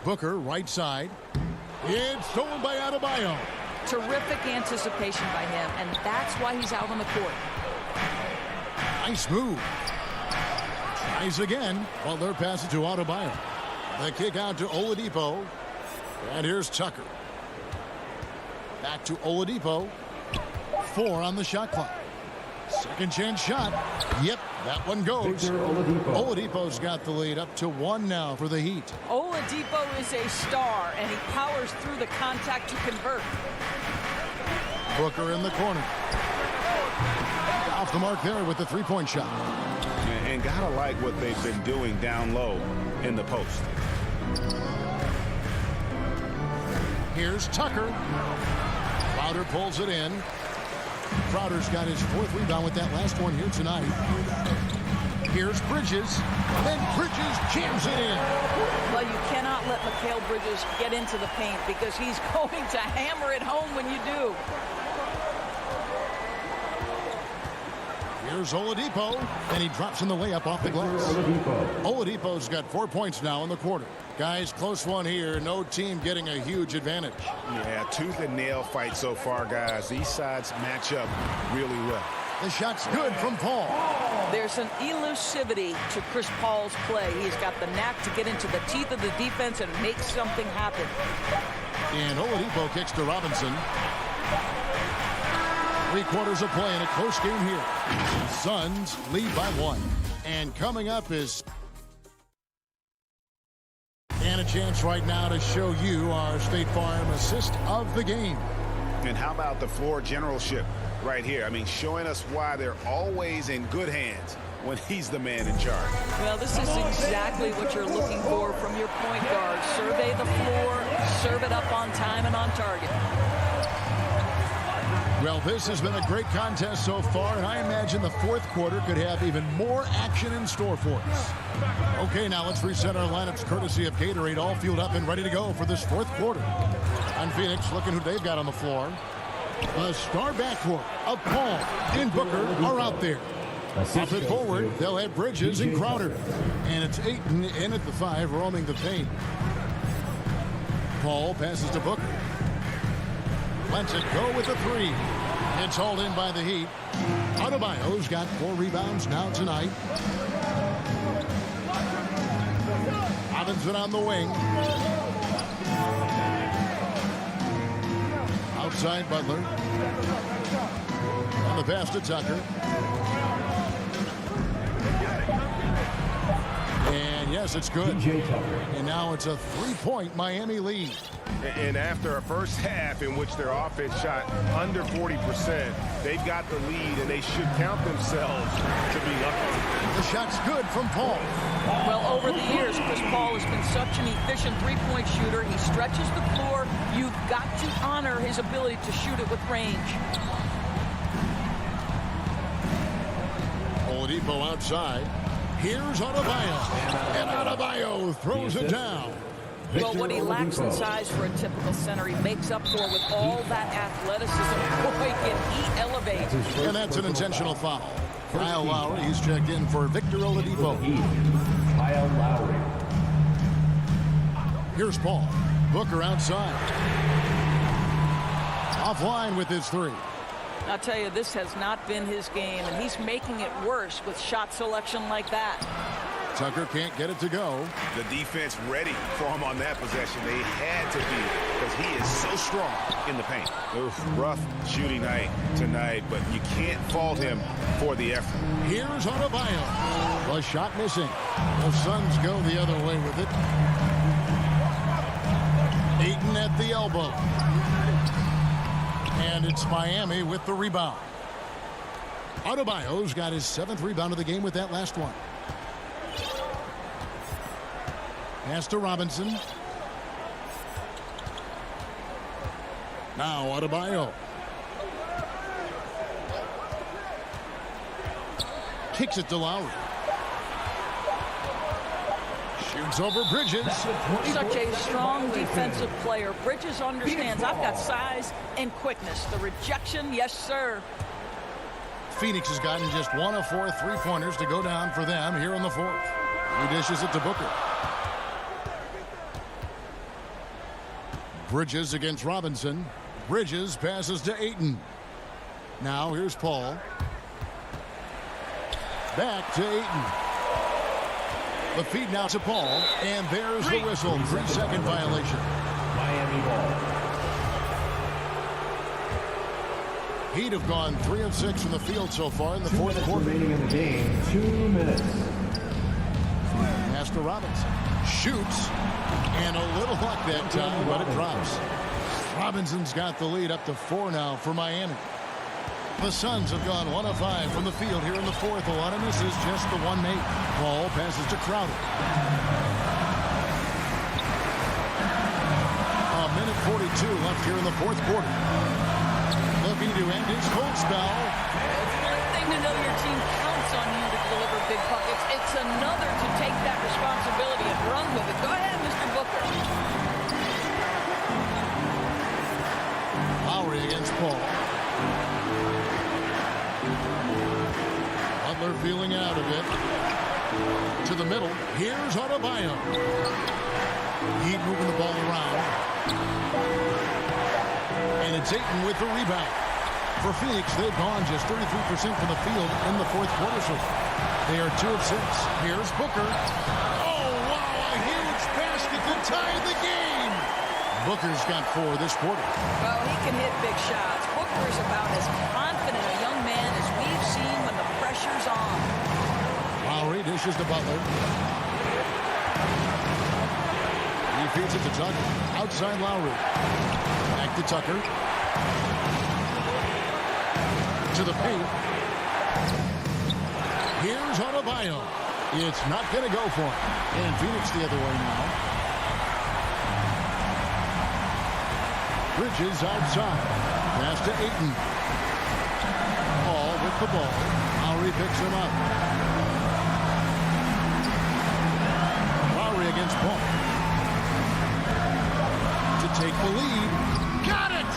Booker, right side. It's stolen by Adebayo. Terrific anticipation by him, and that's why he's out on the court. Nice move. Tries again. Butler passes to Adebayo. The kick out to Oladipo. And here's Tucker. Back to Oladipo. 4 on the shot clock. Second chance shot. Yep, that one goes. Oladipo's got the lead up to 1 now for the Heat. Oladipo is a star, and he powers through the contact to convert. Booker in the corner. Off the mark there with the three-point shot. And gotta like what they've been doing down low in the post. Here's Tucker. Crowder pulls it in. Crowder's got his 4th rebound with that last one here tonight. Here's Bridges. Then Bridges jams it in. Well, you cannot let Mikal Bridges get into the paint because he's going to hammer it home when you do. Here's Oladipo, and he drops in the layup off the glass. Oladipo's got 4 points now in the quarter. Guys, close one here. No team getting a huge advantage. Yeah, tooth and nail fight so far, guys. These sides match up really well. The shot's good from Paul. There's an elusivity to Chris Paul's play. He's got the knack to get into the teeth of the defense and make something happen. And Oladipo kicks to Robinson. 3 quarters of play in a close game here. Suns lead by 1. And coming up is... And a chance right now to show you our State Farm assist of the game. And how about the floor generalship right here? I mean, showing us why they're always in good hands when he's the man in charge. Well, this is exactly what you're looking for from your point guard. Survey the floor, serve it up on time and on target. Well, this has been a great contest so far, and I imagine the 4th quarter could have even more action in store for us. Okay, now let's reset our lineups courtesy of Gatorade, all fueled up and ready to go for this 4th quarter. On Phoenix, looking who they've got on the floor. The star backcourt of Paul and Booker are out there. Off it forward, they'll have Bridges and Crowder. And it's Ayton in at the 5, roaming the paint. Paul passes to Booker. Lets it go with the 3. It's hauled in by the Heat. Adebayo's got 4 rebounds now tonight. Sends it on the wing. Outside Butler. On the pass to Tucker. And yes, it's good. And now it's a 3-point Miami lead. And after a first half in which their offense shot under 40%, they've got the lead, and they should count themselves to be lucky. The shot's good from Paul. Well, over the years, Chris Paul has been such an efficient three-point shooter. He stretches the floor. You've got to honor his ability to shoot it with range. Oladipo outside. Here's Adebayo. And Adebayo throws it down. Well, what he lacks in size for a typical center, he makes up for with all that athleticism. Boy, can he elevate. And that's an intentional foul. Kyle Lowry, he's checked in for Victor Oladipo. Kyle Lowry. Here's Paul. Booker outside. Offline with his three. I'll tell you, this has not been his game, and he's making it worse with shot selection like that. Tucker can't get it to go. The defense ready for him on that possession. They had to be, because he is so strong in the paint. Oof, rough shooting night tonight, but you can't fault him for the effort. Here's Adebayo. The shot missing. The Suns go the other way with it. Ayton at the elbow. And it's Miami with the rebound. Adebayo's got his 7th rebound of the game with that last one. Pass to Robinson. Now Adebayo. Kicks it to Lowry. Shoots over Bridges. Such a strong defensive player. Bridges understands I've got size and quickness. The rejection, yes, sir. Phoenix has gotten just 1 of 4 3-pointers to go down for them here in the 4th. He dishes it to Booker. Bridges against Robinson. Bridges passes to Ayton. Now here's Paul. Back to Ayton. The feed now to Paul. And there's the whistle. 3-second violation. Miami ball. Heat have gone 3 of 6 from the field so far in the 4th quarter. Remaining in the game. 2 minutes. Pass to Robinson. Shoots. And a little luck that time, but it drops. Robinson's got the lead up to 4 now for Miami. The Suns have gone 1 of 5 from the field here in the 4th. A lot of misses, just the one made. Paul passes to Crowder. A minute 42 left here in the 4th quarter. Looking to end his cold spell. It's one thing to know your team counts on you to deliver big buckets. It's another to take that responsibility and run with it. Go ahead, Mr. Booker. Lowry against Paul. Butler feeling out of it. To the middle. Here's Adebayo. Heat moving the ball around. And it's Ayton with the rebound. For Phoenix, they've gone just 33% from the field in the 4th quarter so far. They are 2 of 6. Here's Booker. Oh, wow, a huge basket to tie the game. Booker's got 4 this quarter. Well, he can hit big shots. Booker's about as confident a young man as we've seen when the pressure's on. Lowry dishes to Butler. He feeds it to Tucker. Outside Lowry. Back to Tucker. To the paint. Here's Adebayo. It's not going to go for him. And Phoenix the other way now. Bridges outside. Pass to Ayton. Paul with the ball. Lowry picks him up. Lowry against Paul. To take the lead. Got it!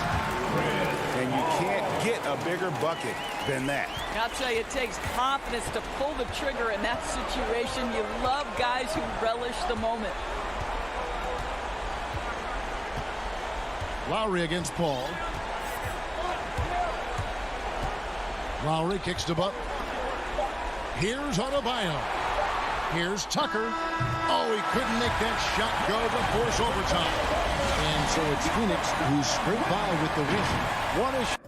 And you can't get a bigger bucket than that. I'll tell you, it takes confidence to pull the trigger in that situation. You love guys who relish the moment. Lowry against Paul. Lowry kicks to Butler. Here's Adebayo. Here's Tucker. Oh, he couldn't make that shot go, but force overtime. And so it's Phoenix who's straight by with the win. What a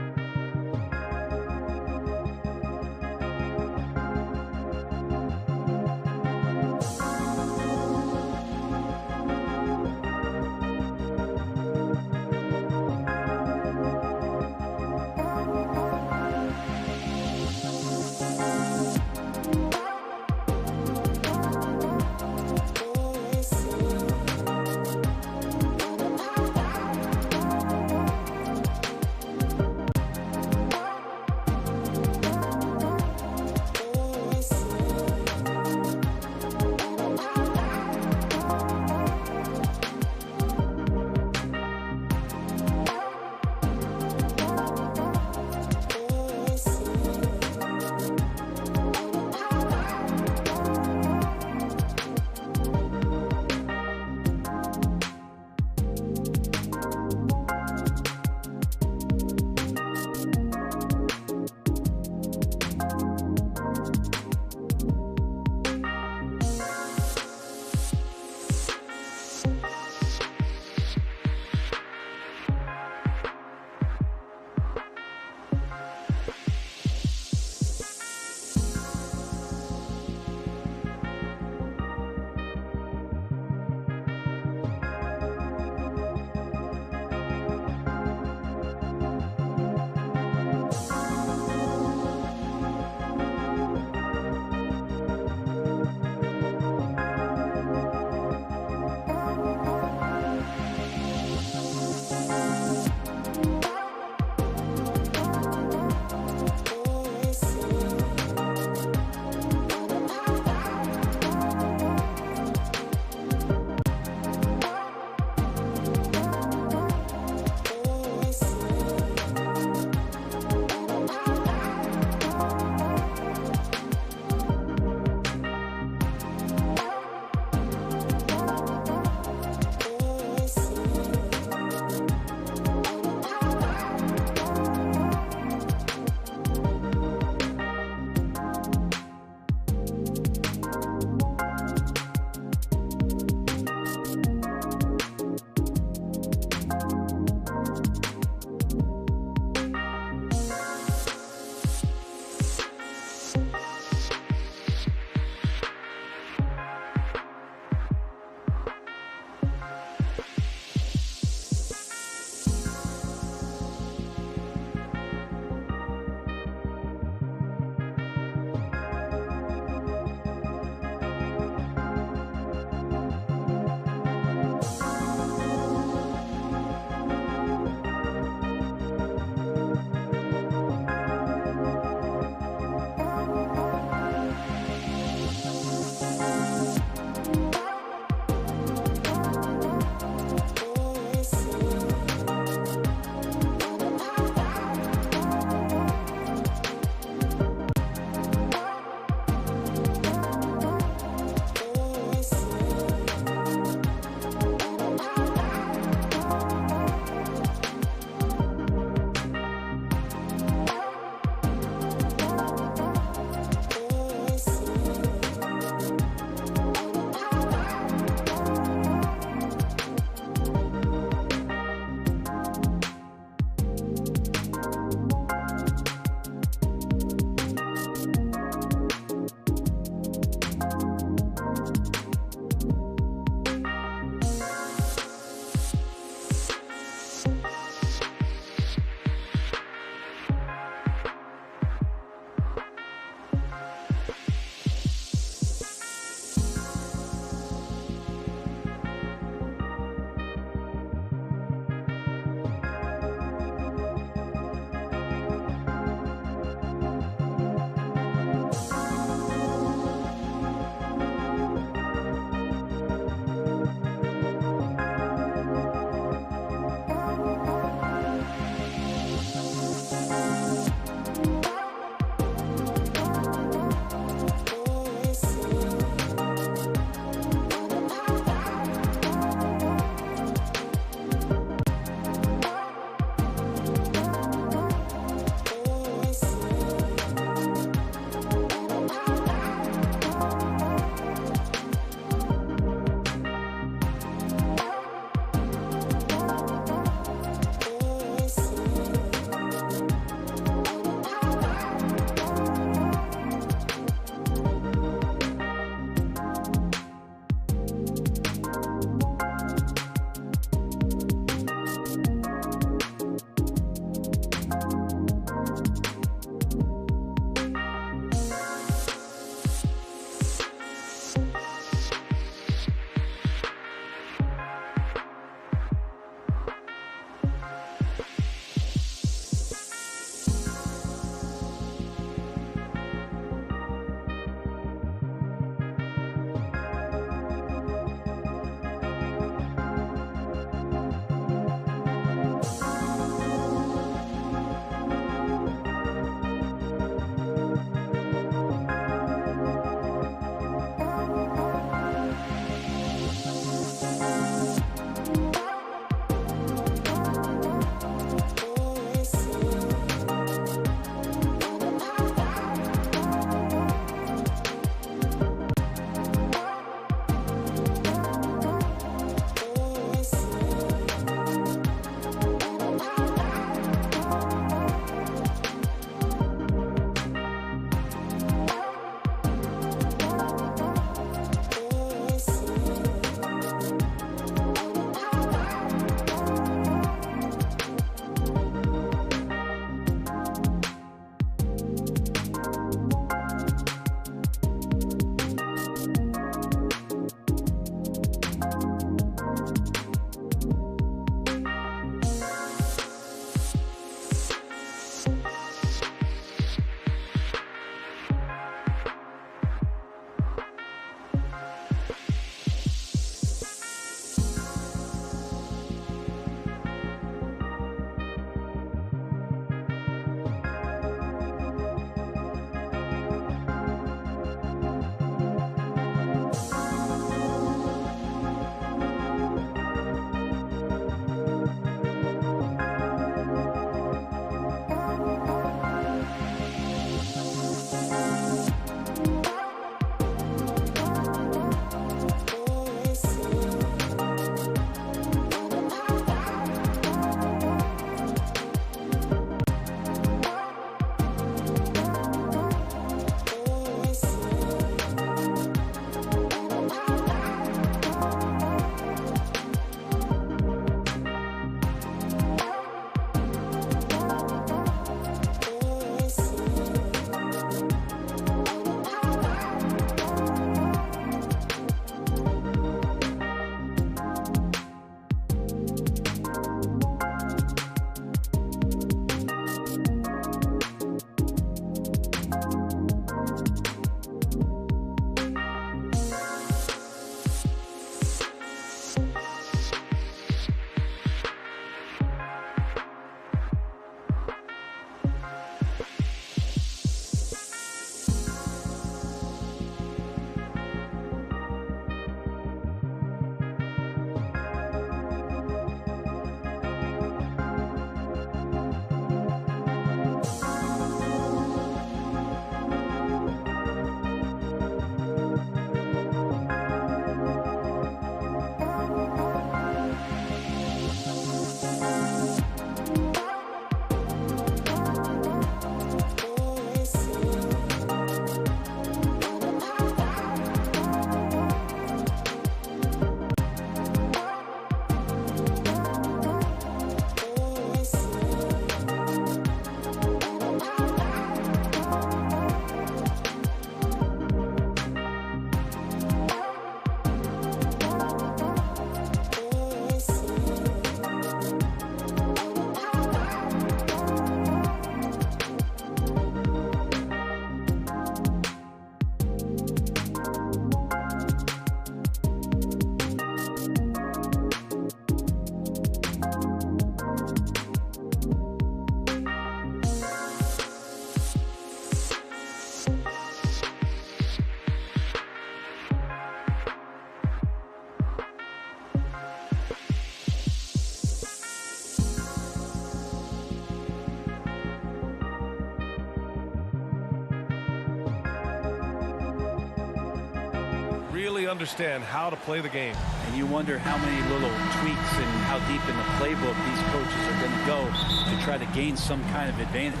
really understand how to play the game. And you wonder how many little tweaks and how deep in the playbook these coaches are going to go to try to gain some kind of advantage.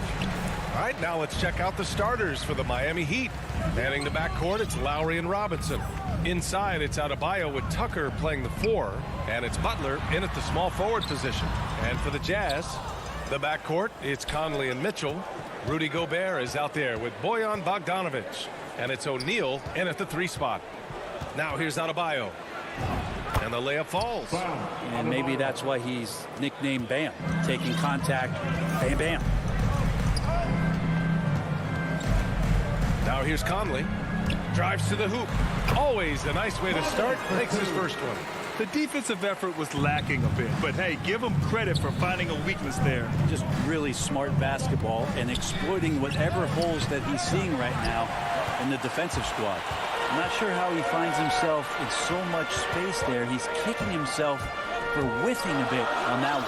All right, now let's check out the starters for the Miami Heat. Manning the backcourt, it's Lowry and Robinson. Inside, it's Adebayo with Tucker playing the 4, and it's Butler in at the small forward position. And for the Jazz, the backcourt, it's Conley and Mitchell. Rudy Gobert is out there with Bojan Bogdanovic, and it's O'Neal in at the 3 spot. Now here's Adebayo, and the layup falls. And maybe that's why he's nicknamed Bam, taking contact, bam, bam. Now here's Conley. Drives to the hoop. Always a nice way to start. Makes his first one. The defensive effort was lacking a bit, but hey, give him credit for finding a weakness there. Just really smart basketball and exploiting whatever holes that he's seeing right now in the defensive squad. I'm not sure how he finds himself in so much space there. He's kicking himself for whiffing a bit on that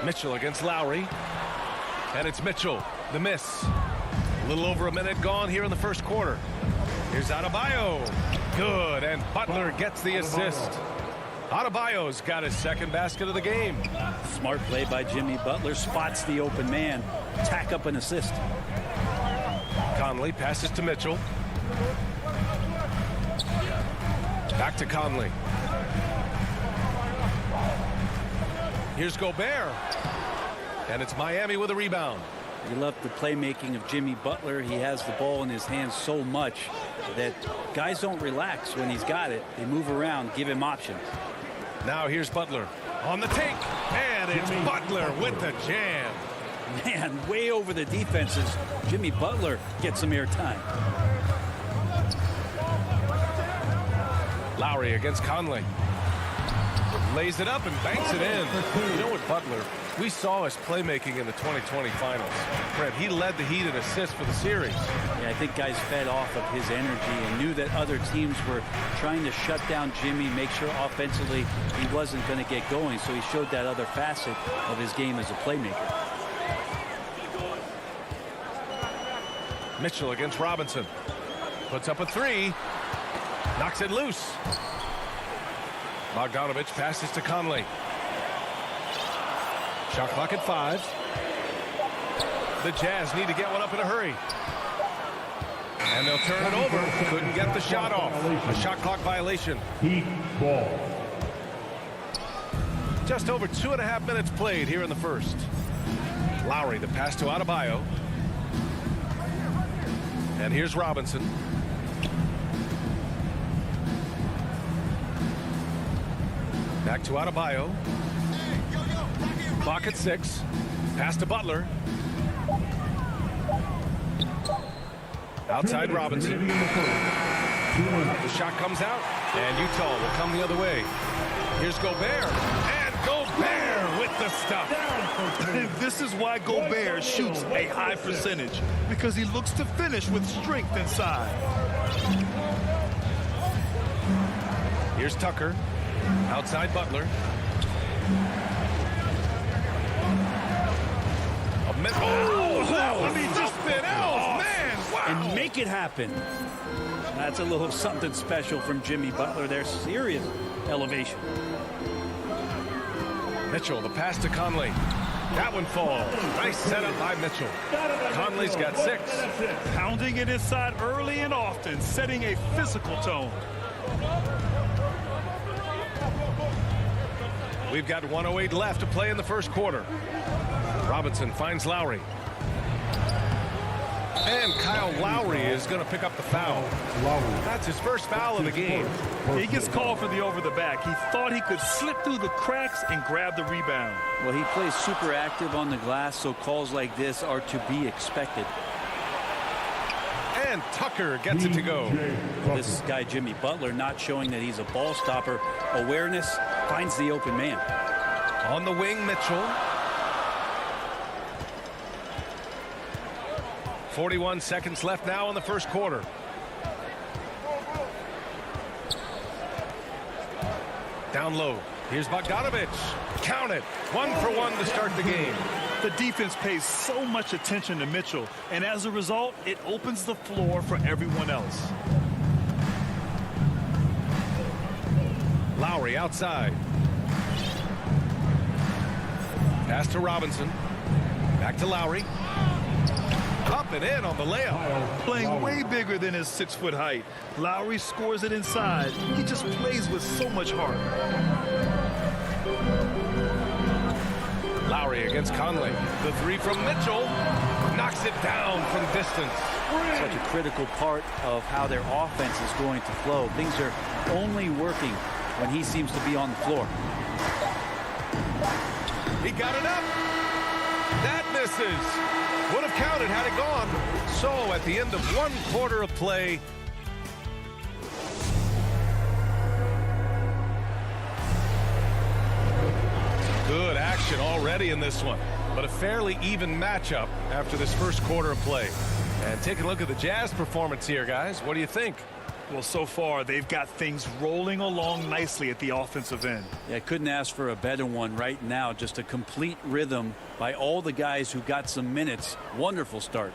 one. Mitchell against Lowry. And it's Mitchell, the miss. A little over a minute gone here in the first quarter. Here's Adebayo. Good, and Butler gets the assist. Adebayo's got his second basket of the game. Smart play by Jimmy Butler. Spots the open man. Tack up an assist. Conley passes to Mitchell. Back to Conley. Here's Gobert. And it's Miami with a rebound. You love the playmaking of Jimmy Butler. He has the ball in his hands so much that guys don't relax when he's got it. They move around, give him options. Now here's Butler on the take. And it's Butler with the jam. Man, way over the defenses. Jimmy Butler gets some airtime. Lowry against Conley. Lays it up and banks it in. You know what, Butler, we saw his playmaking in the 2020 finals. Fred, he led the Heat in assists for the series. Yeah, I think guys fed off of his energy and knew that other teams were trying to shut down Jimmy, make sure offensively he wasn't going to get going. So he showed that other facet of his game as a playmaker. Mitchell against Robinson. Puts up a 3. Knocks it loose. Bogdanovic passes to Conley. Shot clock at 5. The Jazz need to get one up in a hurry. And they'll turn it over. Couldn't get the shot off. A shot clock violation. Heat ball. Just over 2.5 minutes played here in the first. Lowry, the pass to Adebayo. And here's Robinson. Back to Adebayo. Clock at 6. Pass to Butler. Outside Robinson. The shot comes out, and Utah will come the other way. Here's Gobert. And Gobert with the stuff. This is why Gobert shoots a high percentage, because he looks to finish with strength inside. Here's Tucker. Outside Butler. I mean, just spin out, man. Wow. And make it happen. That's a little something special from Jimmy Butler. There's serious elevation. Mitchell, the pass to Conley. That one falls. Nice setup by Mitchell. Conley's got 6. Pounding it inside early and often, setting a physical tone. We've got 1:08 left to play in the first quarter. Robinson finds Lowry. And Kyle Lowry is going to pick up the foul. That's his first foul of the game. He gets called for the over the back. He thought he could slip through the cracks and grab the rebound. Well, he plays super active on the glass, so calls like this are to be expected. And Tucker gets it to go. This guy, Jimmy Butler, not showing that he's a ball stopper. Awareness, finds the open man. On the wing, Mitchell. 41 seconds left now in the first quarter. Down low. Here's Bogdanovic. Count it. 1 for 1 to start the game. The defense pays so much attention to Mitchell, and as a result, it opens the floor for everyone else. Lowry outside. Pass to Robinson. Back to Lowry. Up and in on the layup. Playing way bigger than his 6-foot height. Lowry scores it inside. He just plays with so much heart. Lowry against Conley. The three from Mitchell. Knocks it down from distance. Such a critical part of how their offense is going to flow. Things are only working when he seems to be on the floor. He got it up. That misses. Would have counted had it gone. So at the end of 1 quarter of play, good action already in this one, but a fairly even matchup after this first quarter of play. And take a look at the Jazz performance here, guys. What do you think? Well, so far, they've got things rolling along nicely at the offensive end. Yeah, I couldn't ask for a better one right now. Just a complete rhythm by all the guys who got some minutes. Wonderful start.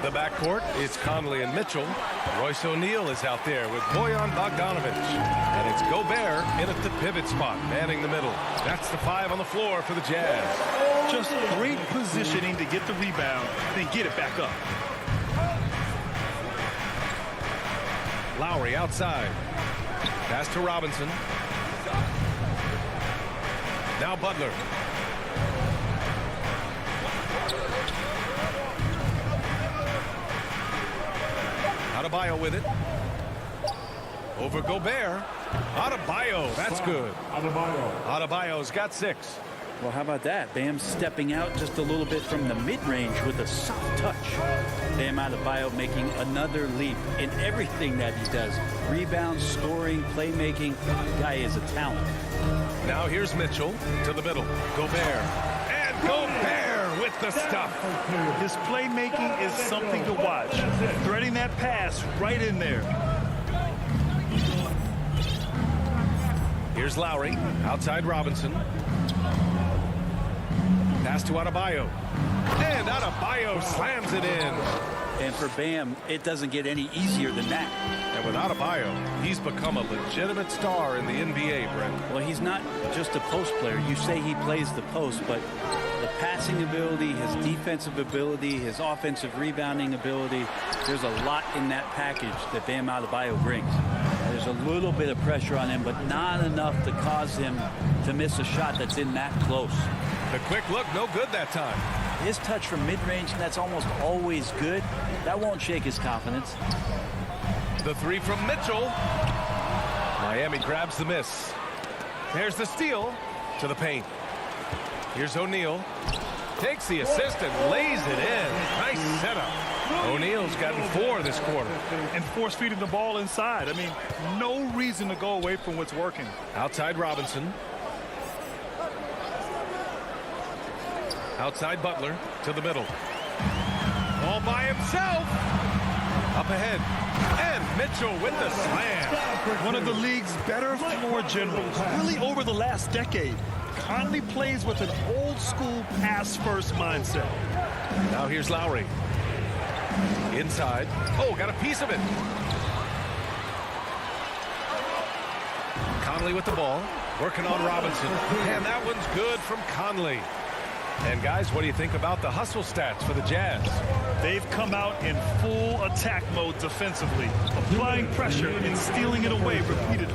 The backcourt is Conley and Mitchell. Royce O'Neal is out there with Bojan Bogdanovic. And it's Gobert in at the pivot spot, manning the middle. That's the 5 on the floor for the Jazz. Just great positioning to get the rebound, then get it back up. Lowry outside. Pass to Robinson. Now Butler. Adebayo with it. Over Gobert. Adebayo, that's good. Adebayo's got 6. Well, how about that? Bam stepping out just a little bit from the mid-range with a soft touch. Bam Adebayo making another leap in everything that he does. Rebounds, scoring, playmaking. The guy is a talent. Now here's Mitchell to the middle. Gobert. And Gobert with the stuff. His playmaking is something to watch. Threading that pass right in there. Here's Lowry. Outside Robinson. Pass to Adebayo. And Adebayo slams it in. And for Bam, it doesn't get any easier than that. And with Adebayo, he's become a legitimate star in the NBA, Brent. Well, he's not just a post player. You say he plays the post, but the passing ability, his defensive ability, his offensive rebounding ability, there's a lot in that package that Bam Adebayo brings. There's a little bit of pressure on him, but not enough to cause him to miss a shot that's in that close. The quick look, no good that time. His touch from mid-range, that's almost always good. That won't shake his confidence. The 3 from Mitchell. Miami grabs the miss. There's the steal to the paint. Here's O'Neal. Takes the assist and lays it in. Nice setup. O'Neal's gotten 4 this quarter. And force feeding the ball inside. I mean, no reason to go away from what's working. Outside Robinson. Outside Butler to the middle. All by himself. Up ahead. And Mitchell with the slam. One of the league's better floor generals, really over the last decade. Conley plays with an old-school pass-first mindset. Now here's Lowry. Inside. Oh, got a piece of it. Conley with the ball. Working on Robinson. And that one's good from Conley. And guys, what do you think about the hustle stats for the Jazz? They've come out in full attack mode defensively, applying pressure and stealing it away repeatedly.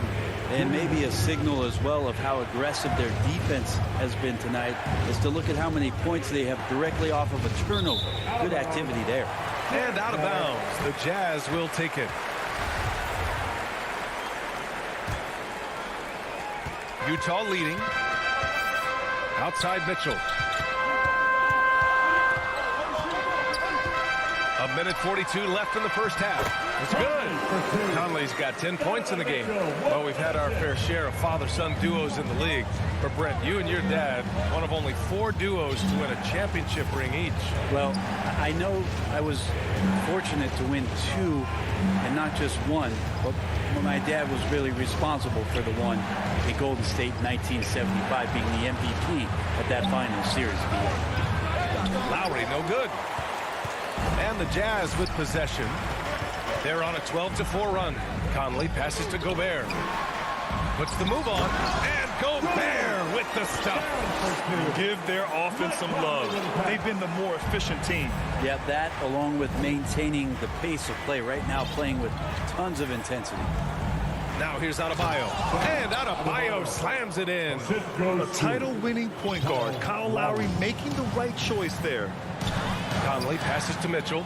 And maybe a signal as well of how aggressive their defense has been tonight is to look at how many points they have directly off of a turnover. Good activity there. And out of bounds. The Jazz will take it. Utah leading. Outside Mitchell. A minute 42 left in the first half. It's good. Conley's got 10 points in the game. Well, we've had our fair share of father-son duos in the league. But Brent, you and your dad, one of only 4 duos to win a championship ring each. Well, I know I was fortunate to win 2 and not just 1. But my dad was really responsible for the one in Golden State in 1975, being the MVP at that final series. Lowry, no good. And the Jazz with possession. They're on a 12-4 run. Conley passes to Gobert. Puts the move on. And Gobert with the stuff. Give their offense some love. They've been the more efficient team. Yeah, that along with maintaining the pace of play right now, playing with tons of intensity. Now here's Adebayo. And Adebayo slams it in. A title-winning point guard, Kyle Lowry making the right choice there. Conley passes to Mitchell.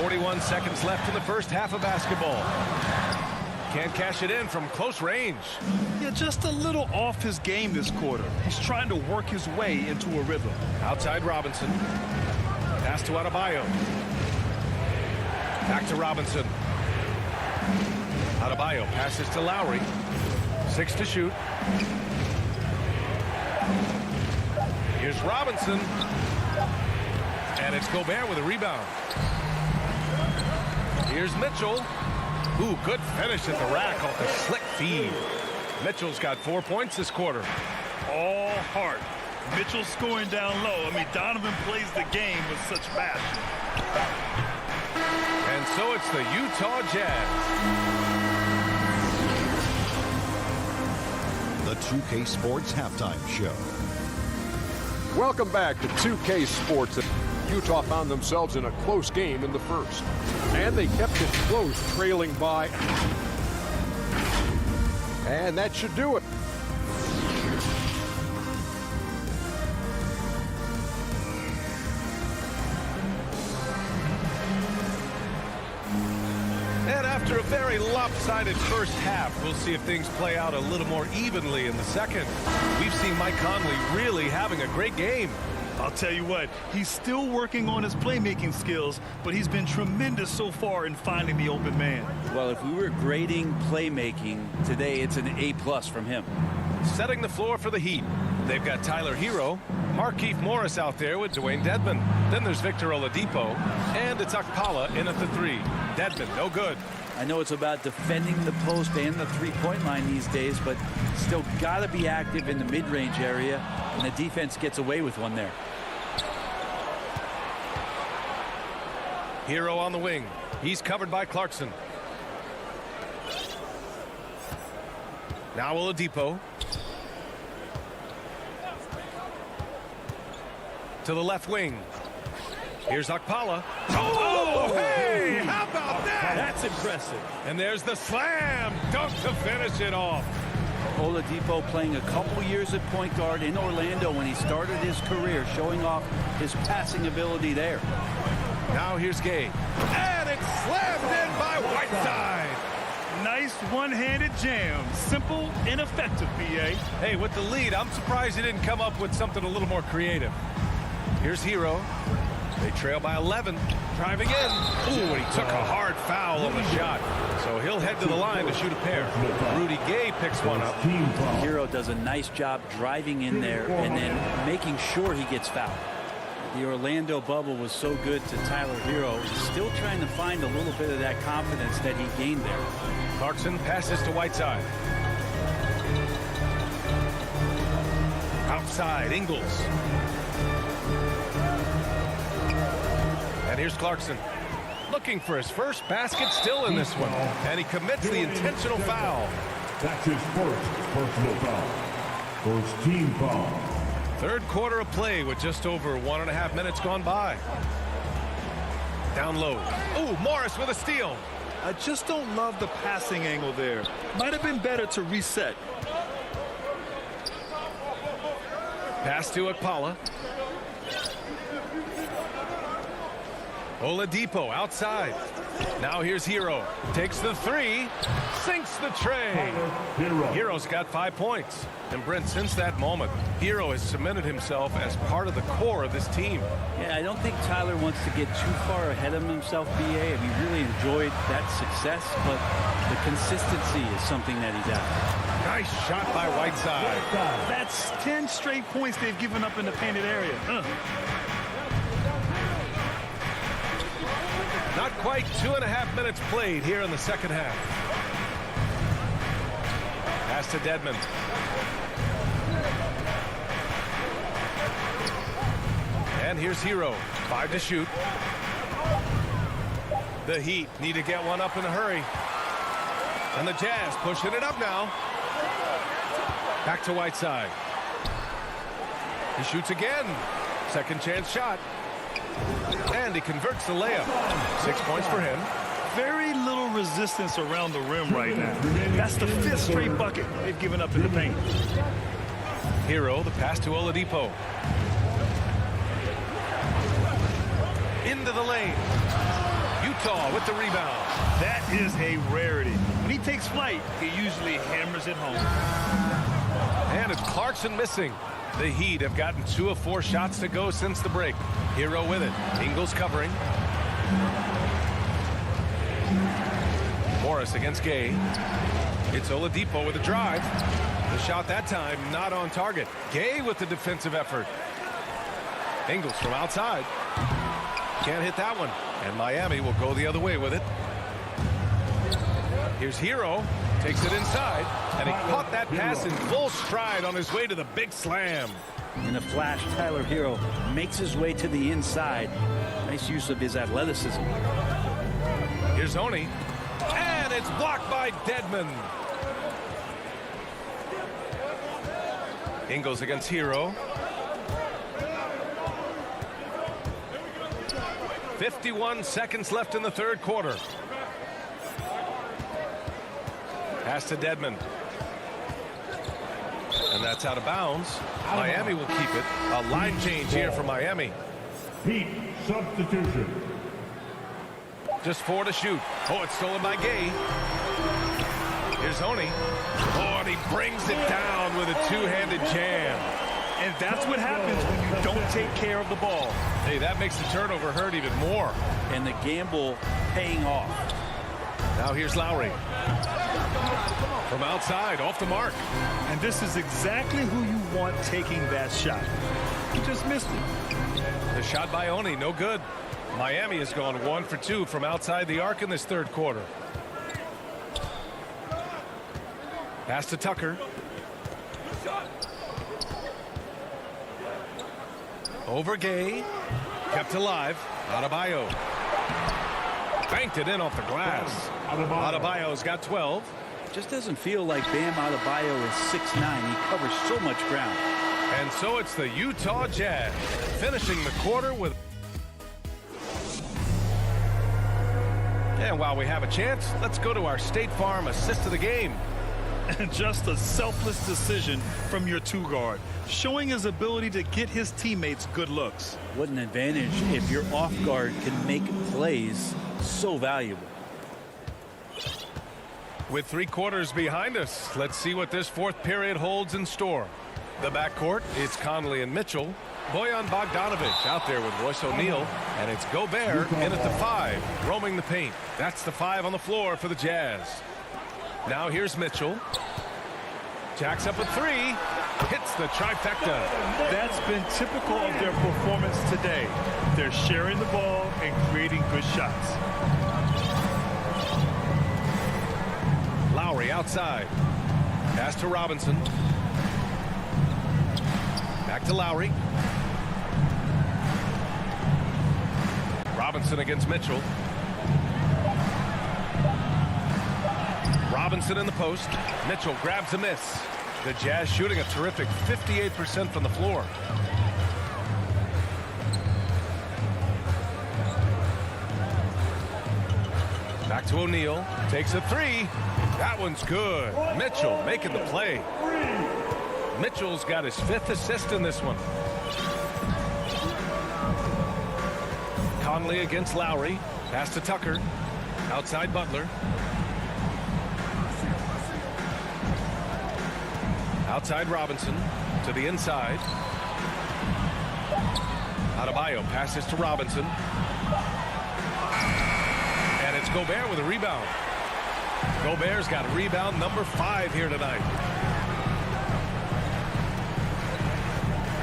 41 seconds left in the first half of basketball. Can't cash it in from close range. Yeah, just a little off his game this quarter. He's trying to work his way into a rhythm. Outside Robinson. Pass to Adebayo. Back to Robinson. Adebayo passes to Lowry. 6 to shoot. Here's Robinson. And it's Gobert with a rebound. Here's Mitchell. Ooh, good finish at the rack off the slick feed. Mitchell's got 4 points this quarter. All heart. Mitchell scoring down low. I mean, Donovan plays the game with such passion. And so it's the Utah Jazz. The 2K Sports Halftime Show. Welcome back to 2K Sports. Utah found themselves in a close game in the first. And they kept it close, trailing by. And that should do it. And after a very lopsided first half, we'll see if things play out a little more evenly in the second. We've seen Mike Conley really having a great game. I'll tell you what, he's still working on his playmaking skills, but he's been tremendous so far in finding the open man. Well, if we were grading playmaking today, it's an A+ from him. Setting the floor for the Heat. They've got Tyler Hero, Markieff Morris out there with Dwayne Dedmon. Then there's Victor Oladipo, and it's Okpala in at the 3. Dedmon, no good. I know it's about defending the post and the three-point line these days, but still got to be active in the mid-range area, and the defense gets away with one there. Hero on the wing. He's covered by Clarkson. Now Oladipo. To the left wing. Here's Okpala. Oh, hey! How about that? That's impressive. And there's the slam dunk to finish it off. Oladipo playing a couple years at point guard in Orlando when he started his career, showing off his passing ability there. Now here's Gay. And it's slammed in by Whiteside. Nice one-handed jam. Simple and effective, B.A. Hey, with the lead, I'm surprised he didn't come up with something a little more creative. Here's Hero. They trail by 11. Driving in. Ooh, and he took a hard foul on the shot. So he'll head to the line to shoot a pair. Rudy Gay picks one up. Hero does a nice job driving in there and then making sure he gets fouled. The Orlando bubble was so good to Tyler Hero. He's still trying to find a little bit of that confidence that he gained there. Clarkson passes to Whiteside. Outside, Ingles. And here's Clarkson. Looking for his first basket still in this one. And he commits the intentional foul. That's his first personal foul. First team foul. Third quarter of play with just over 1.5 minutes gone by. Down low. Ooh, Morris with a steal. I just don't love the passing angle there. Might have been better to reset. Pass to Okpala. Oladipo outside. Now here's Hero. Takes the 3. Sinks the tray. Hero's got 5 points. And Brent, since that moment, Hero has cemented himself as part of the core of this team. Yeah, I don't think Tyler wants to get too far ahead of himself, B.A. He really enjoyed that success, but the consistency is something that he's after. Nice shot by Whiteside. That's 10 straight points they've given up in the painted area. Not quite 2.5 minutes played here in the second half. Pass to Dedmon. And here's Hero. 5 to shoot. The Heat need to get one up in a hurry. And the Jazz pushing it up now. Back to Whiteside. He shoots again. Second chance shot. And he converts the layup. 6 points for him. Very little resistance around the rim right now. That's the 5th straight bucket they've given up in the paint. Hero, the pass to Oladipo. Into the lane. Utah with the rebound. That is a rarity. When he takes flight, he usually hammers it home. And it's Clarkson missing. The Heat have gotten 2 of 4 shots to go since the break. Hero with it. Ingles covering. Morris against Gay. It's Oladipo with a drive. The shot that time not on target. Gay with the defensive effort. Ingles from outside. Can't hit that one. And Miami will go the other way with it. Here's Hero. Takes it inside. And he caught that pass in full stride on his way to the big slam. In a flash, Tyler Hero makes his way to the inside. Nice use of his athleticism. Here's Oni. And it's blocked by Dedmon. Ingles against Hero. 51 seconds left in the third quarter. Pass to Dedmon. And that's out of bounds. Miami will keep it. A line change here for Miami. Heat substitution. Just 4 to shoot. Oh, it's stolen by Gay. Here's Oni. Oh, and he brings it down with a two-handed jam. And that's what happens when you don't take care of the ball. Hey, that makes the turnover hurt even more. And the gamble paying off. Now here's Lowry. From outside, off the mark. And this is exactly who you want taking that shot. He just missed it. The shot by Oni, no good. Miami has gone 1 for 2 from outside the arc in this third quarter. Pass to Tucker. Over Gay. Kept alive. Adebayo. Banked it in off the glass. Adebayo's got 12. Just doesn't feel like Bam Adebayo is 6'9". He covers so much ground. And so it's the Utah Jazz finishing the quarter with... And while we have a chance, let's go to our State Farm assist of the game. And just a selfless decision from your 2-guard, showing his ability to get his teammates good looks. What an advantage if your off guard can make plays so valuable. With 3 quarters behind us, let's see what this fourth period holds in store. The backcourt, it's Conley and Mitchell. Bojan Bogdanovic out there with Royce O'Neal. And it's Gobert in at the 5, roaming the paint. That's the 5 on the floor for the Jazz. Now here's Mitchell. Jacks up a 3. Hits the trifecta. That's been typical of their performance today. They're sharing the ball and creating good shots. Lowry outside. Pass to Robinson. Back to Lowry. Robinson against Mitchell. Robinson in the post. Mitchell grabs a miss. The Jazz shooting a terrific 58% from the floor. Back to O'Neal. Takes a 3. That one's good. Mitchell making the play. Mitchell's got his 5th assist in this one. Conley against Lowry. Pass to Tucker. Outside Butler. Outside Robinson to the inside. Adebayo passes to Robinson. And it's Gobert with a rebound. Gobert's got rebound number 5 here tonight.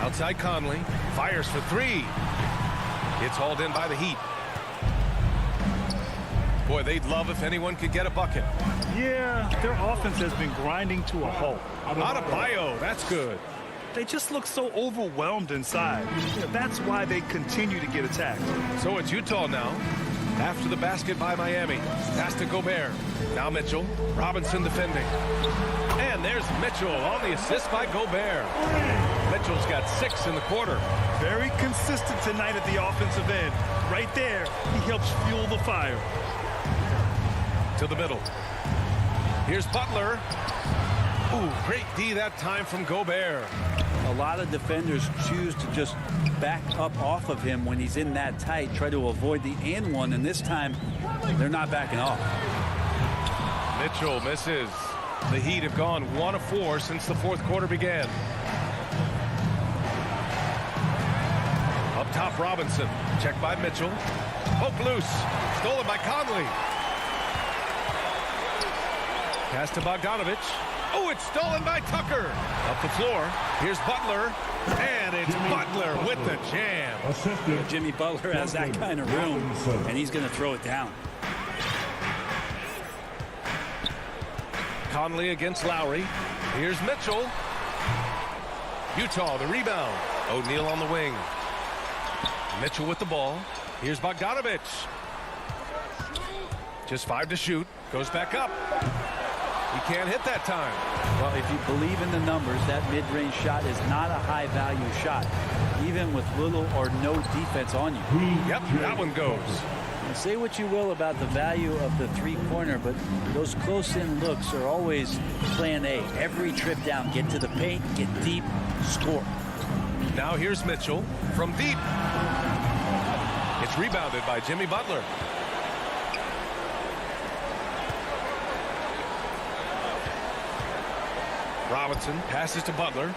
Outside Conley. Fires for 3. It's hauled in by the Heat. Boy, they'd love if anyone could get a bucket. Yeah, their offense has been grinding to a halt. Adebayo, that's good. They just look so overwhelmed inside. That's why they continue to get attacked. So it's Utah now. After the basket by Miami. Pass to Gobert. Now Mitchell. Robinson defending. And there's Mitchell on the assist by Gobert. Mitchell's got 6 in the quarter. Very consistent tonight at the offensive end. Right there, he helps fuel the fire. To the middle. Here's Butler. Ooh, great D that time from Gobert. A lot of defenders choose to just back up off of him when he's in that tight, try to avoid the and one, and this time they're not backing off. Mitchell misses. The Heat have gone 1 of 4 since the fourth quarter began. Up top, Robinson. Checked by Mitchell. Poke loose. Stolen by Conley. Pass to Bogdanovich. Oh, it's stolen by Tucker. Up the floor. Here's Butler. And it's Butler with the jam. Jimmy Butler has that kind of room, and he's going to throw it down. Conley against Lowry. Here's Mitchell. Utah, the rebound. O'Neal on the wing. Mitchell with the ball. Here's Bogdanovich. Just 5 to shoot. Goes back up. He can't hit that time. Well, if you believe in the numbers, that mid-range shot is not a high-value shot, even with little or no defense on you. Yep, that one goes. And say what you will about the value of the three-pointer, but those close-in looks are always plan A. Every trip down, get to the paint, get deep, score. Now here's Mitchell from deep. It's rebounded by Jimmy Butler. Robinson passes to Butler.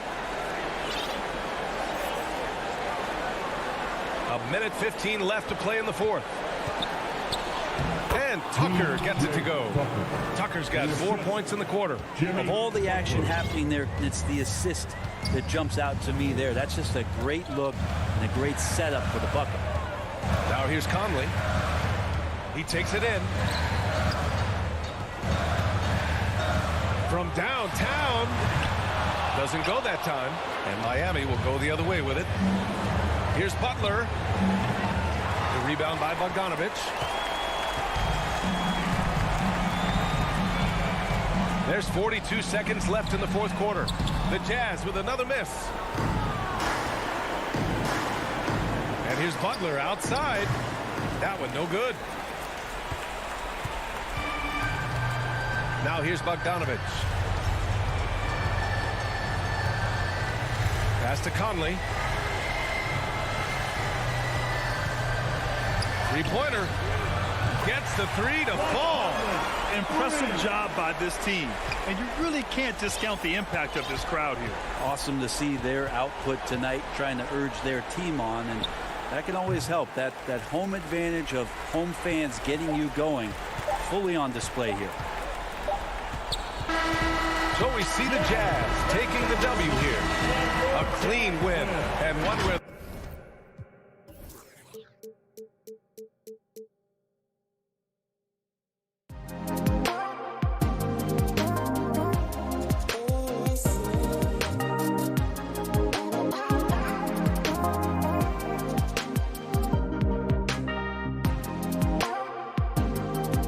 1:15 left to play in the fourth. And Tucker gets it to go. Tucker's got 4 points in the quarter. Of all the action happening there, it's the assist that jumps out to me there. That's just a great look and a great setup for the bucket. Now here's Conley. He takes it in. From downtown. Doesn't go that time. And Miami will go the other way with it. Here's Butler. The rebound by Bogdanovich. There's 42 seconds left in the fourth quarter. The Jazz with another miss. And here's Butler outside. That one no good. Now here's Bogdanovich. Pass to Conley. Three-pointer. Gets the 3 to fall. Impressive job by this team. And you really can't discount the impact of this crowd here. Awesome to see their output tonight, trying to urge their team on. And that can always help. That home advantage of home fans getting you going, fully on display here. So we see the Jazz taking the W here. A clean win and one where